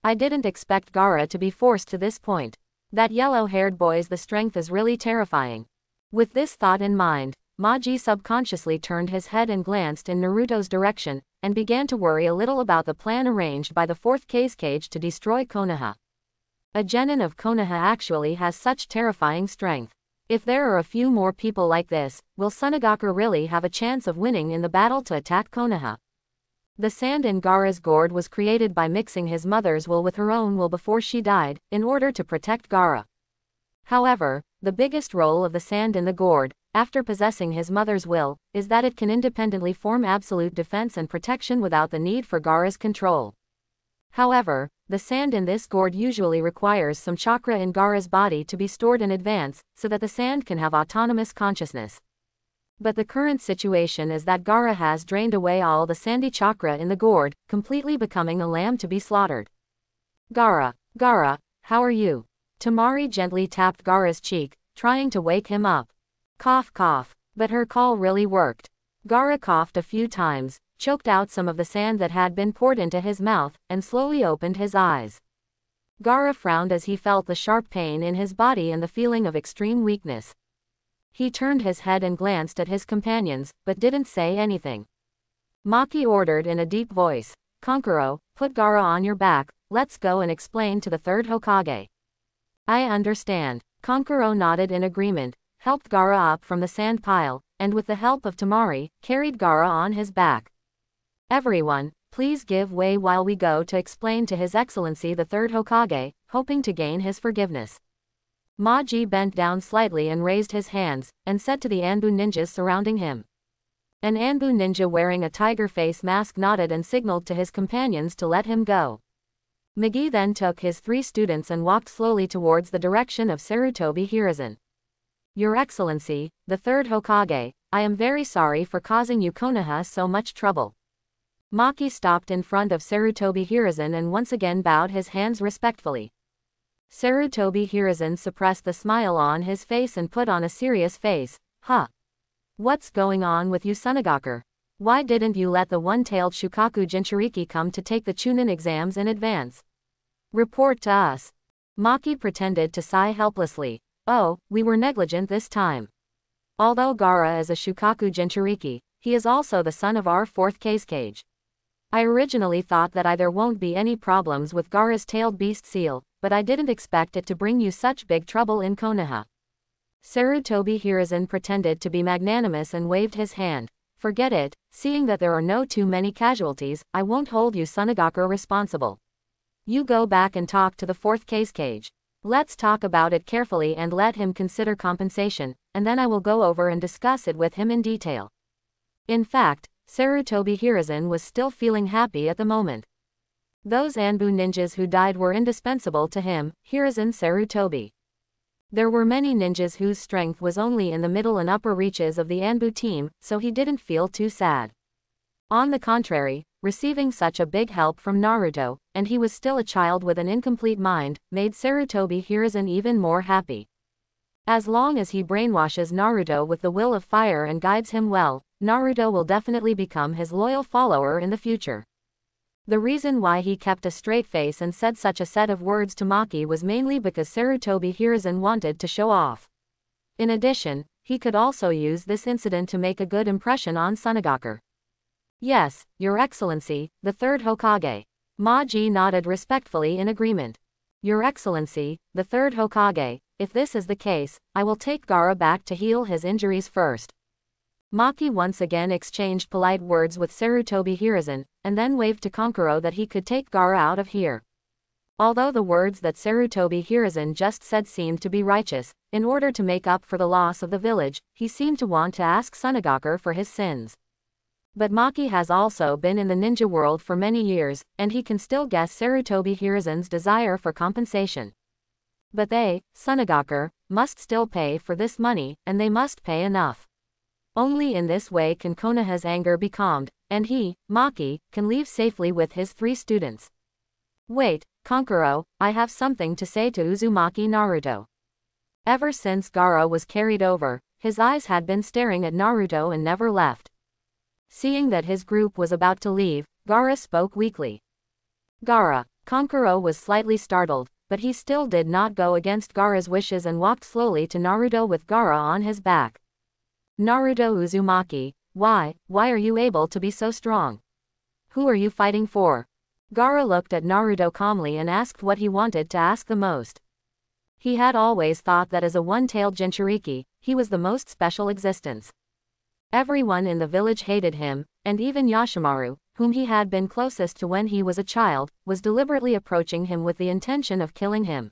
I didn't expect Gaara to be forced to this point. That yellow-haired boy's the strength is really terrifying. With this thought in mind, Maji subconsciously turned his head and glanced in Naruto's direction, and began to worry a little about the plan arranged by the fourth Kazekage to destroy Konoha. A genin of Konoha actually has such terrifying strength. If there are a few more people like this, will Sunagaku really have a chance of winning in the battle to attack Konoha? The sand in Gaara's gourd was created by mixing his mother's will with her own will before she died, in order to protect Gaara. However, the biggest role of the sand in the gourd, after possessing his mother's will, is that it can independently form absolute defense and protection without the need for Gaara's control. However, the sand in this gourd usually requires some chakra in Gaara's body to be stored in advance, so that the sand can have autonomous consciousness. But the current situation is that Gaara has drained away all the sandy chakra in the gourd, completely becoming a lamb to be slaughtered. Gaara, how are you? Temari gently tapped Gaara's cheek, trying to wake him up. Cough cough, but her call really worked. Gaara coughed a few times, choked out some of the sand that had been poured into his mouth, and slowly opened his eyes. Gaara frowned as he felt the sharp pain in his body and the feeling of extreme weakness. He turned his head and glanced at his companions, but didn't say anything. Maki ordered in a deep voice, Kankuro, put Gaara on your back, let's go and explain to the third Hokage. I understand. Kankuro nodded in agreement, helped Gaara up from the sand pile, and with the help of Temari, carried Gaara on his back. Everyone, please give way while we go to explain to His Excellency the third Hokage, hoping to gain his forgiveness. Maji bent down slightly and raised his hands, and said to the Anbu ninjas surrounding him. An Anbu ninja wearing a tiger face mask nodded and signaled to his companions to let him go. Migi then took his 3 students and walked slowly towards the direction of Sarutobi Hiruzen. Your Excellency, the third Hokage, I am very sorry for causing you Konoha so much trouble. Maki stopped in front of Sarutobi Hiruzen and once again bowed his hands respectfully. Sarutobi Hiruzen suppressed the smile on his face and put on a serious face. Huh? What's going on with you, Sunagaku? Why didn't you let the one-tailed Shukaku Jinchuriki come to take the Chunin exams in advance? Report to us. Maki pretended to sigh helplessly. Oh, we were negligent this time. Although Gaara is a Shukaku Jinchuriki, he is also the son of our fourth Kage. I originally thought that there won't be any problems with Gaara's tailed beast seal, but I didn't expect it to bring you such big trouble in Konoha. Sarutobi Hiruzen pretended to be magnanimous and waved his hand. Forget it, seeing that there are no too many casualties, I won't hold you Sunagaku responsible. You go back and talk to the fourth Kage. Let's talk about it carefully and let him consider compensation, and then I will go over and discuss it with him in detail. In fact, Sarutobi Hiruzen was still feeling happy at the moment. Those Anbu ninjas who died were indispensable to him, Hiruzen Sarutobi. There were many ninjas whose strength was only in the middle and upper reaches of the Anbu team, so he didn't feel too sad. On the contrary, receiving such a big help from Naruto, and he was still a child with an incomplete mind, made Sarutobi Hiruzen even more happy. As long as he brainwashes Naruto with the will of fire and guides him well, Naruto will definitely become his loyal follower in the future. The reason why he kept a straight face and said such a set of words to Maki was mainly because Sarutobi Hiruzen wanted to show off. In addition, he could also use this incident to make a good impression on Sunagaku. Yes, Your Excellency, the third Hokage. Maji nodded respectfully in agreement. Your Excellency, the third Hokage, if this is the case, I will take Gaara back to heal his injuries first. Maki once again exchanged polite words with Sarutobi Hiruzen, and then waved to Kankuro that he could take Gaara out of here. Although the words that Sarutobi Hiruzen just said seemed to be righteous, in order to make up for the loss of the village, he seemed to want to ask Sunagaku for his sins. But Maki has also been in the ninja world for many years, and he can still guess Sarutobi Hiruzen's desire for compensation. But they, Sunagaku, must still pay for this money, and they must pay enough. Only in this way can Konoha's anger be calmed, and he, Maki, can leave safely with his 3 students. Wait, Kankuro, I have something to say to Uzumaki Naruto. Ever since Gaara was carried over, his eyes had been staring at Naruto and never left. Seeing that his group was about to leave, Gaara spoke weakly. Gaara. Kankuro was slightly startled, but he still did not go against Gaara's wishes and walked slowly to Naruto with Gaara on his back. Naruto Uzumaki, why are you able to be so strong? Who are you fighting for? Gaara looked at Naruto calmly and asked what he wanted to ask the most. He had always thought that as a one-tailed Jinchuriki, he was the most special existence. Everyone in the village hated him, and even Yashimaru, whom he had been closest to when he was a child, was deliberately approaching him with the intention of killing him.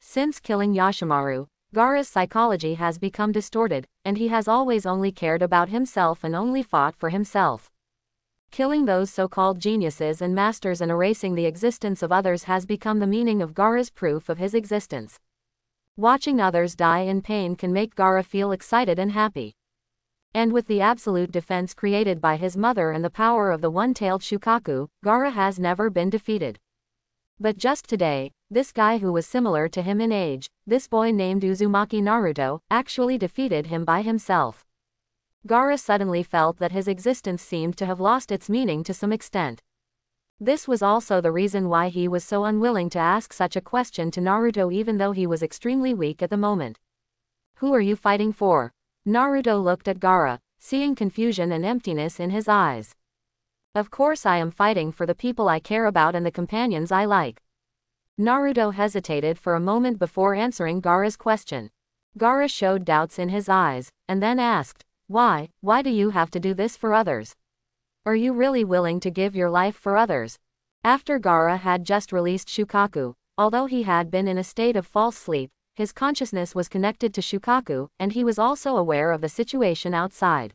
Since killing Yashimaru, Gaara's psychology has become distorted, and he has always only cared about himself and only fought for himself. Killing those so-called geniuses and masters and erasing the existence of others has become the meaning of Gaara's proof of his existence. Watching others die in pain can make Gaara feel excited and happy. And with the absolute defense created by his mother and the power of the one-tailed Shukaku, Gaara has never been defeated. But just today, this guy who was similar to him in age, this boy named Uzumaki Naruto, actually defeated him by himself. Gaara suddenly felt that his existence seemed to have lost its meaning to some extent. This was also the reason why he was so unwilling to ask such a question to Naruto even though he was extremely weak at the moment. Who are you fighting for? Naruto looked at Gaara, seeing confusion and emptiness in his eyes. Of course I am fighting for the people I care about and the companions I like. Naruto hesitated for a moment before answering Gaara's question. Gaara showed doubts in his eyes, and then asked, Why do you have to do this for others? Are you really willing to give your life for others? After Gaara had just released Shukaku, although he had been in a state of false sleep, his consciousness was connected to Shukaku, and he was also aware of the situation outside.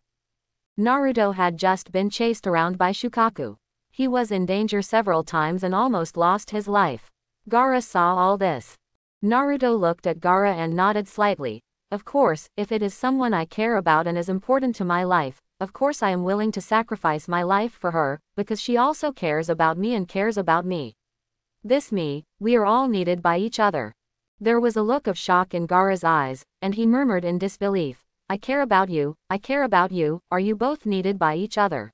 Naruto had just been chased around by Shukaku. He was in danger several times and almost lost his life. Gaara saw all this. Naruto looked at Gaara and nodded slightly. Of course, if it is someone I care about and is important to my life, of course I am willing to sacrifice my life for her, because she also cares about me and cares about me. We are all needed by each other. There was a look of shock in Gaara's eyes, and he murmured in disbelief, I care about you, are you both needed by each other?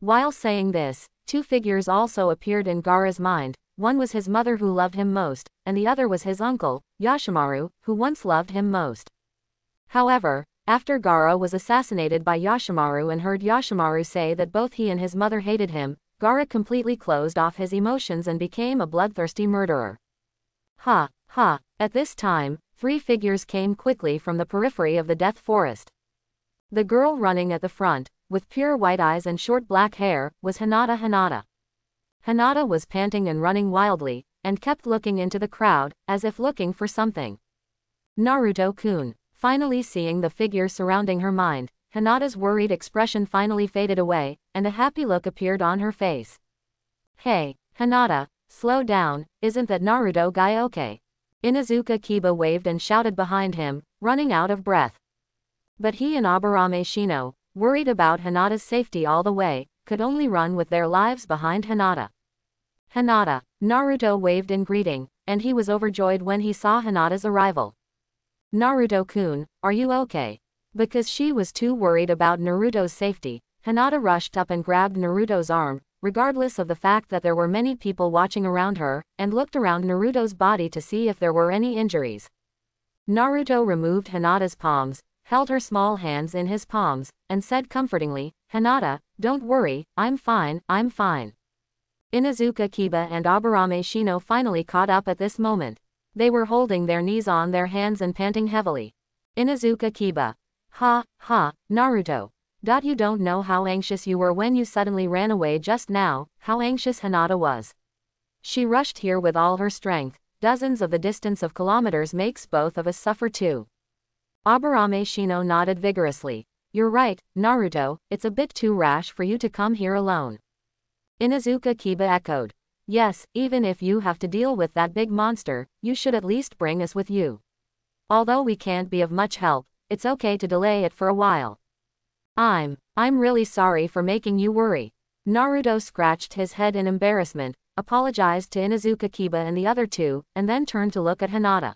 While saying this, two figures also appeared in Gaara's mind, one was his mother who loved him most, and the other was his uncle, Yashimaru, who once loved him most. However, after Gaara was assassinated by Yashimaru and heard Yashimaru say that both he and his mother hated him, Gaara completely closed off his emotions and became a bloodthirsty murderer. Ha, ha, at this time, three figures came quickly from the periphery of the death forest. The girl running at the front, with pure white eyes and short black hair, was Hinata. Hinata was panting and running wildly, and kept looking into the crowd, as if looking for something. Naruto-kun. Finally seeing the figure surrounding her mind, Hinata's worried expression finally faded away, and a happy look appeared on her face. Hey, Hinata, slow down, isn't that Naruto guy okay? Inuzuka Kiba waved and shouted behind him, running out of breath. But he and Aburame Shino, worried about Hinata's safety all the way, could only run with their lives behind Hinata. Hinata, Naruto waved in greeting, and he was overjoyed when he saw Hinata's arrival. Naruto-kun, are you okay? Because she was too worried about Naruto's safety, Hinata rushed up and grabbed Naruto's arm, regardless of the fact that there were many people watching around her, and looked around Naruto's body to see if there were any injuries. Naruto removed Hinata's palms, held her small hands in his palms, and said comfortingly, Hinata, don't worry, I'm fine. Inuzuka Kiba and Aburame Shino finally caught up at this moment. They were holding their knees on their hands and panting heavily. Inuzuka Kiba. Ha, Naruto. You don't know how anxious you were when you suddenly ran away just now, how anxious Hinata was. She rushed here with all her strength, dozens of the distance of kilometers makes both of us suffer too. Aburame Shino nodded vigorously. You're right, Naruto, it's a bit too rash for you to come here alone. Inuzuka Kiba echoed. Yes, even if you have to deal with that big monster, you should at least bring us with you. Although we can't be of much help, it's okay to delay it for a while. I'm really sorry for making you worry. Naruto scratched his head in embarrassment, apologized to Inuzuka Kiba and the other two, and then turned to look at Hinata.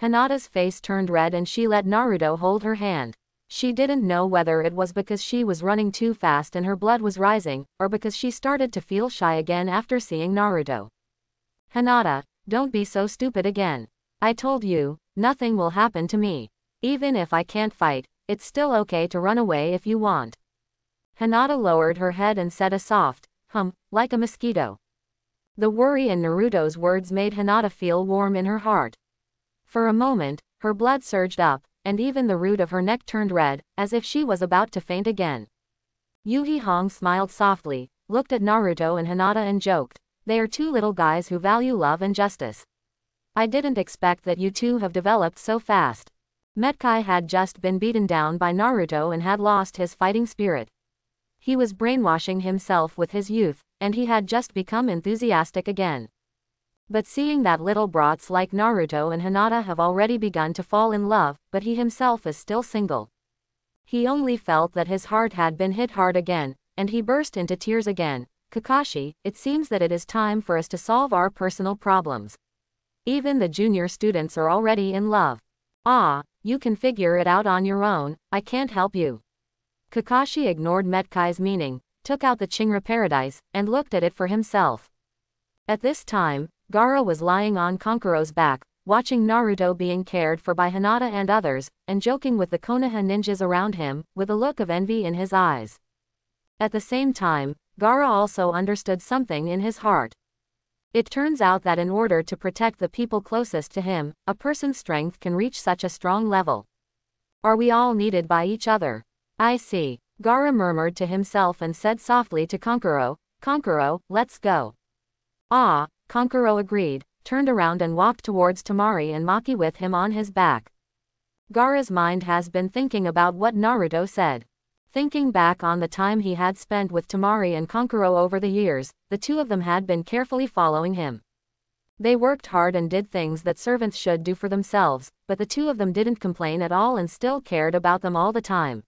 Hinata's face turned red and she let Naruto hold her hand. She didn't know whether it was because she was running too fast and her blood was rising, or because she started to feel shy again after seeing Naruto. Hinata, don't be so stupid again. I told you, nothing will happen to me. Even if I can't fight, it's still okay to run away if you want. Hinata lowered her head and said a soft, like a mosquito. The worry in Naruto's words made Hinata feel warm in her heart. For a moment, her blood surged up, and even the root of her neck turned red, as if she was about to faint again. Yuhi Hong smiled softly, looked at Naruto and Hinata and joked, they are two little guys who value love and justice. I didn't expect that you two have developed so fast. Metkai had just been beaten down by Naruto and had lost his fighting spirit. He was brainwashing himself with his youth, and he had just become enthusiastic again. But seeing that little brats like Naruto and Hinata have already begun to fall in love, but he himself is still single. He only felt that his heart had been hit hard again, and he burst into tears again. Kakashi, it seems that it is time for us to solve our personal problems. Even the junior students are already in love. You can figure it out on your own, I can't help you. Kakashi ignored Metkai's meaning, took out the Chinra Paradise, and looked at it for himself. At this time, Gaara was lying on Kankuro's back, watching Naruto being cared for by Hinata and others, and joking with the Konoha ninjas around him, with a look of envy in his eyes. At the same time, Gaara also understood something in his heart. It turns out that in order to protect the people closest to him, a person's strength can reach such a strong level. Are we all needed by each other? I see. Gaara murmured to himself and said softly to Kankuro, Kankuro, let's go. Kankuro agreed, turned around and walked towards Temari and Maki with him on his back. Gaara's mind has been thinking about what Naruto said. Thinking back on the time he had spent with Temari and Kankuro over the years, the two of them had been carefully following him. They worked hard and did things that servants should do for themselves, but the two of them didn't complain at all and still cared about them all the time.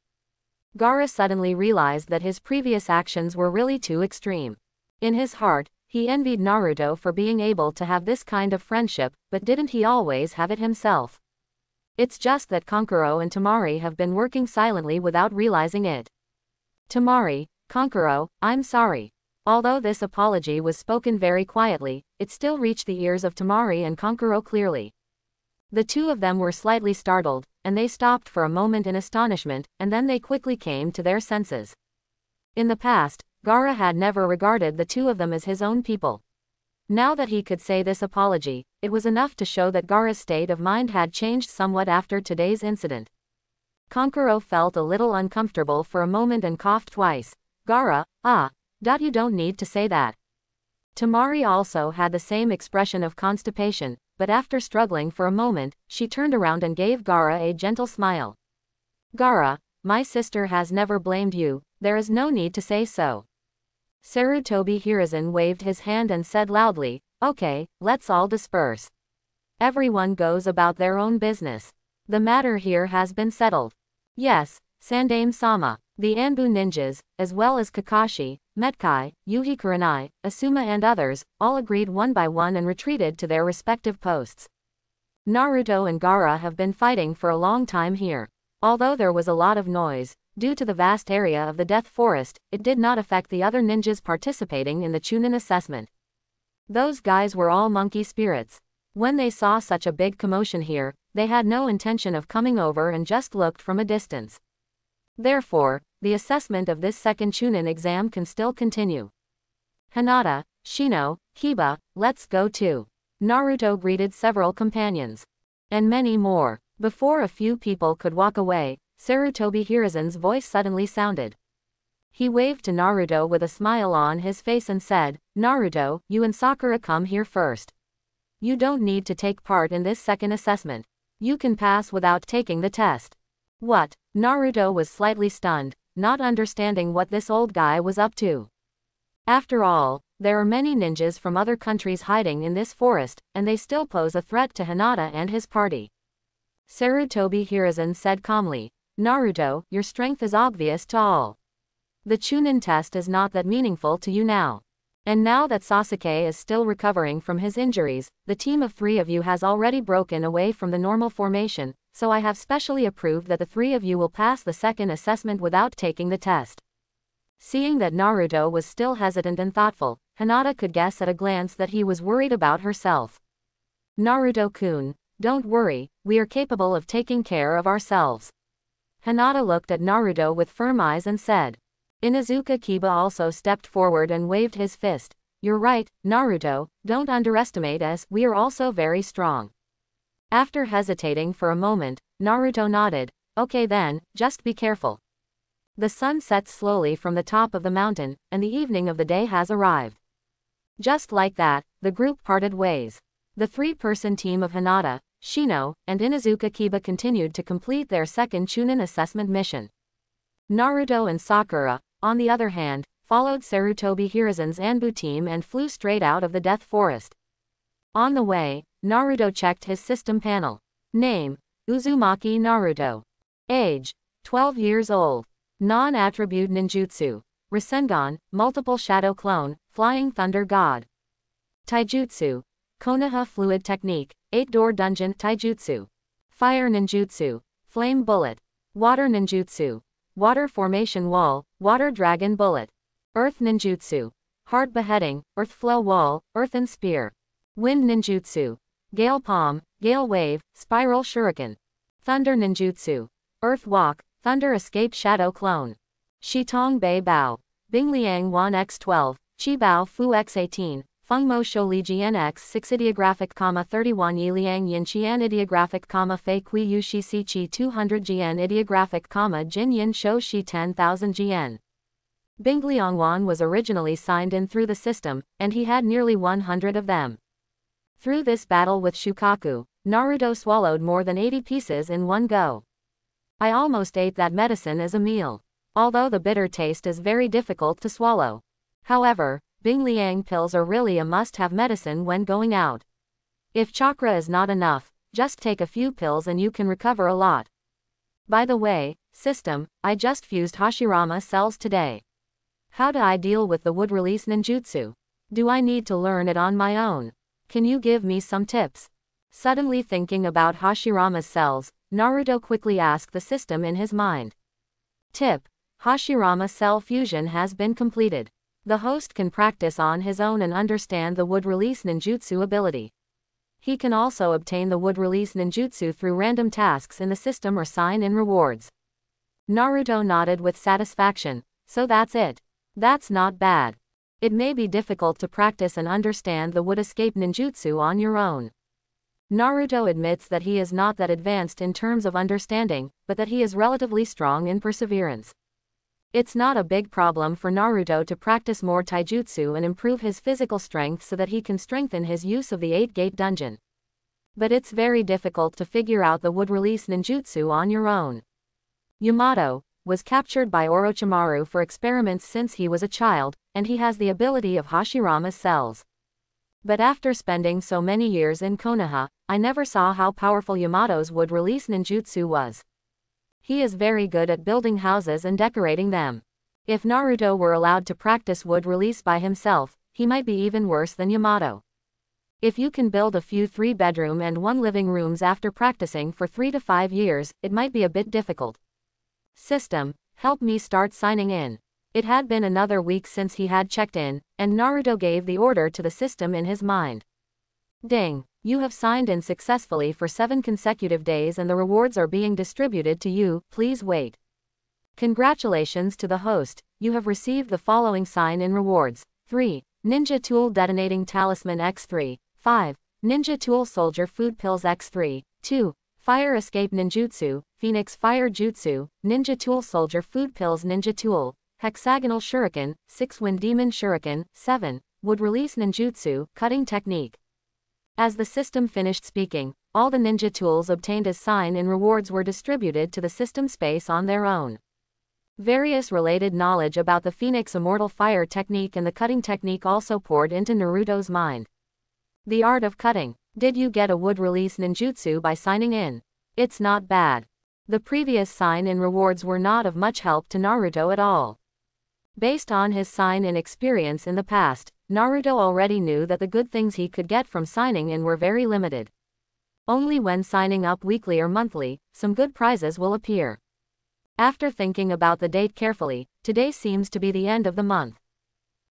Gaara suddenly realized that his previous actions were really too extreme. In his heart, He envied Naruto for being able to have this kind of friendship, but didn't he always have it himself? It's just that Kankuro and Temari have been working silently without realizing it. Temari, Kankuro, I'm sorry. Although this apology was spoken very quietly, it still reached the ears of Temari and Kankuro clearly. The two of them were slightly startled, and they stopped for a moment in astonishment, and then they quickly came to their senses. In the past, Gaara had never regarded the two of them as his own people. Now that he could say this apology, it was enough to show that Gaara's state of mind had changed somewhat after today's incident. Kankuro felt a little uncomfortable for a moment and coughed twice. Gaara, you don't need to say that. Temari also had the same expression of constipation, but after struggling for a moment, she turned around and gave Gaara a gentle smile. Gaara, my sister has never blamed you, there is no need to say so. Sarutobi Hiruzen waved his hand and said loudly, okay, let's all disperse. Everyone goes about their own business. The matter here has been settled. Yes, Sandaime-sama, the Anbu ninjas, as well as Kakashi, Metkai, Yuhi Kurenai, Asuma and others, all agreed one by one and retreated to their respective posts. Naruto and Gaara have been fighting for a long time here. Although there was a lot of noise, due to the vast area of the Death Forest, it did not affect the other ninjas participating in the Chunin assessment. Those guys were all monkey spirits. When they saw such a big commotion here, they had no intention of coming over and just looked from a distance. Therefore, the assessment of this second Chunin exam can still continue. Hinata, Shino, Kiba, let's go too. Naruto greeted several companions. And many more. Before a few people could walk away, Sarutobi Hiruzen's voice suddenly sounded. He waved to Naruto with a smile on his face and said, Naruto, you and Sakura come here first. You don't need to take part in this second assessment. You can pass without taking the test. What? Naruto was slightly stunned, not understanding what this old guy was up to. After all, there are many ninjas from other countries hiding in this forest, and they still pose a threat to Hinata and his party. Sarutobi Hiruzen said calmly, Naruto, your strength is obvious to all. The Chunin test is not that meaningful to you now. And now that Sasuke is still recovering from his injuries, the team of 3 of you has already broken away from the normal formation, so I have specially approved that the 3 of you will pass the second assessment without taking the test. Seeing that Naruto was still hesitant and thoughtful, Hinata could guess at a glance that he was worried about herself. Naruto-kun, don't worry, we are capable of taking care of ourselves. Hinata looked at Naruto with firm eyes and said. Inuzuka Kiba also stepped forward and waved his fist. You're right, Naruto, don't underestimate us, we are also very strong. After hesitating for a moment, Naruto nodded, okay then, just be careful. The sun sets slowly from the top of the mountain, and the evening of the day has arrived. Just like that, the group parted ways. The 3-person team of Hinata, Shino, and Inuzuka Kiba continued to complete their second Chunin assessment mission. Naruto and Sakura, on the other hand, followed Sarutobi Hiruzen's Anbu team and flew straight out of the Death Forest. On the way, Naruto checked his system panel. Name, Uzumaki Naruto. Age, 12 years old. Non-attribute ninjutsu. Rasengan, multiple shadow clone, flying thunder god. Taijutsu. Konoha fluid technique, 8-door dungeon taijutsu. Fire ninjutsu. Flame bullet. Water ninjutsu. Water formation wall, water dragon bullet. Earth ninjutsu. Heart beheading, earth flow wall, earthen spear. Wind ninjutsu. Gale palm, gale wave, spiral shuriken. Thunder ninjutsu. Earth walk, thunder escape shadow clone. Shitong Bei Bao. Bingliang Wan X12, Chi Bao Fu X18, Fengmo Shouli GNX 6 ideographic, 31 Yiliang Yin Qian ideographic, Fei Kui Yu Shi Si Chi 200 GN ideographic, Jin Yin Shou Shi 10,000 GN. Bingliangwan was originally signed in through the system, and he had nearly 100 of them. Through this battle with Shukaku, Naruto swallowed more than 80 pieces in one go. I almost ate that medicine as a meal. Although the bitter taste is very difficult to swallow. However, Bingliang pills are really a must-have medicine when going out. If chakra is not enough, just take a few pills and you can recover a lot. By the way, system, I just fused Hashirama cells today. How do I deal with the wood release ninjutsu? Do I need to learn it on my own? Can you give me some tips? Suddenly thinking about Hashirama's cells, Naruto quickly asked the system in his mind. Tip: Hashirama cell fusion has been completed. The host can practice on his own and understand the wood release ninjutsu ability. He can also obtain the wood release ninjutsu through random tasks in the system or sign in rewards. Naruto nodded with satisfaction. So that's it. That's not bad. It may be difficult to practice and understand the wood escape ninjutsu on your own. Naruto admits that he is not that advanced in terms of understanding, but that he is relatively strong in perseverance. It's not a big problem for Naruto to practice more taijutsu and improve his physical strength so that he can strengthen his use of the 8-gate dungeon. But it's very difficult to figure out the wood release ninjutsu on your own. Yamato was captured by Orochimaru for experiments since he was a child, and he has the ability of Hashirama's cells. But after spending so many years in Konoha, I never saw how powerful Yamato's wood release ninjutsu was. He is very good at building houses and decorating them. If Naruto were allowed to practice wood release by himself, he might be even worse than Yamato. If you can build a few 3-bedroom and 1 living rooms after practicing for 3 to 5 years, it might be a bit difficult. System, help me start signing in. It had been another week since he had checked in, and Naruto gave the order to the system in his mind. Ding! You have signed in successfully for 7 consecutive days and the rewards are being distributed to you, please wait. Congratulations to the host, you have received the following sign-in rewards. 3. Ninja Tool Detonating Talisman X3. 5. Ninja Tool Soldier Food Pills X3. 2. Fire Escape Ninjutsu, Phoenix Fire Jutsu, Ninja Tool Soldier Food Pills Ninja Tool, Hexagonal Shuriken, 6 Wind Demon Shuriken, 7. Wood Release Ninjutsu, Cutting Technique. As the system finished speaking, all the ninja tools obtained as sign-in rewards were distributed to the system space on their own. Various related knowledge about the Phoenix Immortal Fire technique and the cutting technique also poured into Naruto's mind. The art of cutting. Did you get a wood release ninjutsu by signing in? It's not bad. The previous sign-in rewards were not of much help to Naruto at all. Based on his sign-in experience in the past, Naruto already knew that the good things he could get from signing in were very limited. Only when signing up weekly or monthly, some good prizes will appear. After thinking about the date carefully, today seems to be the end of the month.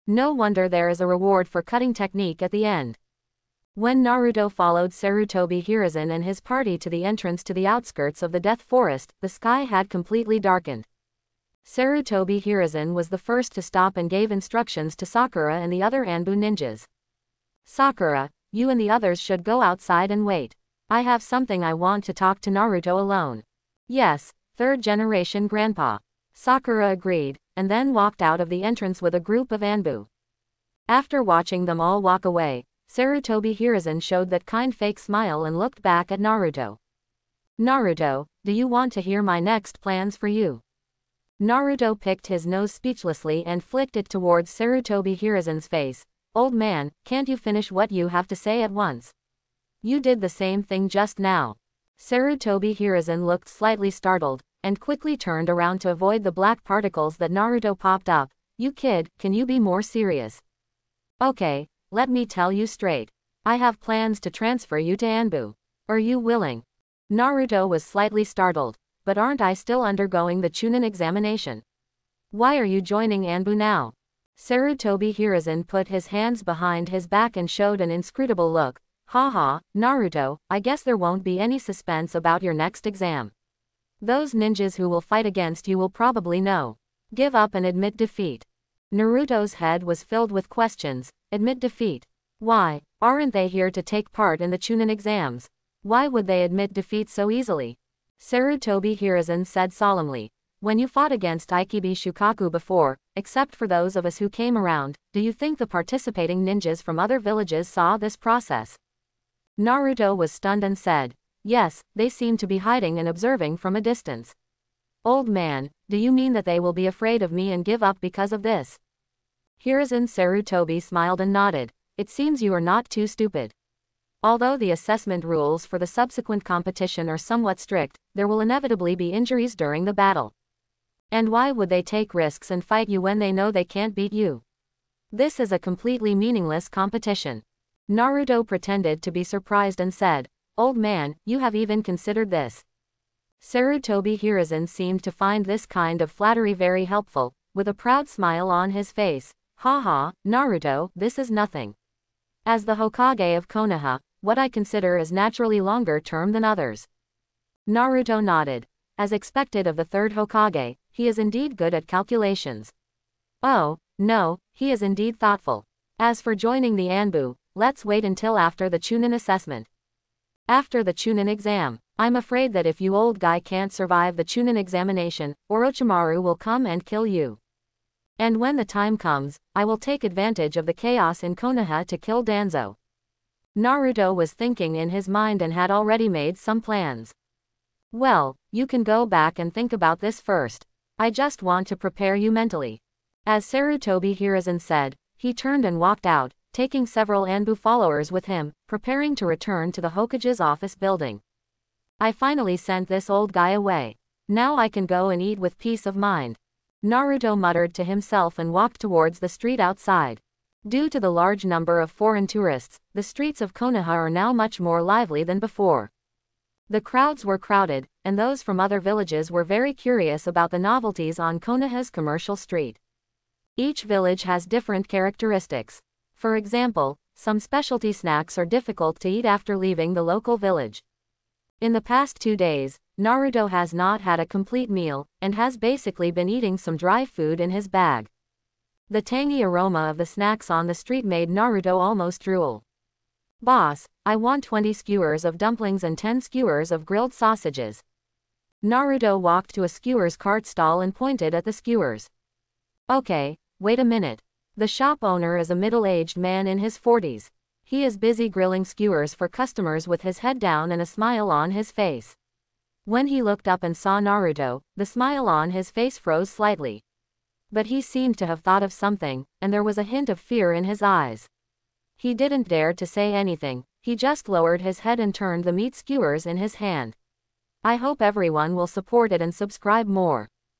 No wonder there is a reward for cutting technique at the end. When Naruto followed Sarutobi Hiruzen and his party to the entrance to the outskirts of the Death Forest, the sky had completely darkened. Sarutobi Hiruzen was the first to stop and gave instructions to Sakura and the other Anbu ninjas. Sakura, you and the others should go outside and wait. I have something I want to talk to Naruto alone. Yes, 3rd generation grandpa. Sakura agreed, and then walked out of the entrance with a group of Anbu. After watching them all walk away, Sarutobi Hiruzen showed that kind fake smile and looked back at Naruto. Naruto, do you want to hear my next plans for you? Naruto picked his nose speechlessly and flicked it towards Sarutobi Hiruzen's face. Old man, can't you finish what you have to say at once? You did the same thing just now. Sarutobi Hiruzen looked slightly startled, and quickly turned around to avoid the black particles that Naruto popped up. You kid, can you be more serious? Okay, let me tell you straight. I have plans to transfer you to Anbu. Are you willing? Naruto was slightly startled. But aren't I still undergoing the Chunin examination? Why are you joining Anbu now? Sarutobi Hiruzen put his hands behind his back and showed an inscrutable look. Haha, Naruto, I guess there won't be any suspense about your next exam. Those ninjas who will fight against you will probably know. Give up and admit defeat. Naruto's head was filled with questions. Admit defeat. Why, aren't they here to take part in the Chunin exams? Why would they admit defeat so easily? Sarutobi Hiruzen said solemnly. When you fought against Ikibi Shukaku before, except for those of us who came around, do you think the participating ninjas from other villages saw this process? Naruto was stunned and said, yes, they seem to be hiding and observing from a distance. Old man, do you mean that they will be afraid of me and give up because of this? Hiruzen Sarutobi smiled and nodded. It seems you are not too stupid. Although the assessment rules for the subsequent competition are somewhat strict, there will inevitably be injuries during the battle. And why would they take risks and fight you when they know they can't beat you? This is a completely meaningless competition. Naruto pretended to be surprised and said, "Old man, you have even considered this." Sarutobi Hiruzen seemed to find this kind of flattery very helpful, with a proud smile on his face. Haha, Naruto, this is nothing. As the Hokage of Konoha, what I consider is naturally longer term than others. Naruto nodded. As expected of the third Hokage, he is indeed good at calculations. Oh, no, he is indeed thoughtful. As for joining the Anbu, let's wait until after the Chunin assessment. After the Chunin exam, I'm afraid that if you old guy can't survive the Chunin examination, Orochimaru will come and kill you. And when the time comes, I will take advantage of the chaos in Konoha to kill Danzo. Naruto was thinking in his mind and had already made some plans. Well, you can go back and think about this first. I just want to prepare you mentally. As Sarutobi Hiruzen said, he turned and walked out, taking several Anbu followers with him, preparing to return to the Hokage's office building. I finally sent this old guy away. Now I can go and eat with peace of mind. Naruto muttered to himself and walked towards the street outside. Due to the large number of foreign tourists, the streets of Konoha are now much more lively than before. The crowds were crowded, and those from other villages were very curious about the novelties on Konoha's commercial street. Each village has different characteristics. For example, some specialty snacks are difficult to eat after leaving the local village. In the past 2 days, Naruto has not had a complete meal, and has basically been eating some dry food in his bag. The tangy aroma of the snacks on the street made Naruto almost drool. "Boss, I want 20 skewers of dumplings and 10 skewers of grilled sausages." Naruto walked to a skewers cart stall and pointed at the skewers. "Okay, wait a minute." The shop owner is a middle-aged man in his 40s. He is busy grilling skewers for customers with his head down and a smile on his face. When he looked up and saw Naruto, the smile on his face froze slightly. But he seemed to have thought of something, and there was a hint of fear in his eyes. He didn't dare to say anything, he just lowered his head and turned the meat skewers in his hand. I hope everyone will support it and subscribe more.